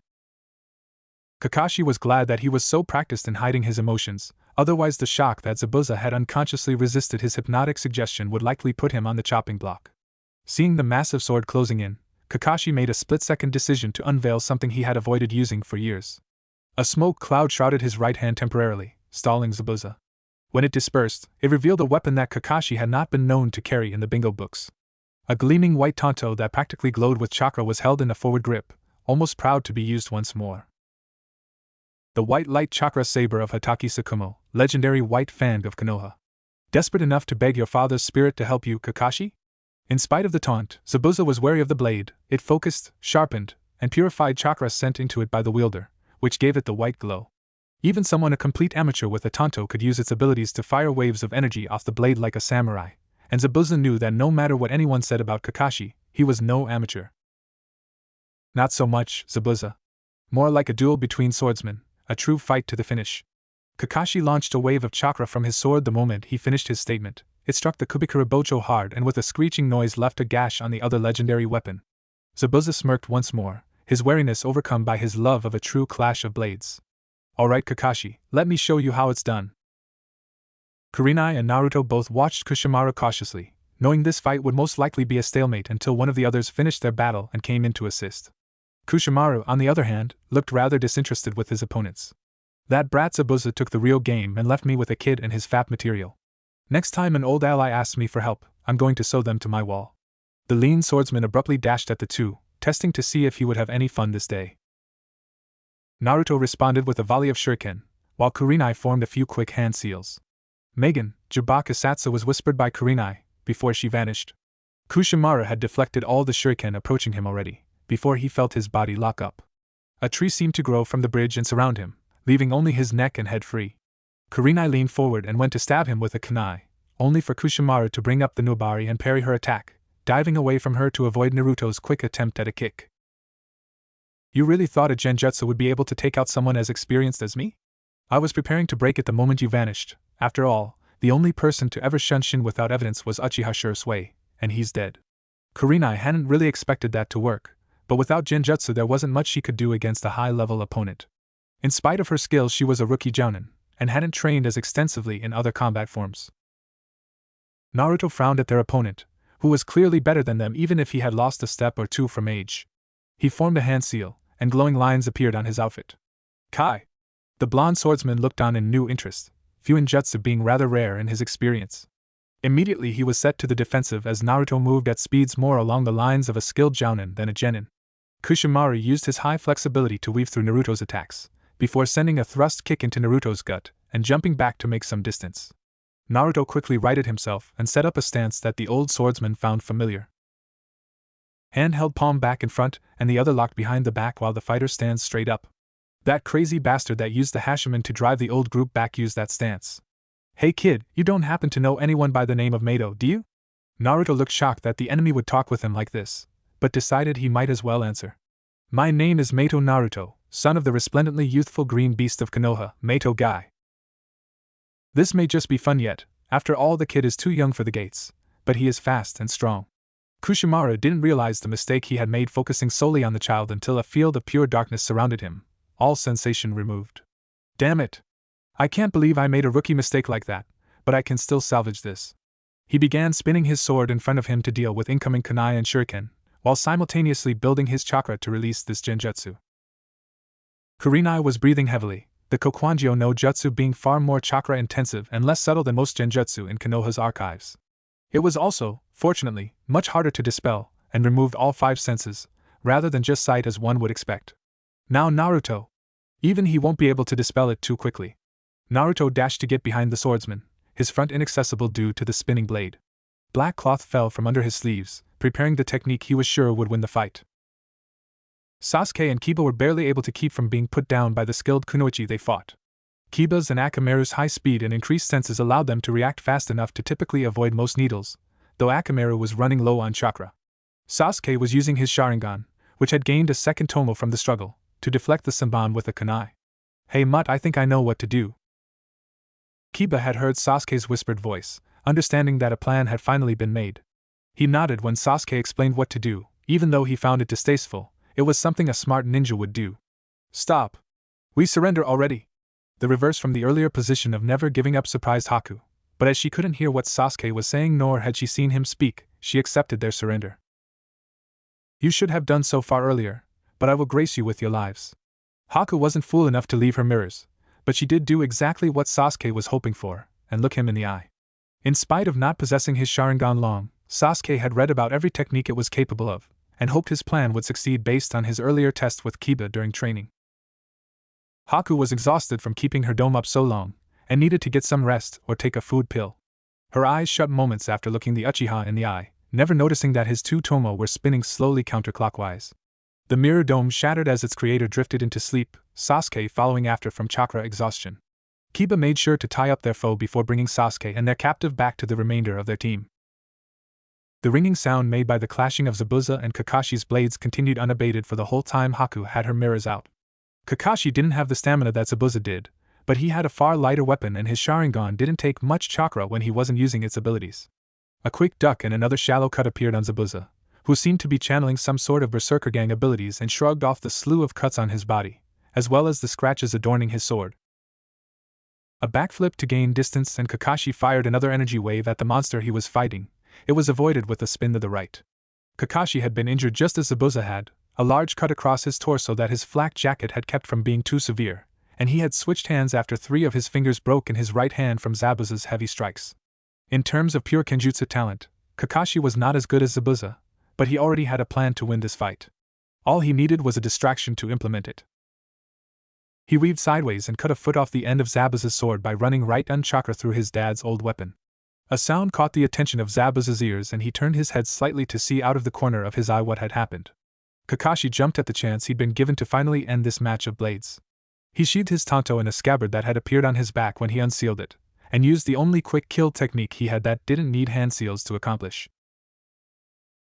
Kakashi was glad that he was so practiced in hiding his emotions, otherwise the shock that Zabuza had unconsciously resisted his hypnotic suggestion would likely put him on the chopping block. Seeing the massive sword closing in, Kakashi made a split-second decision to unveil something he had avoided using for years. A smoke cloud shrouded his right hand temporarily, stalling Zabuza. When it dispersed, it revealed a weapon that Kakashi had not been known to carry in the bingo books. A gleaming white tanto that practically glowed with chakra was held in a forward grip, almost proud to be used once more. The white light chakra saber of Hatake Tsukumo, legendary white fang of Konoha. Desperate enough to beg your father's spirit to help you, Kakashi? In spite of the taunt, Zabuza was wary of the blade. It focused, sharpened, and purified chakra sent into it by the wielder, which gave it the white glow. Even someone a complete amateur with a tanto could use its abilities to fire waves of energy off the blade like a samurai, and Zabuza knew that no matter what anyone said about Kakashi, he was no amateur. Not so much, Zabuza. More like a duel between swordsmen, a true fight to the finish. Kakashi launched a wave of chakra from his sword the moment he finished his statement. It struck the Kubikura Bocho hard and with a screeching noise left a gash on the other legendary weapon. Zabuza smirked once more, his wariness overcome by his love of a true clash of blades. Alright Kakashi, let me show you how it's done. Kurenai and Naruto both watched Kushimaru cautiously, knowing this fight would most likely be a stalemate until one of the others finished their battle and came in to assist. Kushimaru, on the other hand, looked rather disinterested with his opponents. That brat Zabuza took the real game and left me with a kid and his fap material. Next time an old ally asks me for help, I'm going to sew them to my wall. The lean swordsman abruptly dashed at the two, testing to see if he would have any fun this day. Naruto responded with a volley of shuriken, while Kurenai formed a few quick hand seals. Megan, Jubakisatsu was whispered by Kurenai, before she vanished. Kushimaru had deflected all the shuriken approaching him already, before he felt his body lock up. A tree seemed to grow from the bridge and surround him, leaving only his neck and head free. Kurenai leaned forward and went to stab him with a kunai, only for Kushimaru to bring up the Nuibar and parry her attack, diving away from her to avoid Naruto's quick attempt at a kick. You really thought a genjutsu would be able to take out someone as experienced as me? I was preparing to break it the moment you vanished. After all, the only person to ever shunshin without evidence was Uchiha Shursui, and he's dead. Kurenai hadn't really expected that to work, but without genjutsu there wasn't much she could do against a high-level opponent. In spite of her skills she was a rookie jounin, and hadn't trained as extensively in other combat forms. Naruto frowned at their opponent, who was clearly better than them even if he had lost a step or two from age. He formed a hand seal, and glowing lines appeared on his outfit. Kai! The blonde swordsman looked on in new interest, Fuinjutsu being rather rare in his experience. Immediately he was set to the defensive as Naruto moved at speeds more along the lines of a skilled jounin than a genin. Kushimaru used his high flexibility to weave through Naruto's attacks, before sending a thrust kick into Naruto's gut and jumping back to make some distance. Naruto quickly righted himself and set up a stance that the old swordsman found familiar. Hand held palm back in front and the other locked behind the back while the fighter stands straight up. That crazy bastard that used the Hashiman to drive the old group back used that stance. Hey kid, you don't happen to know anyone by the name of Mato, do you? Naruto looked shocked that the enemy would talk with him like this, but decided he might as well answer. My name is Mato Naruto, son of the resplendently youthful green beast of Konoha, Mato Guy. This may just be fun yet, after all the kid is too young for the gates, but he is fast and strong. Kushimaru didn't realize the mistake he had made focusing solely on the child until a field of pure darkness surrounded him, all sensation removed. Damn it! I can't believe I made a rookie mistake like that, but I can still salvage this. He began spinning his sword in front of him to deal with incoming kunai and shuriken, while simultaneously building his chakra to release this genjutsu. Kurenai was breathing heavily, the Kokwanjyo no Jutsu being far more chakra-intensive and less subtle than most genjutsu in Konoha's archives. It was also, fortunately, much harder to dispel, and removed all 5 senses, rather than just sight as one would expect. Now Naruto! Even he won't be able to dispel it too quickly. Naruto dashed to get behind the swordsman, his front inaccessible due to the spinning blade. Black cloth fell from under his sleeves, preparing the technique he was sure would win the fight. Sasuke and Kiba were barely able to keep from being put down by the skilled kunoichi they fought. Kiba's and Akamaru's high speed and increased senses allowed them to react fast enough to typically avoid most needles, though Akamaru was running low on chakra. Sasuke was using his Sharingan, which had gained a second tomo from the struggle, to deflect the Senbon with a kunai. Hey Mutt, I think I know what to do. Kiba had heard Sasuke's whispered voice, understanding that a plan had finally been made. He nodded when Sasuke explained what to do, even though he found it distasteful. It was something a smart ninja would do. Stop! We surrender already! The reverse from the earlier position of never giving up surprised Haku, but as she couldn't hear what Sasuke was saying nor had she seen him speak, she accepted their surrender. You should have done so far earlier, but I will grace you with your lives. Haku wasn't fool enough to leave her mirrors, but she did do exactly what Sasuke was hoping for, and look him in the eye. In spite of not possessing his Sharingan long, Sasuke had read about every technique it was capable of, and hoped his plan would succeed based on his earlier test with Kiba during training. Haku was exhausted from keeping her dome up so long, and needed to get some rest or take a food pill. Her eyes shut moments after looking the Uchiha in the eye, never noticing that his 2 tomo were spinning slowly counterclockwise. The mirror dome shattered as its creator drifted into sleep, Sasuke following after from chakra exhaustion. Kiba made sure to tie up their foe before bringing Sasuke and their captive back to the remainder of their team. The ringing sound made by the clashing of Zabuza and Kakashi's blades continued unabated for the whole time Haku had her mirrors out. Kakashi didn't have the stamina that Zabuza did, but he had a far lighter weapon and his Sharingan didn't take much chakra when he wasn't using its abilities. A quick duck and another shallow cut appeared on Zabuza, who seemed to be channeling some sort of Berserker Gang abilities and shrugged off the slew of cuts on his body, as well as the scratches adorning his sword. A backflip to gain distance and Kakashi fired another energy wave at the monster he was fighting. It was avoided with a spin to the right. Kakashi had been injured just as Zabuza had, a large cut across his torso that his flak jacket had kept from being too severe, and he had switched hands after 3 of his fingers broke in his right hand from Zabuza's heavy strikes. In terms of pure kenjutsu talent, Kakashi was not as good as Zabuza, but he already had a plan to win this fight. All he needed was a distraction to implement it. He weaved sideways and cut a foot off the end of Zabuza's sword by running right on chakra through his dad's old weapon. A sound caught the attention of Zabuza's ears and he turned his head slightly to see out of the corner of his eye what had happened. Kakashi jumped at the chance he'd been given to finally end this match of blades. He sheathed his tanto in a scabbard that had appeared on his back when he unsealed it, and used the only quick kill technique he had that didn't need hand seals to accomplish.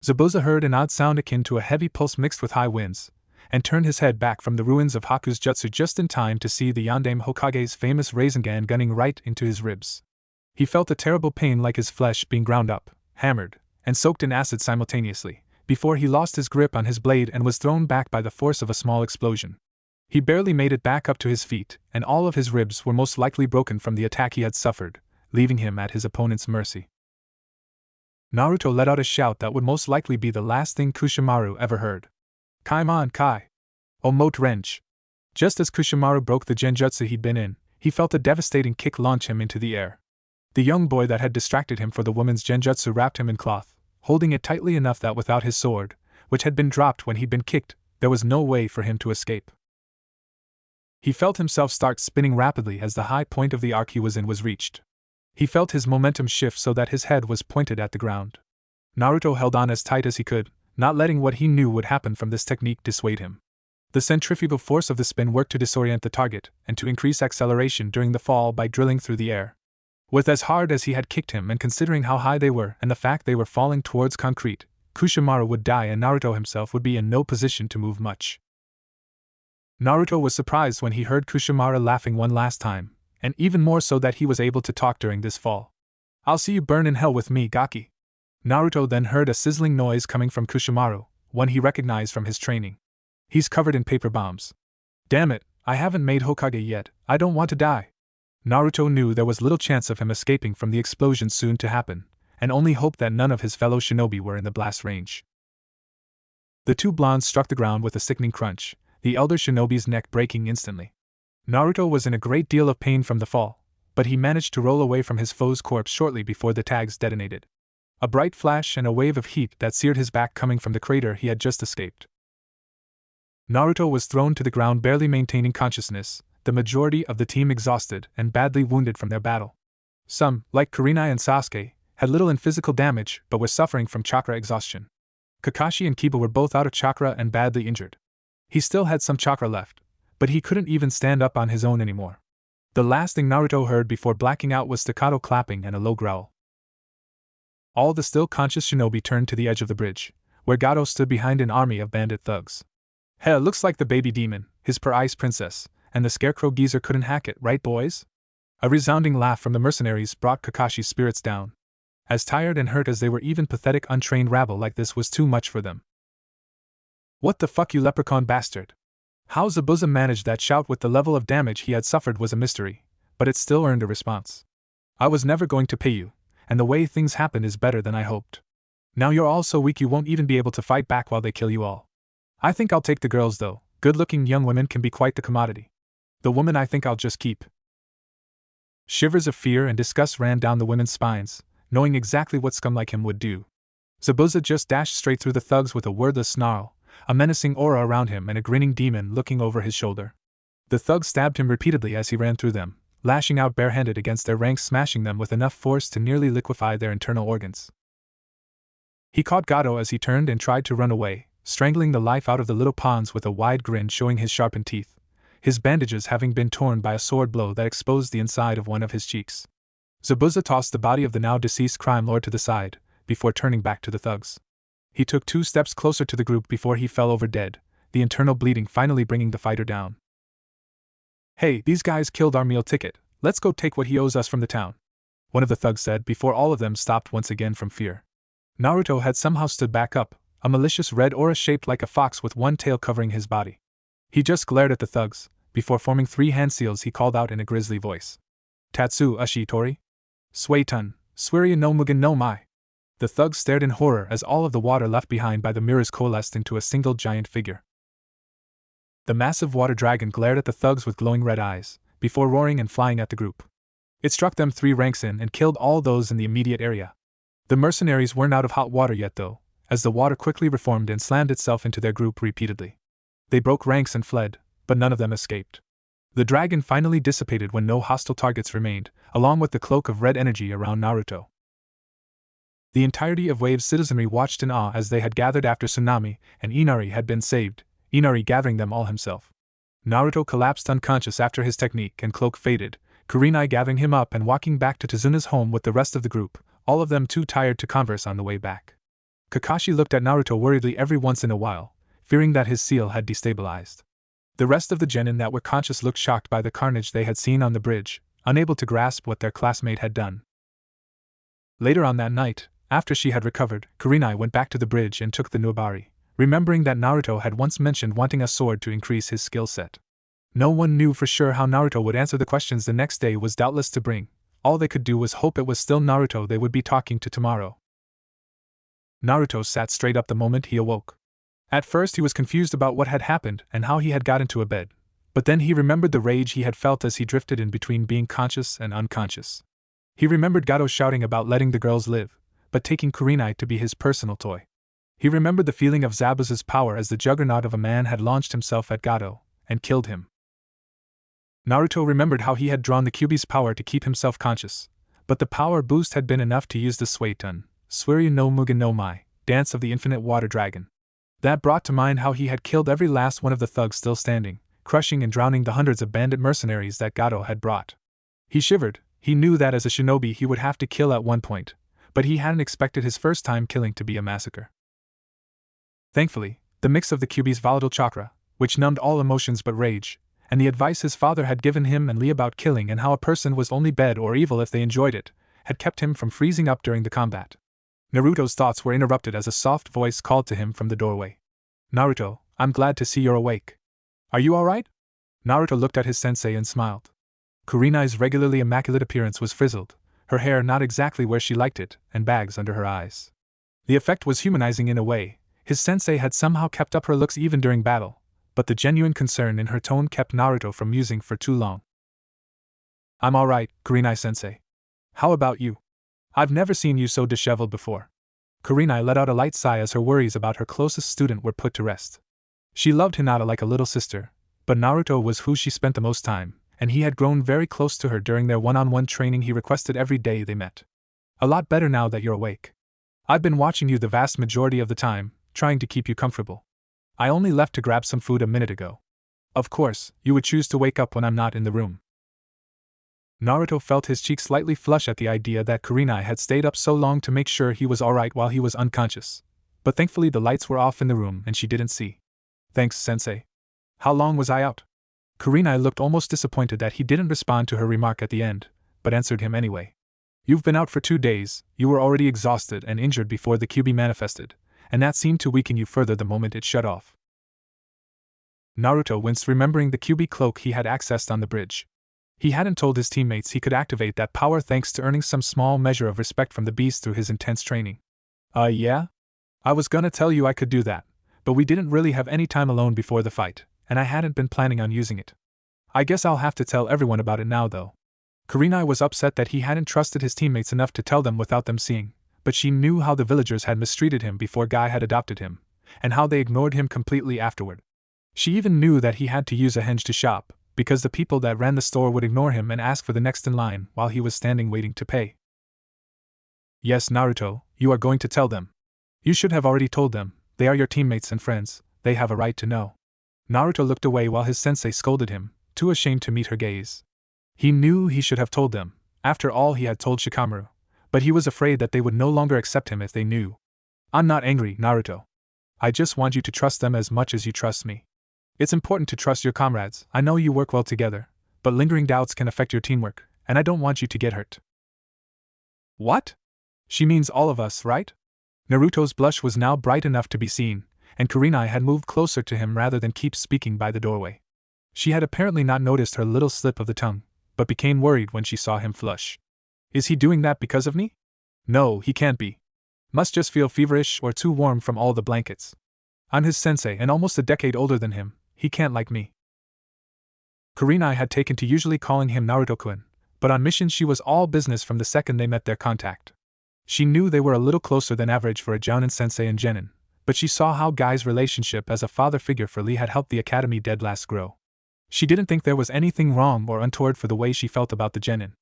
Zabuza heard an odd sound akin to a heavy pulse mixed with high winds, and turned his head back from the ruins of Haku's jutsu just in time to see the Yondaime Hokage's famous Rasengan gunning right into his ribs. He felt a terrible pain like his flesh being ground up, hammered, and soaked in acid simultaneously, before he lost his grip on his blade and was thrown back by the force of a small explosion. He barely made it back up to his feet, and all of his ribs were most likely broken from the attack he had suffered, leaving him at his opponent's mercy. Naruto let out a shout that would most likely be the last thing Kushimaru ever heard. Kaimon Kai! Omote Wrench! Just as Kushimaru broke the genjutsu he'd been in, he felt a devastating kick launch him into the air. The young boy that had distracted him for the woman's genjutsu wrapped him in cloth, holding it tightly enough that without his sword, which had been dropped when he'd been kicked, there was no way for him to escape. He felt himself start spinning rapidly as the high point of the arc he was in was reached. He felt his momentum shift so that his head was pointed at the ground. Naruto held on as tight as he could, not letting what he knew would happen from this technique dissuade him. The centrifugal force of the spin worked to disorient the target and to increase acceleration during the fall by drilling through the air. With as hard as he had kicked him and considering how high they were and the fact they were falling towards concrete, Kushimaru would die and Naruto himself would be in no position to move much. Naruto was surprised when he heard Kushimaru laughing one last time, and even more so that he was able to talk during this fall. "I'll see you burn in hell with me, Gaki." Naruto then heard a sizzling noise coming from Kushimaru, one he recognized from his training. "He's covered in paper bombs. Damn it, I haven't made Hokage yet, I don't want to die." Naruto knew there was little chance of him escaping from the explosion soon to happen, and only hoped that none of his fellow shinobi were in the blast range. The two blondes struck the ground with a sickening crunch, the elder shinobi's neck breaking instantly. Naruto was in a great deal of pain from the fall, but he managed to roll away from his foe's corpse shortly before the tags detonated. A bright flash and a wave of heat that seared his back coming from the crater he had just escaped. Naruto was thrown to the ground barely maintaining consciousness, the majority of the team exhausted and badly wounded from their battle. Some, like Kurenai and Sasuke, had little in physical damage but were suffering from chakra exhaustion. Kakashi and Kiba were both out of chakra and badly injured. He still had some chakra left, but he couldn't even stand up on his own anymore. The last thing Naruto heard before blacking out was staccato clapping and a low growl. All the still conscious shinobi turned to the edge of the bridge, where Gato stood behind an army of bandit thugs. "Heh, looks like the baby demon, his per-ice princess, and the scarecrow geezer couldn't hack it, right boys?" A resounding laugh from the mercenaries brought Kakashi's spirits down. As tired and hurt as they were, even pathetic untrained rabble like this was too much for them. "What the fuck, you leprechaun bastard?" How Zabuza managed that shout with the level of damage he had suffered was a mystery, but it still earned a response. "I was never going to pay you, and the way things happened is better than I hoped. Now you're all so weak you won't even be able to fight back while they kill you all. I think I'll take the girls though, good-looking young women can be quite the commodity. The woman I think I'll just keep." Shivers of fear and disgust ran down the women's spines, knowing exactly what scum like him would do. Zabuza just dashed straight through the thugs with a wordless snarl, a menacing aura around him and a grinning demon looking over his shoulder. The thugs stabbed him repeatedly as he ran through them, lashing out barehanded against their ranks, smashing them with enough force to nearly liquefy their internal organs. He caught Gato as he turned and tried to run away, strangling the life out of the little pawns with a wide grin showing his sharpened teeth, his bandages having been torn by a sword blow that exposed the inside of one of his cheeks. Zabuza tossed the body of the now deceased crime lord to the side, before turning back to the thugs. He took 2 steps closer to the group before he fell over dead, the internal bleeding finally bringing the fighter down. "Hey, these guys killed our meal ticket, let's go take what he owes us from the town," one of the thugs said before all of them stopped once again from fear. Naruto had somehow stood back up, a malicious red aura shaped like a fox with one tail covering his body. He just glared at the thugs, before forming 3 hand seals he called out in a grisly voice. "Tatsu ushi tori? Suetun, Suiryu no Mugen no Mai." The thugs stared in horror as all of the water left behind by the mirrors coalesced into a single giant figure. The massive water dragon glared at the thugs with glowing red eyes, before roaring and flying at the group. It struck them 3 ranks in and killed all those in the immediate area. The mercenaries weren't out of hot water yet though, as the water quickly reformed and slammed itself into their group repeatedly. They broke ranks and fled, but none of them escaped. The dragon finally dissipated when no hostile targets remained, along with the cloak of red energy around Naruto. The entirety of Wave's citizenry watched in awe as they had gathered after Tsunami, and Inari had been saved, Inari gathering them all himself. Naruto collapsed unconscious after his technique and cloak faded, Kurenai gathering him up and walking back to Tazuna's home with the rest of the group, all of them too tired to converse on the way back. Kakashi looked at Naruto worriedly every once in a while, fearing that his seal had destabilized. The rest of the genin that were conscious looked shocked by the carnage they had seen on the bridge, unable to grasp what their classmate had done. Later on that night, after she had recovered, Kurenai went back to the bridge and took the Nuibari, remembering that Naruto had once mentioned wanting a sword to increase his skill set. No one knew for sure how Naruto would answer the questions the next day was doubtless to bring. All they could do was hope it was still Naruto they would be talking to tomorrow. Naruto sat straight up the moment he awoke. At first he was confused about what had happened and how he had got into a bed, but then he remembered the rage he had felt as he drifted in between being conscious and unconscious. He remembered Gato shouting about letting the girls live, but taking Kurenai to be his personal toy. He remembered the feeling of Zabuza's power as the juggernaut of a man had launched himself at Gato and killed him. Naruto remembered how he had drawn the Kyuubi's power to keep himself conscious, but the power boost had been enough to use the Suetun, Suiryu no Mugen no Mai, Dance of the Infinite Water Dragon. That brought to mind how he had killed every last one of the thugs still standing, crushing and drowning the hundreds of bandit mercenaries that Gato had brought. He shivered. He knew that as a shinobi he would have to kill at one point, but he hadn't expected his first time killing to be a massacre. Thankfully, the mix of the Kyuubi's volatile chakra, which numbed all emotions but rage, and the advice his father had given him and Lee about killing and how a person was only bad or evil if they enjoyed it, had kept him from freezing up during the combat. Naruto's thoughts were interrupted as a soft voice called to him from the doorway. "Naruto, I'm glad to see you're awake. Are you alright?" Naruto looked at his sensei and smiled. Kurenai's regularly immaculate appearance was frizzled, her hair not exactly where she liked it, and bags under her eyes. The effect was humanizing in a way. His sensei had somehow kept up her looks even during battle, but the genuine concern in her tone kept Naruto from musing for too long. "I'm alright, Kurenai-sensei. How about you? I've never seen you so disheveled before." Kurenai let out a light sigh as her worries about her closest student were put to rest. She loved Hinata like a little sister, but Naruto was who she spent the most time, and he had grown very close to her during their one-on-one training he requested every day they met. "A lot better now that you're awake. I've been watching you the vast majority of the time, trying to keep you comfortable. I only left to grab some food a minute ago. Of course, you would choose to wake up when I'm not in the room." Naruto felt his cheeks slightly flush at the idea that Kurenai had stayed up so long to make sure he was alright while he was unconscious, but thankfully the lights were off in the room and she didn't see. "Thanks, sensei. How long was I out?" Kurenai looked almost disappointed that he didn't respond to her remark at the end, but answered him anyway. "You've been out for 2 days, you were already exhausted and injured before the Kyuubi manifested, and that seemed to weaken you further the moment it shut off." Naruto winced remembering the Kyuubi cloak he had accessed on the bridge. He hadn't told his teammates he could activate that power thanks to earning some small measure of respect from the beast through his intense training. Yeah? I was gonna tell you I could do that, but we didn't really have any time alone before the fight, and I hadn't been planning on using it. I guess I'll have to tell everyone about it now though." Kurenai was upset that he hadn't trusted his teammates enough to tell them without them seeing, but she knew how the villagers had mistreated him before Guy had adopted him, and how they ignored him completely afterward. She even knew that he had to use a henge to shop, because the people that ran the store would ignore him and ask for the next in line while he was standing waiting to pay. "Yes, Naruto, you are going to tell them. You should have already told them, they are your teammates and friends, they have a right to know." Naruto looked away while his sensei scolded him, too ashamed to meet her gaze. He knew he should have told them, after all he had told Shikamaru, but he was afraid that they would no longer accept him if they knew. "I'm not angry, Naruto. I just want you to trust them as much as you trust me. It's important to trust your comrades, I know you work well together, but lingering doubts can affect your teamwork, and I don't want you to get hurt." "What? She means all of us, right?" Naruto's blush was now bright enough to be seen, and Kurenai had moved closer to him rather than keep speaking by the doorway. She had apparently not noticed her little slip of the tongue, but became worried when she saw him flush. "Is he doing that because of me? No, he can't be. Must just feel feverish or too warm from all the blankets. I'm his sensei and almost a decade older than him, he can't like me." Kurenai had taken to usually calling him Naruto-kun, but on mission she was all business from the second they met their contact. She knew they were a little closer than average for a Jounin sensei and genin, but she saw how Guy's relationship as a father figure for Lee had helped the academy dead last grow. She didn't think there was anything wrong or untoward for the way she felt about the genin.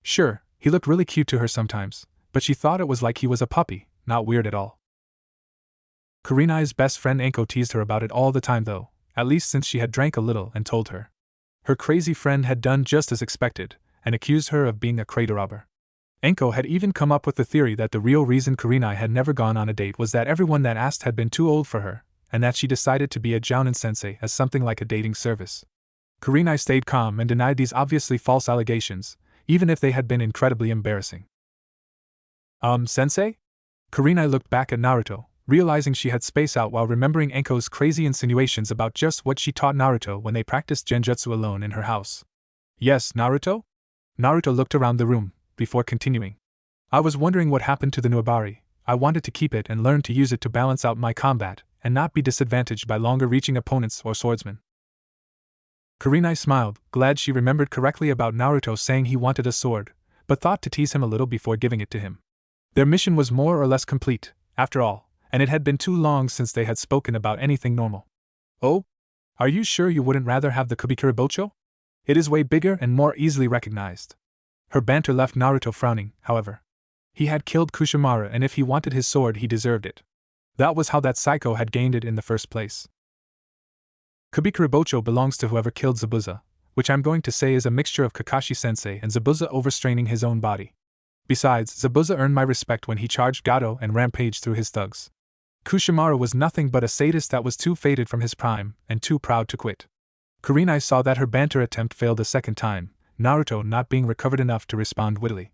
Sure, he looked really cute to her sometimes, but she thought it was like he was a puppy, not weird at all. Kurenai's best friend Anko teased her about it all the time though, at least since she had drank a little and told her. Her crazy friend had done just as expected, and accused her of being a crater robber. Anko had even come up with the theory that the real reason Kurenai had never gone on a date was that everyone that asked had been too old for her, and that she decided to be a Jounin sensei as something like a dating service. Kurenai stayed calm and denied these obviously false allegations, even if they had been incredibly embarrassing. Sensei? Kurenai looked back at Naruto, realizing she had space out while remembering Anko's crazy insinuations about just what she taught Naruto when they practiced genjutsu alone in her house. "Yes, Naruto?" Naruto looked around the room, before continuing. "I was wondering what happened to the Nuibari. I wanted to keep it and learn to use it to balance out my combat, and not be disadvantaged by longer-reaching opponents or swordsmen." Kurenai smiled, glad she remembered correctly about Naruto saying he wanted a sword, but thought to tease him a little before giving it to him. Their mission was more or less complete, after all, and it had been too long since they had spoken about anything normal. Oh? Are you sure you wouldn't rather have the Kubikiribocho? It is way bigger and more easily recognized. Her banter left Naruto frowning, however. He had killed Kushimaru, and if he wanted his sword he deserved it. That was how that psycho had gained it in the first place. Kubikiribocho belongs to whoever killed Zabuza, which I'm going to say is a mixture of Kakashi-sensei and Zabuza overstraining his own body. Besides, Zabuza earned my respect when he charged Gato and rampaged through his thugs. Kushimaru was nothing but a sadist that was too faded from his prime and too proud to quit. Kurenai saw that her banter attempt failed a second time, Naruto not being recovered enough to respond wittily.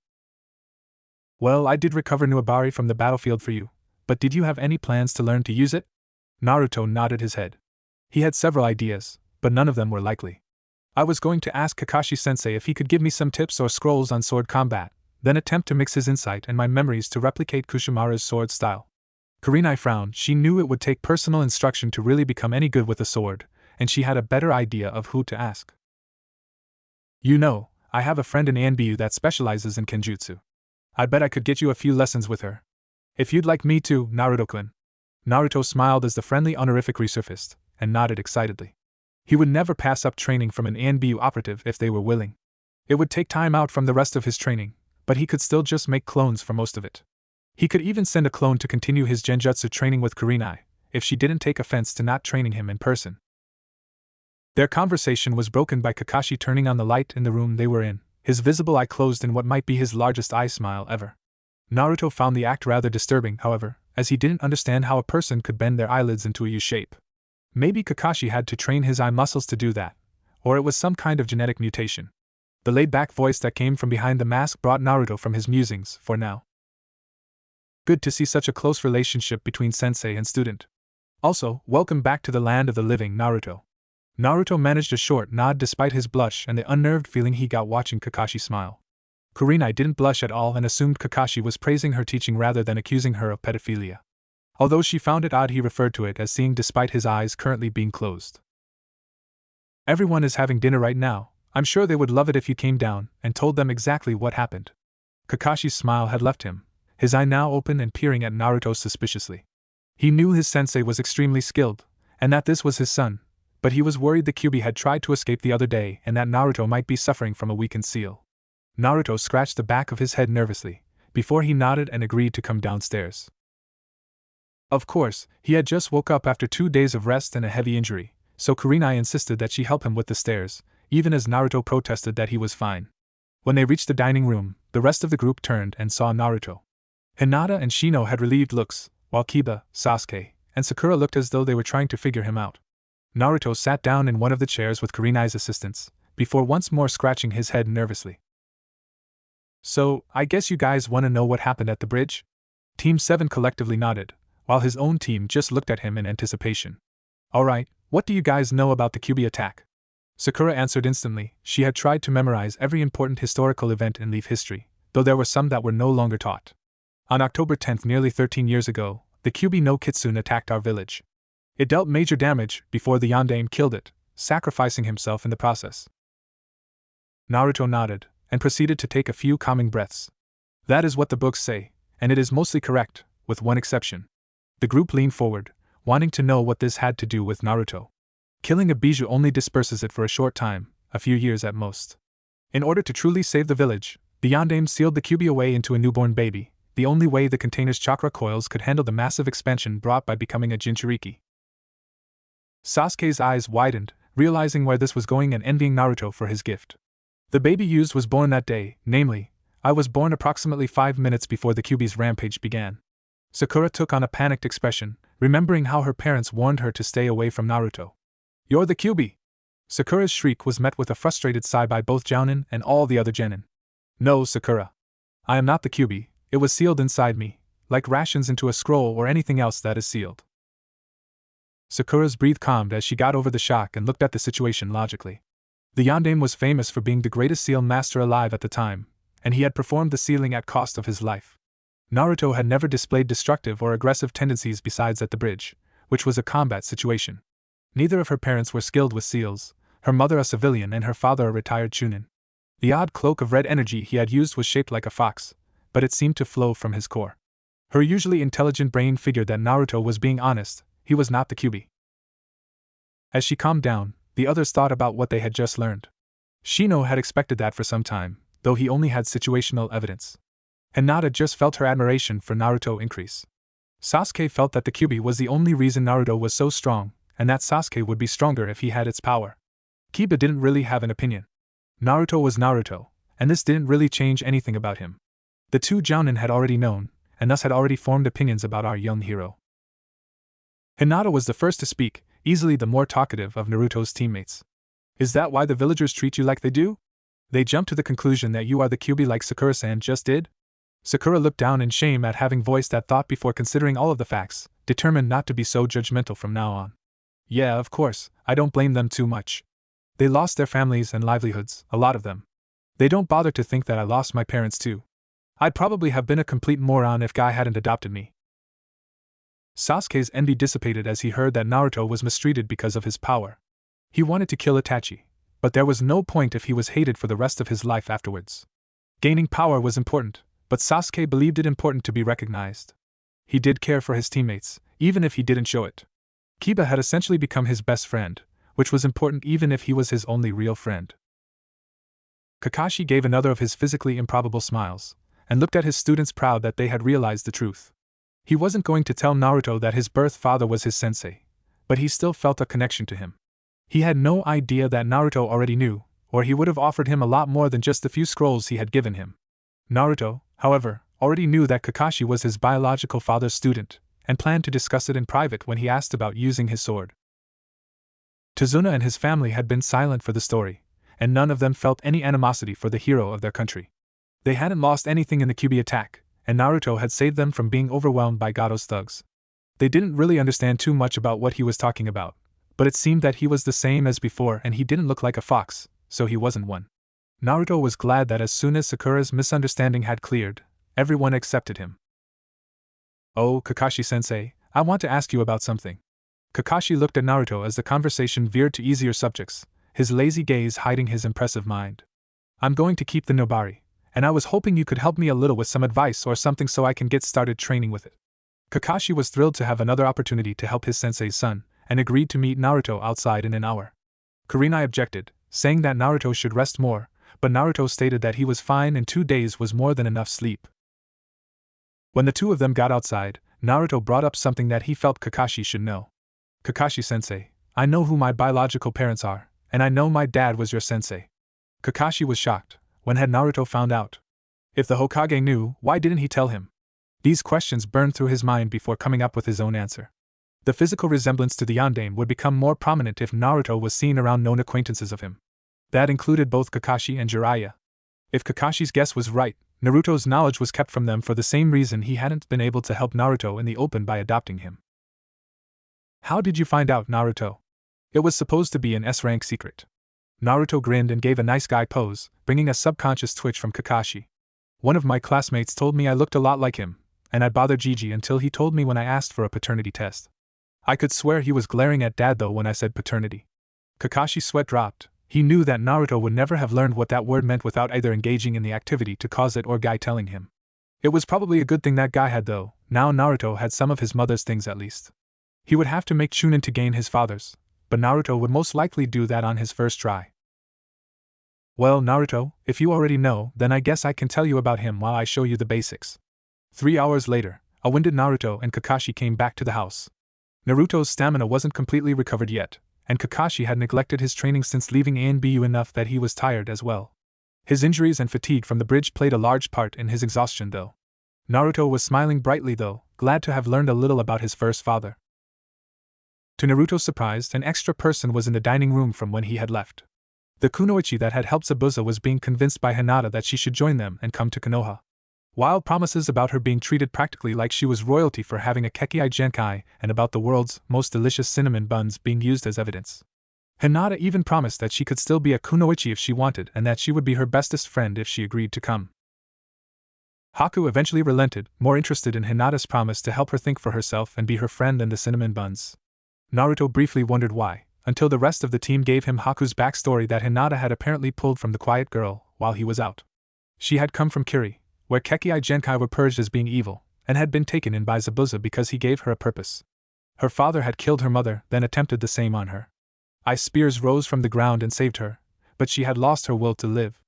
Well, I did recover Nuibar from the battlefield for you, but did you have any plans to learn to use it? Naruto nodded his head. He had several ideas, but none of them were likely. I was going to ask Kakashi-sensei if he could give me some tips or scrolls on sword combat, then attempt to mix his insight and my memories to replicate Kushimaru's sword style. Kurenai frowned. She knew it would take personal instruction to really become any good with a sword, and she had a better idea of who to ask. You know, I have a friend in ANBU that specializes in kenjutsu. I bet I could get you a few lessons with her. If you'd like me to, Naruto-kun. Naruto smiled as the friendly honorific resurfaced, and nodded excitedly. He would never pass up training from an ANBU operative if they were willing. It would take time out from the rest of his training, but he could still just make clones for most of it. He could even send a clone to continue his genjutsu training with Kurenai, if she didn't take offense to not training him in person. Their conversation was broken by Kakashi turning on the light in the room they were in, his visible eye closed in what might be his largest eye smile ever. Naruto found the act rather disturbing, however, as he didn't understand how a person could bend their eyelids into a U shape. Maybe Kakashi had to train his eye muscles to do that, or it was some kind of genetic mutation. The laid-back voice that came from behind the mask brought Naruto from his musings for now. Good to see such a close relationship between sensei and student. Also, welcome back to the land of the living, Naruto. Naruto managed a short nod despite his blush and the unnerved feeling he got watching Kakashi smile. Kurenai didn't blush at all and assumed Kakashi was praising her teaching rather than accusing her of pedophilia. Although she found it odd he referred to it as seeing despite his eyes currently being closed. Everyone is having dinner right now. I'm sure they would love it if you came down and told them exactly what happened. Kakashi's smile had left him, his eye now open and peering at Naruto suspiciously. He knew his sensei was extremely skilled, and that this was his son, but he was worried the Kyuubi had tried to escape the other day and that Naruto might be suffering from a weakened seal. Naruto scratched the back of his head nervously, before he nodded and agreed to come downstairs. Of course, he had just woke up after 2 days of rest and a heavy injury, so Kurenai insisted that she help him with the stairs, even as Naruto protested that he was fine. When they reached the dining room, the rest of the group turned and saw Naruto. Hinata and Shino had relieved looks, while Kiba, Sasuke, and Sakura looked as though they were trying to figure him out. Naruto sat down in one of the chairs with Kurenai's assistance, before once more scratching his head nervously. So, I guess you guys want to know what happened at the bridge? Team 7 collectively nodded, while his own team just looked at him in anticipation. Alright, what do you guys know about the Kyuubi attack? Sakura answered instantly. She had tried to memorize every important historical event in Leaf history, though there were some that were no longer taught. On October 10th, nearly 13 years ago, the Kyuubi no Kitsune attacked our village. It dealt major damage before the Yondaime killed it, sacrificing himself in the process. Naruto nodded, and proceeded to take a few calming breaths. That is what the books say, and it is mostly correct, with one exception. The group leaned forward, wanting to know what this had to do with Naruto. Killing a bijou only disperses it for a short time, a few years at most. In order to truly save the village, the Yondaime sealed the Kyuubi away into a newborn baby, the only way the container's chakra coils could handle the massive expansion brought by becoming a Jinchuriki. Sasuke's eyes widened, realizing where this was going and envying Naruto for his gift. The baby used was born that day, namely, I was born approximately 5 minutes before the Kyuubi's rampage began. Sakura took on a panicked expression, remembering how her parents warned her to stay away from Naruto. You're the Kyuubi! Sakura's shriek was met with a frustrated sigh by both Jounin and all the other genin. No, Sakura. I am not the Kyuubi, it was sealed inside me, like rations into a scroll or anything else that is sealed. Sakura's breath calmed as she got over the shock and looked at the situation logically. The Yondaime was famous for being the greatest seal master alive at the time, and he had performed the sealing at cost of his life. Naruto had never displayed destructive or aggressive tendencies besides at the bridge, which was a combat situation. Neither of her parents were skilled with seals, her mother a civilian and her father a retired Chunin. The odd cloak of red energy he had used was shaped like a fox, but it seemed to flow from his core. Her usually intelligent brain figured that Naruto was being honest, he was not the Kyuubi. As she calmed down, the others thought about what they had just learned. Shino had expected that for some time, though he only had situational evidence. Hinata just felt her admiration for Naruto increase. Sasuke felt that the Kyuubi was the only reason Naruto was so strong, and that Sasuke would be stronger if he had its power. Kiba didn't really have an opinion. Naruto was Naruto, and this didn't really change anything about him. The two Jounin had already known, and thus had already formed opinions about our young hero. Hinata was the first to speak, easily the more talkative of Naruto's teammates. Is that why the villagers treat you like they do? They jump to the conclusion that you are the Kyuubi like Sakura-san just did? Sakura looked down in shame at having voiced that thought before considering all of the facts, determined not to be so judgmental from now on. Yeah, of course, I don't blame them too much. They lost their families and livelihoods, a lot of them. They don't bother to think that I lost my parents too. I'd probably have been a complete moron if Guy hadn't adopted me. Sasuke's envy dissipated as he heard that Naruto was mistreated because of his power. He wanted to kill Itachi, but there was no point if he was hated for the rest of his life afterwards. Gaining power was important, but Sasuke believed it important to be recognized. He did care for his teammates, even if he didn't show it. Kiba had essentially become his best friend, which was important even if he was his only real friend. Kakashi gave another of his physically improbable smiles, and looked at his students proud that they had realized the truth. He wasn't going to tell Naruto that his birth father was his sensei, but he still felt a connection to him. He had no idea that Naruto already knew, or he would have offered him a lot more than just the few scrolls he had given him. Naruto, however, already knew that Kakashi was his biological father's student, and planned to discuss it in private when he asked about using his sword. Tazuna and his family had been silent for the story, and none of them felt any animosity for the hero of their country. They hadn't lost anything in the Kyuubi attack, and Naruto had saved them from being overwhelmed by Gado's thugs. They didn't really understand too much about what he was talking about, but it seemed that he was the same as before and he didn't look like a fox, so he wasn't one. Naruto was glad that as soon as Sakura's misunderstanding had cleared, everyone accepted him. Oh, Kakashi-sensei, I want to ask you about something. Kakashi looked at Naruto as the conversation veered to easier subjects, his lazy gaze hiding his impressive mind. I'm going to keep the Nobari, and I was hoping you could help me a little with some advice or something so I can get started training with it. Kakashi was thrilled to have another opportunity to help his sensei's son, and agreed to meet Naruto outside in an hour. Kurenai objected, saying that Naruto should rest more, but Naruto stated that he was fine and 2 days was more than enough sleep. When the two of them got outside, Naruto brought up something that he felt Kakashi should know. Kakashi-sensei, I know who my biological parents are, and I know my dad was your sensei. Kakashi was shocked. When had Naruto found out? If the Hokage knew, why didn't he tell him? These questions burned through his mind before coming up with his own answer. The physical resemblance to the Yondaime would become more prominent if Naruto was seen around known acquaintances of him. That included both Kakashi and Jiraiya. If Kakashi's guess was right, Naruto's knowledge was kept from them for the same reason he hadn't been able to help Naruto in the open by adopting him. How did you find out, Naruto? It was supposed to be an S-rank secret. Naruto grinned and gave a nice guy pose, bringing a subconscious twitch from Kakashi. One of my classmates told me I looked a lot like him, and I bothered Gigi until he told me when I asked for a paternity test. I could swear he was glaring at Dad though when I said paternity. Kakashi's sweat dropped. He knew that Naruto would never have learned what that word meant without either engaging in the activity to cause it or Guy telling him. It was probably a good thing that Guy had though, now Naruto had some of his mother's things at least. He would have to make Chunin to gain his father's, but Naruto would most likely do that on his first try. Well, Naruto, if you already know, then I guess I can tell you about him while I show you the basics. 3 hours later, a winded Naruto and Kakashi came back to the house. Naruto's stamina wasn't completely recovered yet, and Kakashi had neglected his training since leaving ANBU enough that he was tired as well. His injuries and fatigue from the bridge played a large part in his exhaustion though. Naruto was smiling brightly though, glad to have learned a little about his first father. To Naruto's surprise, an extra person was in the dining room from when he had left. The kunoichi that had helped Zabuza was being convinced by Hinata that she should join them and come to Konoha. Wild promises about her being treated practically like she was royalty for having a Kekkai Genkai and about the world's most delicious cinnamon buns being used as evidence. Hinata even promised that she could still be a kunoichi if she wanted and that she would be her bestest friend if she agreed to come. Haku eventually relented, more interested in Hinata's promise to help her think for herself and be her friend than the cinnamon buns. Naruto briefly wondered why, until the rest of the team gave him Haku's backstory that Hinata had apparently pulled from the quiet girl, while he was out. She had come from Kiri, where Kekkei Genkai were purged as being evil, and had been taken in by Zabuza because he gave her a purpose. Her father had killed her mother, then attempted the same on her. Ice spears rose from the ground and saved her, but she had lost her will to live.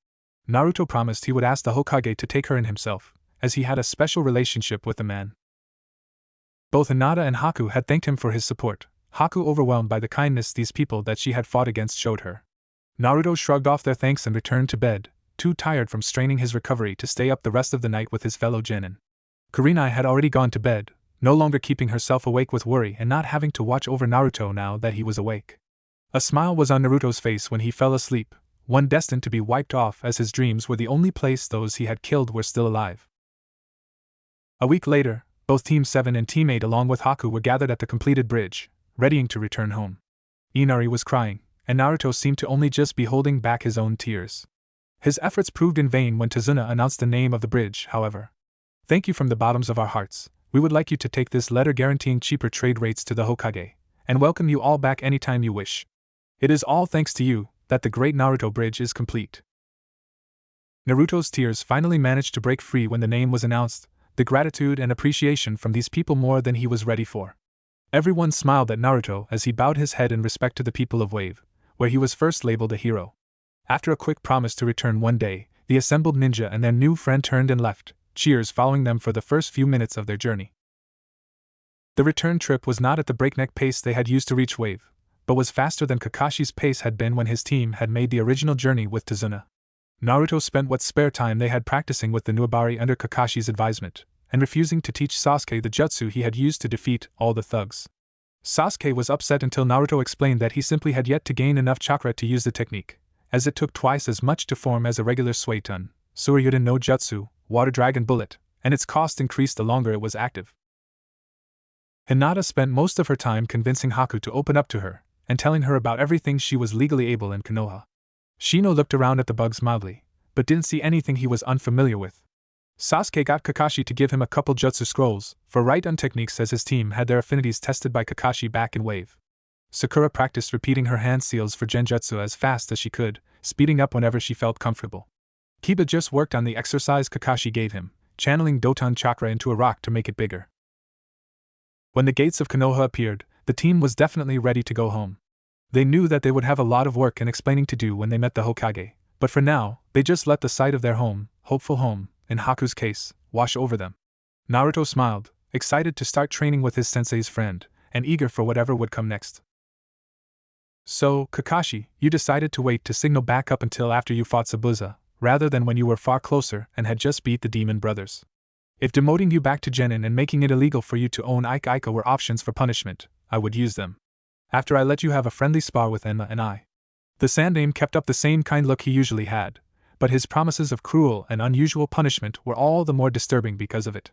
Naruto promised he would ask the Hokage to take her in himself, as he had a special relationship with the man. Both Hinata and Haku had thanked him for his support, Haku overwhelmed by the kindness these people that she had fought against showed her. Naruto shrugged off their thanks and returned to bed, too tired from straining his recovery to stay up the rest of the night with his fellow genin. Kurenai had already gone to bed, no longer keeping herself awake with worry and not having to watch over Naruto now that he was awake. A smile was on Naruto's face when he fell asleep, one destined to be wiped off as his dreams were the only place those he had killed were still alive. A week later, both Team 7 and Team 8 along with Haku were gathered at the completed bridge, readying to return home. Inari was crying, and Naruto seemed to only just be holding back his own tears. His efforts proved in vain when Tazuna announced the name of the bridge, however. Thank you from the bottoms of our hearts. We would like you to take this letter guaranteeing cheaper trade rates to the Hokage, and welcome you all back anytime you wish. It is all thanks to you that the great Naruto bridge is complete. Naruto's tears finally managed to break free when the name was announced, the gratitude and appreciation from these people more than he was ready for. Everyone smiled at Naruto as he bowed his head in respect to the people of Wave, where he was first labeled a hero. After a quick promise to return one day, the assembled ninja and their new friend turned and left, cheers following them for the first few minutes of their journey. The return trip was not at the breakneck pace they had used to reach Wave, but was faster than Kakashi's pace had been when his team had made the original journey with Tazuna. Naruto spent what spare time they had practicing with the Nuibari under Kakashi's advisement, and refusing to teach Sasuke the jutsu he had used to defeat all the thugs. Sasuke was upset until Naruto explained that he simply had yet to gain enough chakra to use the technique, as it took twice as much to form as a regular Suiton, Suryuden no Jutsu, Water Dragon Bullet, and its cost increased the longer it was active. Hinata spent most of her time convincing Haku to open up to her, and telling her about everything she was legally able in Konoha. Shino looked around at the bugs mildly, but didn't see anything he was unfamiliar with. Sasuke got Kakashi to give him a couple jutsu scrolls for right-on techniques as his team had their affinities tested by Kakashi back in Wave. Sakura practiced repeating her hand seals for genjutsu as fast as she could, speeding up whenever she felt comfortable. Kiba just worked on the exercise Kakashi gave him, channeling Doton chakra into a rock to make it bigger. When the gates of Konoha appeared, the team was definitely ready to go home. They knew that they would have a lot of work and explaining to do when they met the Hokage, but for now, they just let the sight of their home, hopeful home, in Haku's case, wash over them. Naruto smiled, excited to start training with his sensei's friend, and eager for whatever would come next. So, Kakashi, you decided to wait to signal back up until after you fought Zabuza, rather than when you were far closer and had just beat the Demon Brothers. If demoting you back to Genin and making it illegal for you to own Ika were options for punishment, I would use them. After I let you have a friendly spar with Enma and I. The Sandaime kept up the same kind look he usually had, but his promises of cruel and unusual punishment were all the more disturbing because of it.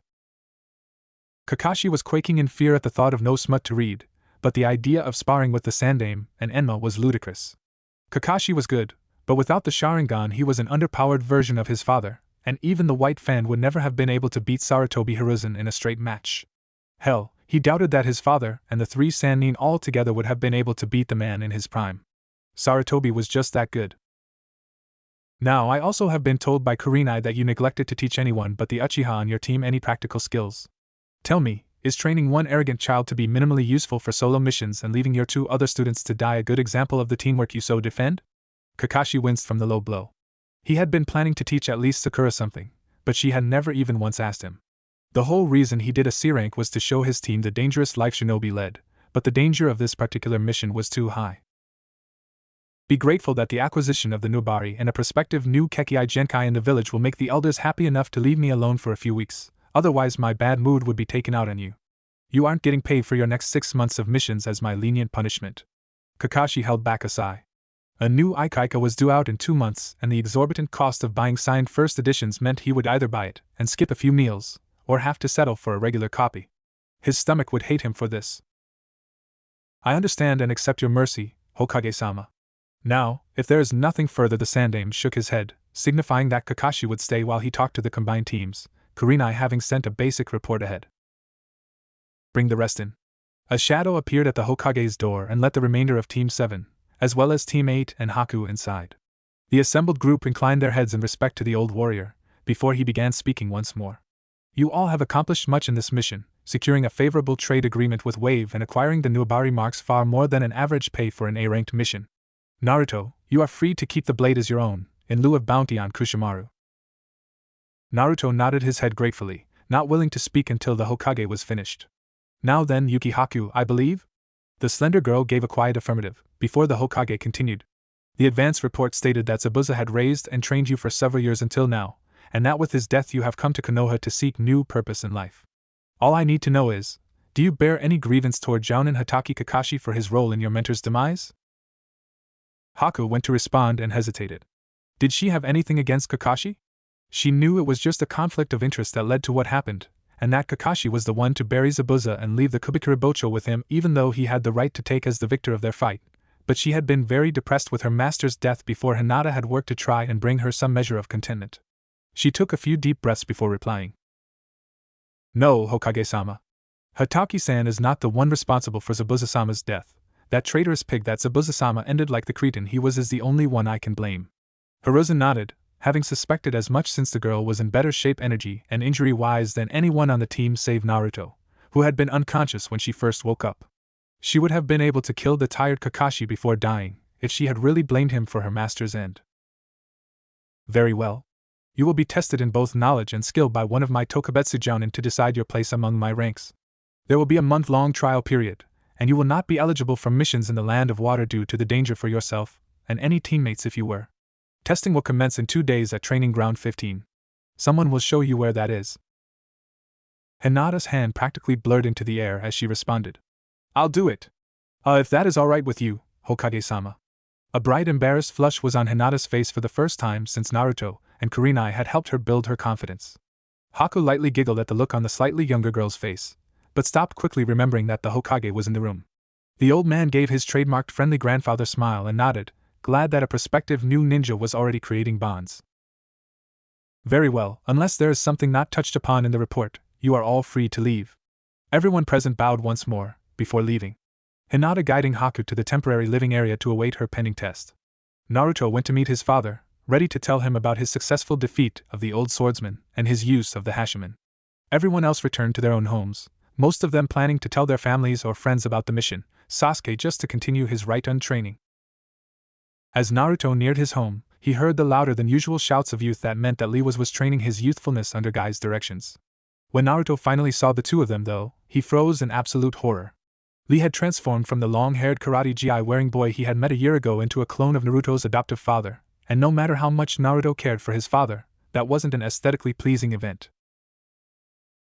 Kakashi was quaking in fear at the thought of no smut to read, but the idea of sparring with the Sandaime and Enma was ludicrous. Kakashi was good, but without the Sharingan he was an underpowered version of his father, and even the White Fan would never have been able to beat Sarutobi Hiruzen in a straight match. Hell, he doubted that his father and the three Sannin all together would have been able to beat the man in his prime. Sarutobi was just that good. Now I also have been told by Kurenai that you neglected to teach anyone but the Uchiha on your team any practical skills. Tell me, is training one arrogant child to be minimally useful for solo missions and leaving your two other students to die a good example of the teamwork you so defend? Kakashi winced from the low blow. He had been planning to teach at least Sakura something, but she had never even once asked him. The whole reason he did a C rank was to show his team the dangerous life shinobi led, but the danger of this particular mission was too high. Be grateful that the acquisition of the Nuibari and a prospective new Kekkei Genkai in the village will make the elders happy enough to leave me alone for a few weeks, otherwise my bad mood would be taken out on you. You aren't getting paid for your next 6 months of missions as my lenient punishment. Kakashi held back a sigh. A new Ika was due out in 2 months, and the exorbitant cost of buying signed first editions meant he would either buy it and skip a few meals, or have to settle for a regular copy. His stomach would hate him for this. I understand and accept your mercy, Hokage-sama. Now, if there is nothing further. The Sandaime shook his head, signifying that Kakashi would stay while he talked to the combined teams, Kurenai having sent a basic report ahead. Bring the rest in. A shadow appeared at the Hokage's door and let the remainder of Team 7, as well as Team 8 and Haku inside. The assembled group inclined their heads in respect to the old warrior, before he began speaking once more. You all have accomplished much in this mission, securing a favorable trade agreement with Wave and acquiring the Nuibar marks far more than an average pay for an A-ranked mission. Naruto, you are free to keep the blade as your own, in lieu of bounty on Kushimaru. Naruto nodded his head gratefully, not willing to speak until the Hokage was finished. Now then, Yukihaku, I believe? The slender girl gave a quiet affirmative, before the Hokage continued. The advance report stated that Zabuza had raised and trained you for several years until now, and that with his death you have come to Konoha to seek new purpose in life. All I need to know is, do you bear any grievance toward Jounin Hatake Kakashi for his role in your mentor's demise? Haku went to respond and hesitated. Did she have anything against Kakashi? She knew it was just a conflict of interest that led to what happened, and that Kakashi was the one to bury Zabuza and leave the Kubikuribocho with him even though he had the right to take as the victor of their fight, but she had been very depressed with her master's death before Hinata had worked to try and bring her some measure of contentment. She took a few deep breaths before replying. No, Hokage-sama. Hatake-san is not the one responsible for Zabuza-sama's death. That traitorous pig that Zabuza-sama ended like the cretin he was is the only one I can blame. Hiruzen nodded, having suspected as much since the girl was in better shape energy and injury-wise than anyone on the team save Naruto, who had been unconscious when she first woke up. She would have been able to kill the tired Kakashi before dying, if she had really blamed him for her master's end. Very well. You will be tested in both knowledge and skill by one of my Tokubetsu Jounin to decide your place among my ranks. There will be a month-long trial period, and you will not be eligible for missions in the Land of Water due to the danger for yourself and any teammates if you were. Testing will commence in 2 days at Training Ground 15. Someone will show you where that is. Hinata's hand practically blurred into the air as she responded. I'll do it. If that is all right with you, Hokage-sama. A bright embarrassed flush was on Hinata's face for the first time since Naruto and Kurenai had helped her build her confidence. Haku lightly giggled at the look on the slightly younger girl's face, but stopped quickly remembering that the Hokage was in the room. The old man gave his trademarked friendly grandfather smile and nodded, glad that a prospective new ninja was already creating bonds. Very well, unless there is something not touched upon in the report, you are all free to leave. Everyone present bowed once more, before leaving. Hinata guiding Haku to the temporary living area to await her pending test. Naruto went to meet his father, ready to tell him about his successful defeat of the old swordsman and his use of the Hashiman. Everyone else returned to their own homes, most of them planning to tell their families or friends about the mission, Sasuke just to continue his right-on training. As Naruto neared his home, he heard the louder-than-usual shouts of youth that meant that Lee was training his youthfulness under Guy's directions. When Naruto finally saw the two of them, though, he froze in absolute horror. Lee had transformed from the long-haired karate-gi-wearing boy he had met a year ago into a clone of Naruto's adoptive father, and no matter how much Naruto cared for his father, that wasn't an aesthetically pleasing event.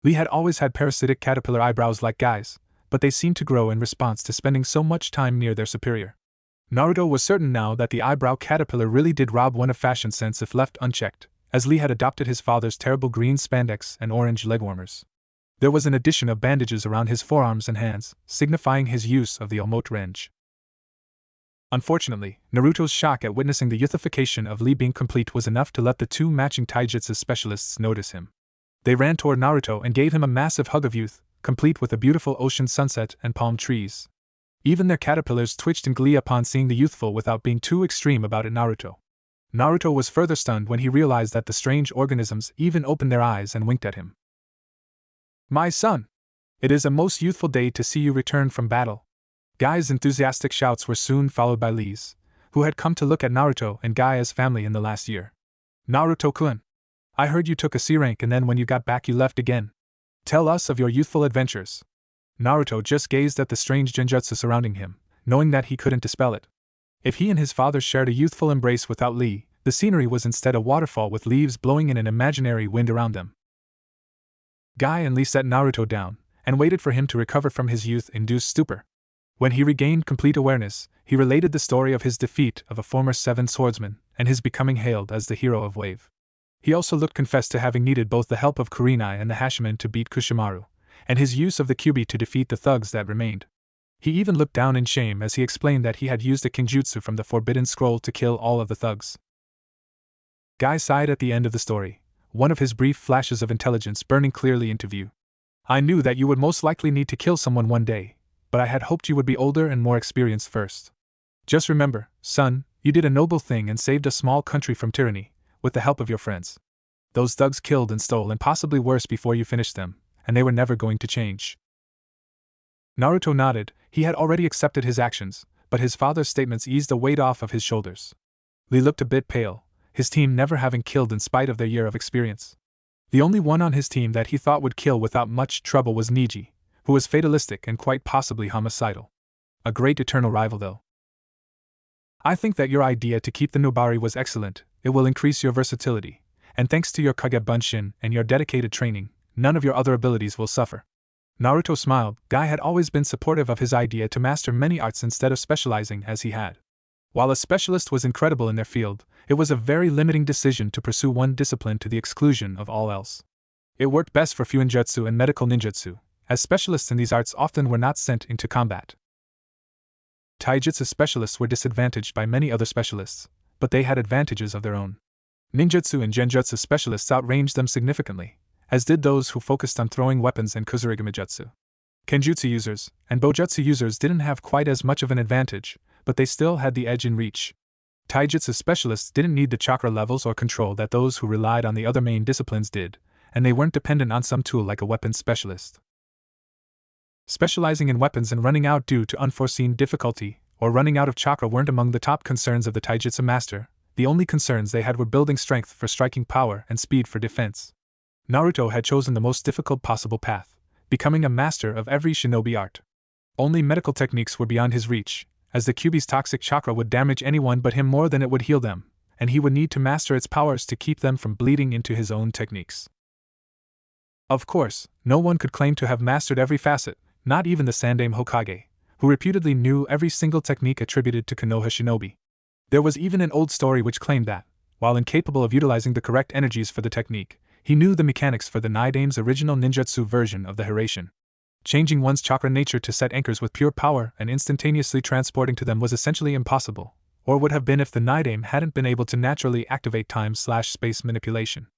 Lee had always had parasitic caterpillar eyebrows like Guy's, but they seemed to grow in response to spending so much time near their superior. Naruto was certain now that the eyebrow caterpillar really did rob one of fashion sense if left unchecked, as Lee had adopted his father's terrible green spandex and orange legwarmers. There was an addition of bandages around his forearms and hands, signifying his use of the Omote wrench. Unfortunately, Naruto's shock at witnessing the youthification of Lee being complete was enough to let the two matching taijutsu specialists notice him. They ran toward Naruto and gave him a massive hug of youth, complete with a beautiful ocean sunset and palm trees. Even their caterpillars twitched in glee upon seeing the youthful without being too extreme about it. Naruto was further stunned when he realized that the strange organisms even opened their eyes and winked at him. My son! It is a most youthful day to see you return from battle. Guy's enthusiastic shouts were soon followed by Lee's, who had come to look at Naruto and Guy as family in the last year. Naruto-kun, I heard you took a C rank and then when you got back you left again. Tell us of your youthful adventures. Naruto just gazed at the strange genjutsu surrounding him, knowing that he couldn't dispel it. If he and his father shared a youthful embrace without Lee, the scenery was instead a waterfall with leaves blowing in an imaginary wind around them. Guy and Lee set Naruto down, and waited for him to recover from his youth-induced stupor. When he regained complete awareness, he related the story of his defeat of a former seven swordsman, and his becoming hailed as the hero of Wave. He also confessed to having needed both the help of Kurenai and the Hashiman to beat Kushimaru, and his use of the Kyuubi to defeat the thugs that remained. He even looked down in shame as he explained that he had used a kinjutsu from the Forbidden Scroll to kill all of the thugs. Guy sighed at the end of the story, one of his brief flashes of intelligence burning clearly into view. I knew that you would most likely need to kill someone one day, but I had hoped you would be older and more experienced first. Just remember, son, You did a noble thing and saved a small country from tyranny, with the help of your friends. Those thugs killed and stole and possibly worse before you finished them, and they were never going to change. Naruto nodded. He had already accepted his actions, but his father's statements eased a weight off of his shoulders. Lee looked a bit pale, his team never having killed in spite of their year of experience. The only one on his team that he thought would kill without much trouble was Niji, who was fatalistic and quite possibly homicidal. A great eternal rival, though. I think that your idea to keep the Nuibari was excellent. It will increase your versatility, and thanks to your Kage Bunshin and your dedicated training, none of your other abilities will suffer. Naruto smiled. Guy had always been supportive of his idea to master many arts instead of specializing as he had. While a specialist was incredible in their field, it was a very limiting decision to pursue one discipline to the exclusion of all else. It worked best for fuinjutsu and medical ninjutsu, as specialists in these arts often were not sent into combat. Taijutsu specialists were disadvantaged by many other specialists, but they had advantages of their own. Ninjutsu and genjutsu specialists outranged them significantly, as did those who focused on throwing weapons and kuzurigami-jutsu. Kenjutsu users and bojutsu users didn't have quite as much of an advantage, but they still had the edge in reach. Taijutsu specialists didn't need the chakra levels or control that those who relied on the other main disciplines did, and they weren't dependent on some tool like a weapons specialist. Specializing in weapons and running out due to unforeseen difficulty or running out of chakra weren't among the top concerns of the Taijutsu master. The only concerns they had were building strength for striking power and speed for defense. Naruto had chosen the most difficult possible path, becoming a master of every shinobi art. Only medical techniques were beyond his reach, as the Kyuubi's toxic chakra would damage anyone but him more than it would heal them, and he would need to master its powers to keep them from bleeding into his own techniques. Of course, no one could claim to have mastered every facet, not even the Sandaime Hokage, who reputedly knew every single technique attributed to Konoha shinobi. There was even an old story which claimed that, while incapable of utilizing the correct energies for the technique, he knew the mechanics for the Nidaime's original ninjutsu version of the Hiraishin. Changing one's chakra nature to set anchors with pure power and instantaneously transporting to them was essentially impossible, or would have been if the Nidaime hadn't been able to naturally activate time/space manipulation.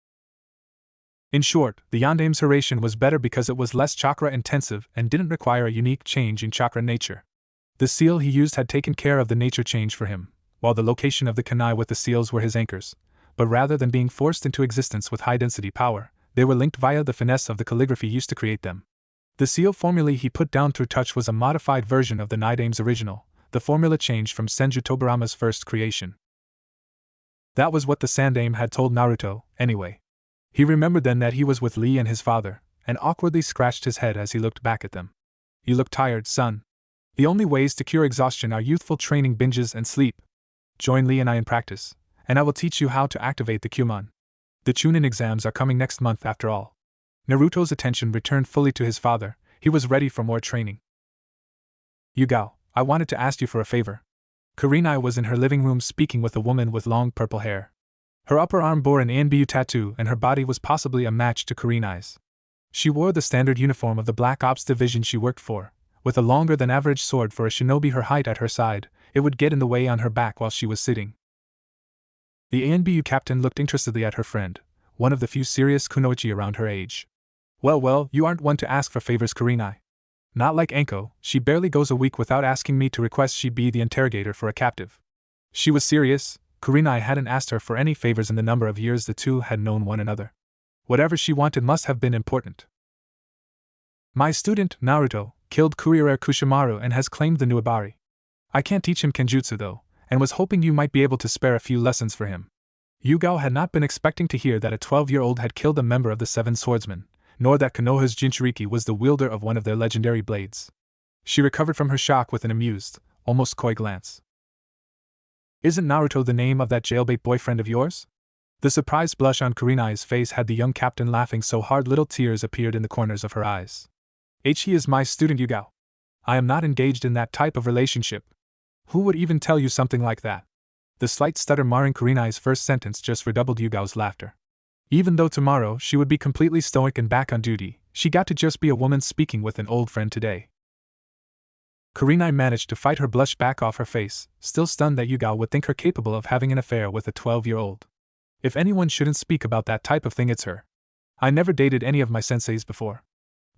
In short, the Yondaime's Hiraishin was better because it was less chakra-intensive and didn't require a unique change in chakra nature. The seal he used had taken care of the nature change for him, while the location of the kunai with the seals were his anchors, but rather than being forced into existence with high-density power, they were linked via the finesse of the calligraphy used to create them. The seal formula he put down through touch was a modified version of the Nidaime's original, the formula changed from Senju Tobirama's first creation. That was what the Sandaime had told Naruto, anyway. He remembered then that he was with Lee and his father, and awkwardly scratched his head as he looked back at them. You look tired, son. The only ways to cure exhaustion are youthful training binges and sleep. Join Lee and I in practice, and I will teach you how to activate the Kyumon. The Chunin exams are coming next month after all. Naruto's attention returned fully to his father. He was ready for more training. Yugao, I wanted to ask you for a favor. Kurenai was in her living room speaking with a woman with long purple hair. Her upper arm bore an Anbu tattoo and her body was possibly a match to Kurenai's. She wore the standard uniform of the Black Ops division she worked for, with a longer than average sword for a shinobi her height at her side. It would get in the way on her back while she was sitting. The Anbu captain looked interestedly at her friend, one of the few serious kunoichi around her age. Well, you aren't one to ask for favors, Kurenai. Not like Anko, she barely goes a week without asking me to request she be the interrogator for a captive. She was serious. Kurenai hadn't asked her for any favors in the number of years the two had known one another. Whatever she wanted must have been important. My student, Naruto, killed Kuriara Kushimaru and has claimed the Nuibari. I can't teach him kenjutsu though, and was hoping you might be able to spare a few lessons for him. Yugao had not been expecting to hear that a 12-year-old had killed a member of the Seven Swordsmen, nor that Konoha's Jinchuriki was the wielder of one of their legendary blades. She recovered from her shock with an amused, almost coy glance. Isn't Naruto the name of that jailbait boyfriend of yours? The surprised blush on Kurenai's face had the young captain laughing so hard little tears appeared in the corners of her eyes. He is my student, Yugao. I am not engaged in that type of relationship. Who would even tell you something like that? The slight stutter marring Kurenai's first sentence just redoubled Yugao's laughter. Even though tomorrow she would be completely stoic and back on duty, she got to just be a woman speaking with an old friend today. Kurenai managed to fight her blush back off her face, still stunned that Yugao would think her capable of having an affair with a 12-year-old. If anyone shouldn't speak about that type of thing, it's her. I never dated any of my senseis before.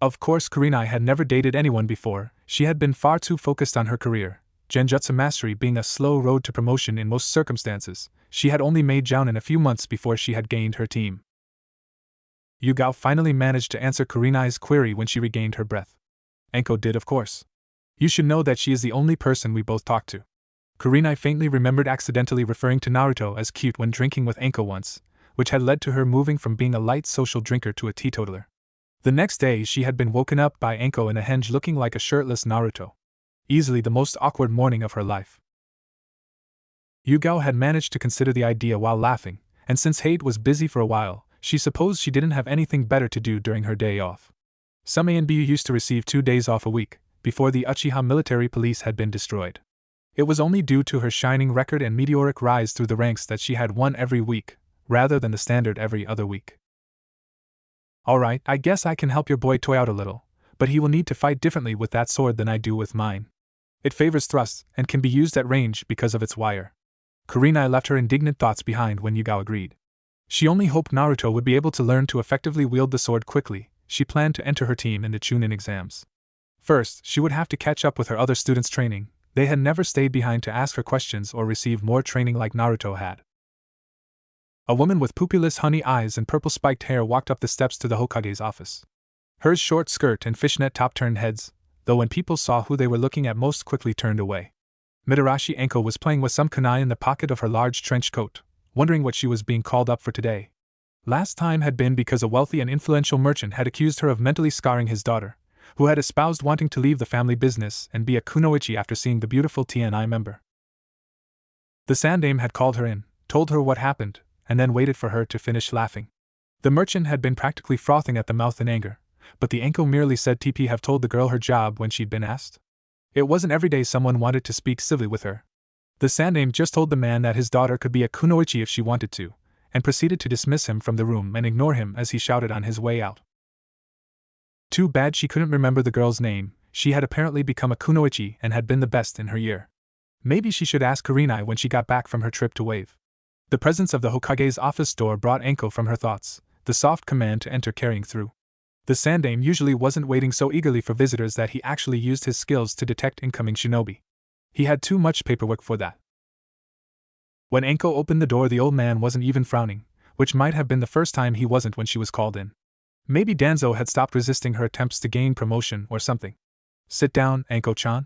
Of course, Kurenai had never dated anyone before. She had been far too focused on her career, Genjutsu mastery being a slow road to promotion in most circumstances, she had only made Jounin a few months before she had gained her team. Yugao finally managed to answer Kurenai's query when she regained her breath. Enko did, of course. You should know that she is the only person we both talked to. Kurenai faintly remembered accidentally referring to Naruto as cute when drinking with Enko once, which had led to her moving from being a light social drinker to a teetotaler. The next day she had been woken up by Enko in a henge looking like a shirtless Naruto. Easily the most awkward morning of her life. Yugao had managed to consider the idea while laughing, and since Hade was busy for a while, she supposed she didn't have anything better to do during her day off. Some ANBU used to receive 2 days off a week, before the Uchiha military police had been destroyed. It was only due to her shining record and meteoric rise through the ranks that she had one every week, rather than the standard every other week. Alright, I guess I can help your boy toy out a little, but he will need to fight differently with that sword than I do with mine. It favors thrusts and can be used at range because of its wire. Kurenai left her indignant thoughts behind when Yugao agreed. She only hoped Naruto would be able to learn to effectively wield the sword quickly. She planned to enter her team in the Chunin exams. First, she would have to catch up with her other students' training. They had never stayed behind to ask her questions or receive more training like Naruto had. A woman with pupilless honey eyes and purple spiked hair walked up the steps to the Hokage's office. Hers short skirt and fishnet top turned heads, though when people saw who they were looking at most quickly turned away. Mitarashi Enko was playing with some kunai in the pocket of her large trench coat, wondering what she was being called up for today. Last time had been because a wealthy and influential merchant had accused her of mentally scarring his daughter, who had espoused wanting to leave the family business and be a kunoichi after seeing the beautiful TNI member. The sandaime had called her in, told her what happened, and then waited for her to finish laughing. The merchant had been practically frothing at the mouth in anger, but the Enko merely said TP have told the girl her job when she'd been asked. It wasn't every day someone wanted to speak civilly with her. The sandaime just told the man that his daughter could be a kunoichi if she wanted to, and proceeded to dismiss him from the room and ignore him as he shouted on his way out. Too bad she couldn't remember the girl's name. She had apparently become a kunoichi and had been the best in her year. Maybe she should ask Kurenai when she got back from her trip to Wave. The presence of the Hokage's office door brought Enko from her thoughts, the soft command to enter carrying through. The sandaime usually wasn't waiting so eagerly for visitors that he actually used his skills to detect incoming shinobi. He had too much paperwork for that. When Enko opened the door, the old man wasn't even frowning, which might have been the first time he wasn't when she was called in. Maybe Danzo had stopped resisting her attempts to gain promotion or something. Sit down, Enko-chan.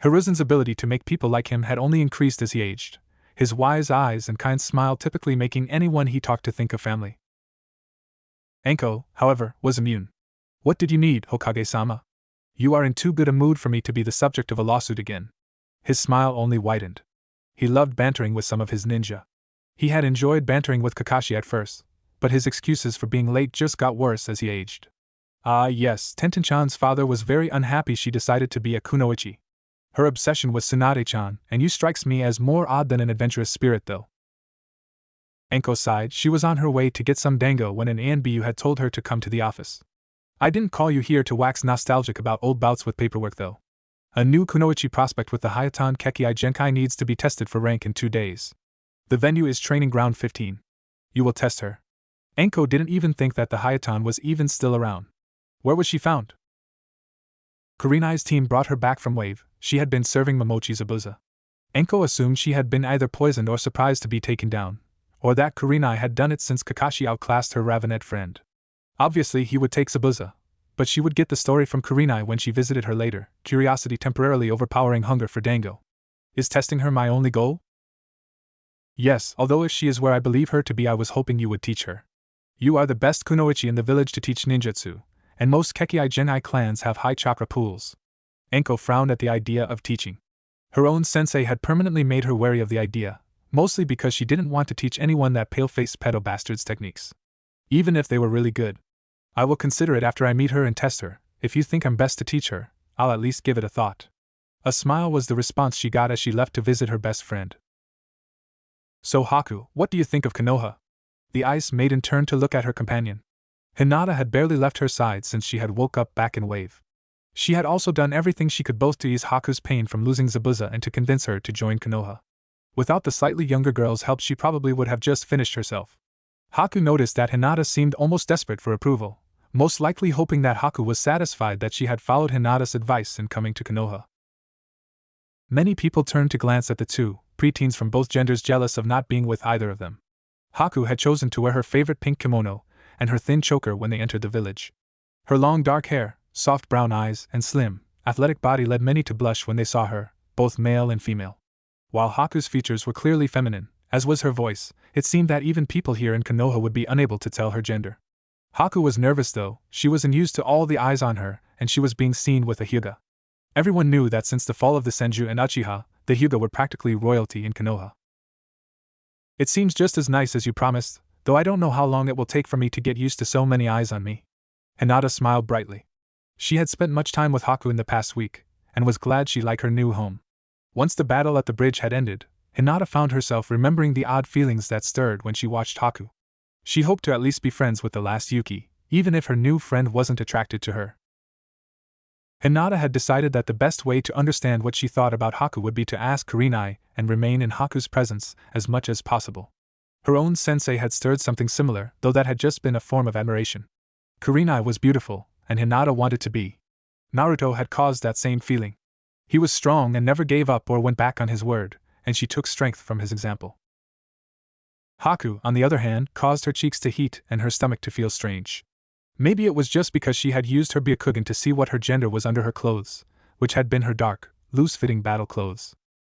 Hiruzen's ability to make people like him had only increased as he aged, his wise eyes and kind smile typically making anyone he talked to think of family. Enko, however, was immune. What did you need, Hokage-sama? You are in too good a mood for me to be the subject of a lawsuit again. His smile only widened. He loved bantering with some of his ninja. He had enjoyed bantering with Kakashi at first, but his excuses for being late just got worse as he aged. Ah yes, Tenten-chan's father was very unhappy she decided to be a kunoichi. Her obsession with Tsunade-chan, and you strikes me as more odd than an adventurous spirit though. Enko sighed. She was on her way to get some dango when an ANBU had told her to come to the office. I didn't call you here to wax nostalgic about old bouts with paperwork though. A new kunoichi prospect with the Hayatan Kekkai Genkai needs to be tested for rank in 2 days. The venue is Training Ground 15. You will test her. Enko didn't even think that the Hayatan was even still around. Where was she found? Kurenai's team brought her back from Wave. She had been serving Momochi Zabuza. Enko assumed she had been either poisoned or surprised to be taken down, or that Kurenai had done it since Kakashi outclassed her Ravenet friend. Obviously he would take Zabuza, but she would get the story from Kurenai when she visited her later, curiosity temporarily overpowering hunger for dango. Is testing her my only goal? Yes, although if she is where I believe her to be, I was hoping you would teach her. You are the best kunoichi in the village to teach ninjutsu, and most Kekkai Genkai clans have high chakra pools. Enko frowned at the idea of teaching. Her own sensei had permanently made her wary of the idea, mostly because she didn't want to teach anyone that pale-faced pedo bastard's techniques. Even if they were really good. I will consider it after I meet her and test her. If you think I'm best to teach her, I'll at least give it a thought. A smile was the response she got as she left to visit her best friend. So Haku, what do you think of Konoha? The ice maiden turned to look at her companion. Hinata had barely left her side since she had woke up back in Wave. She had also done everything she could both to ease Haku's pain from losing Zabuza and to convince her to join Konoha. Without the slightly younger girl's help, she probably would have just finished herself. Haku noticed that Hinata seemed almost desperate for approval, most likely hoping that Haku was satisfied that she had followed Hinata's advice in coming to Konoha. Many people turned to glance at the two, preteens from both genders jealous of not being with either of them. Haku had chosen to wear her favorite pink kimono and her thin choker when they entered the village. Her long dark hair, soft brown eyes, and slim, athletic body led many to blush when they saw her, both male and female. While Haku's features were clearly feminine, as was her voice, it seemed that even people here in Konoha would be unable to tell her gender. Haku was nervous though, she was unused to all the eyes on her, and she was being seen with a Hyuga. Everyone knew that since the fall of the Senju and Uchiha, the Hyuga were practically royalty in Konoha. It seems just as nice as you promised, though I don't know how long it will take for me to get used to so many eyes on me. Hinata smiled brightly. She had spent much time with Haku in the past week, and was glad she liked her new home. Once the battle at the bridge had ended, Hinata found herself remembering the odd feelings that stirred when she watched Haku. She hoped to at least be friends with the last Yuki, even if her new friend wasn't attracted to her. Hinata had decided that the best way to understand what she thought about Haku would be to ask Kurenai and remain in Haku's presence as much as possible. Her own sensei had stirred something similar, though that had just been a form of admiration. Kurenai was beautiful, and Hinata wanted to be. Naruto had caused that same feeling. He was strong and never gave up or went back on his word, and she took strength from his example. Haku, on the other hand, caused her cheeks to heat and her stomach to feel strange. Maybe it was just because she had used her Byakugan to see what her gender was under her clothes, which had been her dark, loose-fitting battle clothes.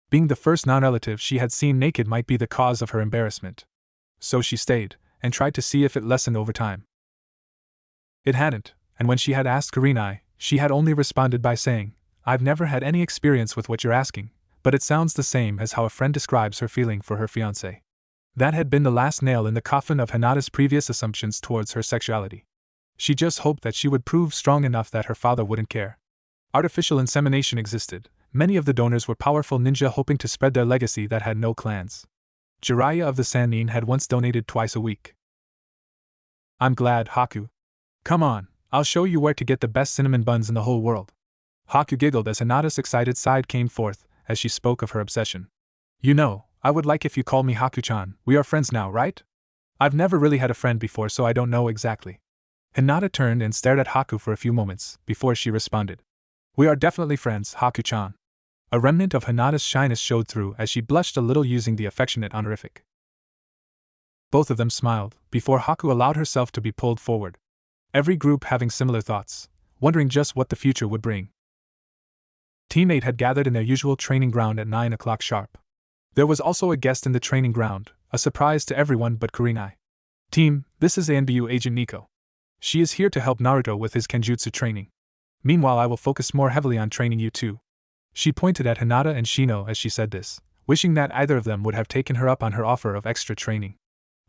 Being the first non-relative she had seen naked might be the cause of her embarrassment. So she stayed, and tried to see if it lessened over time. It hadn't, and when she had asked Kurenai, she had only responded by saying, "I've never had any experience with what you're asking, but it sounds the same as how a friend describes her feeling for her fiancé." That had been the last nail in the coffin of Hinata's previous assumptions towards her sexuality. She just hoped that she would prove strong enough that her father wouldn't care. Artificial insemination existed. Many of the donors were powerful ninja hoping to spread their legacy that had no clans. Jiraiya of the Sannin had once donated twice a week. "I'm glad, Haku. Come on, I'll show you where to get the best cinnamon buns in the whole world." Haku giggled as Hinata's excited side came forth as she spoke of her obsession. "You know, I would like if you call me Haku-chan. We are friends now, right? I've never really had a friend before, so I don't know exactly." Hinata turned and stared at Haku for a few moments before she responded. "We are definitely friends, Haku-chan." A remnant of Hinata's shyness showed through as she blushed a little using the affectionate honorific. Both of them smiled before Haku allowed herself to be pulled forward. Every group having similar thoughts, wondering just what the future would bring. Team 8 had gathered in their usual training ground at 9 o'clock sharp. There was also a guest in the training ground, a surprise to everyone but Kurenai. "Team, this is ANBU Agent Nico. She is here to help Naruto with his Kenjutsu training. Meanwhile, I will focus more heavily on training you two." She pointed at Hinata and Shino as she said this, wishing that either of them would have taken her up on her offer of extra training.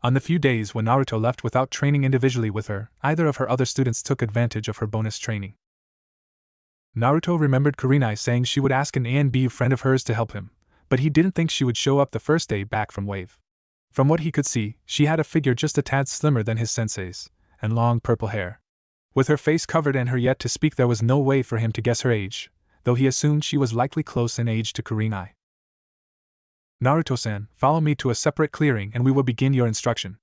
On the few days when Naruto left without training individually with her, either of her other students took advantage of her bonus training. Naruto remembered Kurenai saying she would ask an ANBU friend of hers to help him, but he didn't think she would show up the first day back from Wave. From what he could see, she had a figure just a tad slimmer than his sensei's, and long purple hair. With her face covered and her yet to speak, there was no way for him to guess her age, though he assumed she was likely close in age to Kurenai. "Naruto-san, follow me to a separate clearing and we will begin your instruction."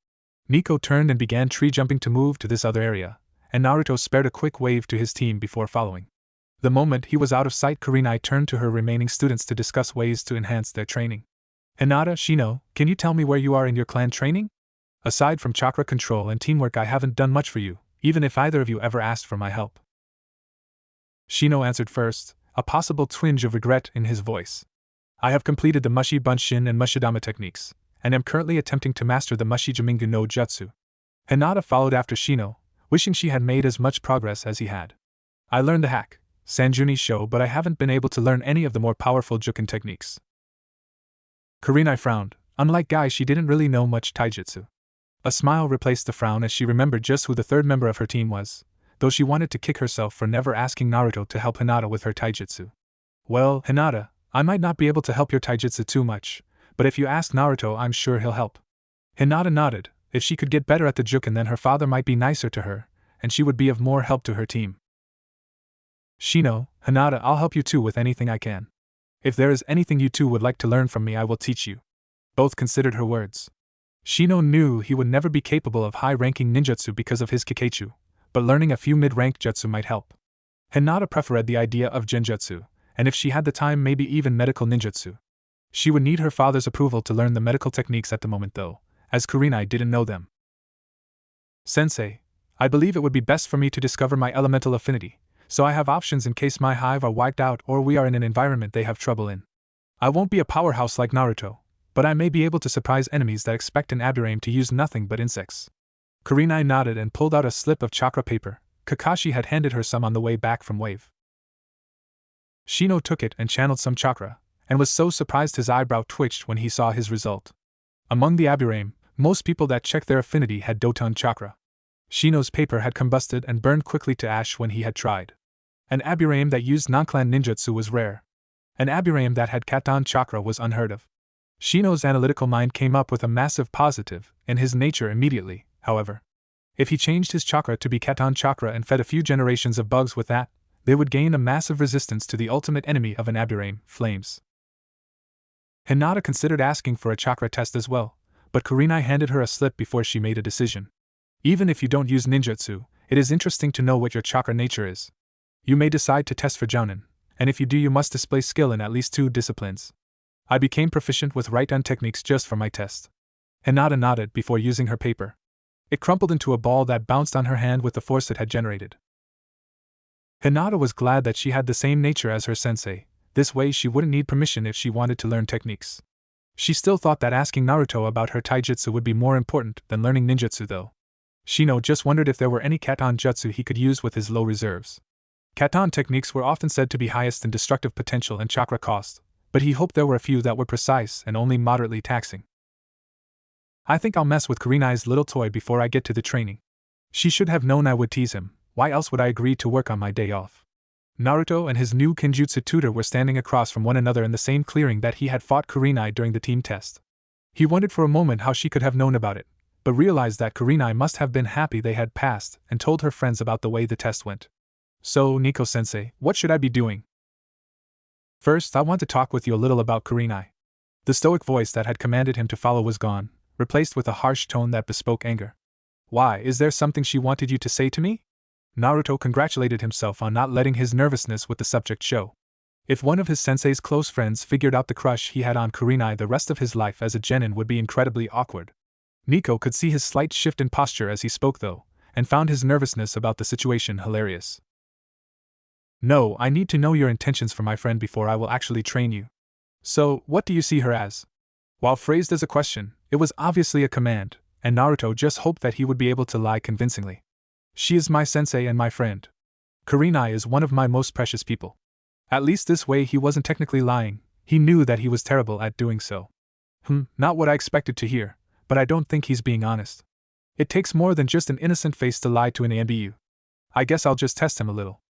Nico turned and began tree jumping to move to this other area, and Naruto spared a quick wave to his team before following. The moment he was out of sight, Kurenai turned to her remaining students to discuss ways to enhance their training. "Hinata, Shino, can you tell me where you are in your clan training? Aside from chakra control and teamwork, I haven't done much for you, even if either of you ever asked for my help." Shino answered first, a possible twinge of regret in his voice. "I have completed the Mushi Bunshin and Mushidama techniques, and am currently attempting to master the Mushi Jamingu no Jutsu." Hinata followed after Shino, wishing she had made as much progress as he had. "I learned the hack, Sanjuni Sho, but I haven't been able to learn any of the more powerful Juken techniques." Kurenai frowned. Unlike Guy, she didn't really know much taijutsu. A smile replaced the frown as she remembered just who the third member of her team was, though she wanted to kick herself for never asking Naruto to help Hinata with her taijutsu. "Well, Hinata, I might not be able to help your taijutsu too much, but if you ask Naruto, I'm sure he'll help." Hinata nodded. If she could get better at the Juken, then her father might be nicer to her, and she would be of more help to her team. "Shino, Hinata, I'll help you too with anything I can. If there is anything you two would like to learn from me, I will teach you." Both considered her words. Shino knew he would never be capable of high-ranking ninjutsu because of his Kikeichu, but learning a few mid-ranked jutsu might help. Hinata preferred the idea of genjutsu, and if she had the time, maybe even medical ninjutsu. She would need her father's approval to learn the medical techniques at the moment though, as Kurenai didn't know them. Sensei, I believe it would be best for me to discover my elemental affinity, so I have options in case my hive are wiped out or we are in an environment they have trouble in. I won't be a powerhouse like Naruto, but I may be able to surprise enemies that expect an Aburame to use nothing but insects. Kurenai nodded and pulled out a slip of chakra paper. Kakashi had handed her some on the way back from Wave. Shino took it and channeled some chakra, and was so surprised his eyebrow twitched when he saw his result. Among the Aburame, most people that checked their affinity had Doton chakra. Shino's paper had combusted and burned quickly to ash when he had tried. An Aburame that used non-clan ninjutsu was rare. An Aburame that had Katon chakra was unheard of. Shino's analytical mind came up with a massive positive in his nature immediately, however. If he changed his chakra to be Katon chakra and fed a few generations of bugs with that, they would gain a massive resistance to the ultimate enemy of an Aburame, flames. Hinata considered asking for a chakra test as well, but Kurenai handed her a slip before she made a decision. Even if you don't use ninjutsu, it is interesting to know what your chakra nature is. You may decide to test for Jounin, and if you do, you must display skill in at least 2 disciplines. I became proficient with right-hand techniques just for my test. Hinata nodded before using her paper. It crumpled into a ball that bounced on her hand with the force it had generated. Hinata was glad that she had the same nature as her sensei. This way she wouldn't need permission if she wanted to learn techniques. She still thought that asking Naruto about her taijutsu would be more important than learning ninjutsu though. Shino just wondered if there were any Katon jutsu he could use with his low reserves. Katon techniques were often said to be highest in destructive potential and chakra cost, but he hoped there were a few that were precise and only moderately taxing. I think I'll mess with Kurenai's little toy before I get to the training. She should have known I would tease him, why else would I agree to work on my day off? Naruto and his new Kenjutsu tutor were standing across from one another in the same clearing that he had fought Kurenai during the team test. He wondered for a moment how she could have known about it, but realized that Kurenai must have been happy they had passed and told her friends about the way the test went. So, Nico-sensei, what should I be doing? First, I want to talk with you a little about Kurenai. The stoic voice that had commanded him to follow was gone, replaced with a harsh tone that bespoke anger. Why, is there something she wanted you to say to me? Naruto congratulated himself on not letting his nervousness with the subject show. If one of his sensei's close friends figured out the crush he had on Kurenai, the rest of his life as a genin would be incredibly awkward. Nico could see his slight shift in posture as he spoke though, and found his nervousness about the situation hilarious. No, I need to know your intentions for my friend before I will actually train you. So, what do you see her as? While phrased as a question, it was obviously a command, and Naruto just hoped that he would be able to lie convincingly. She is my sensei and my friend. Kurenai is one of my most precious people. At least this way he wasn't technically lying, he knew that he was terrible at doing so. Not what I expected to hear, but I don't think he's being honest. It takes more than just an innocent face to lie to an ANBU. I guess I'll just test him a little.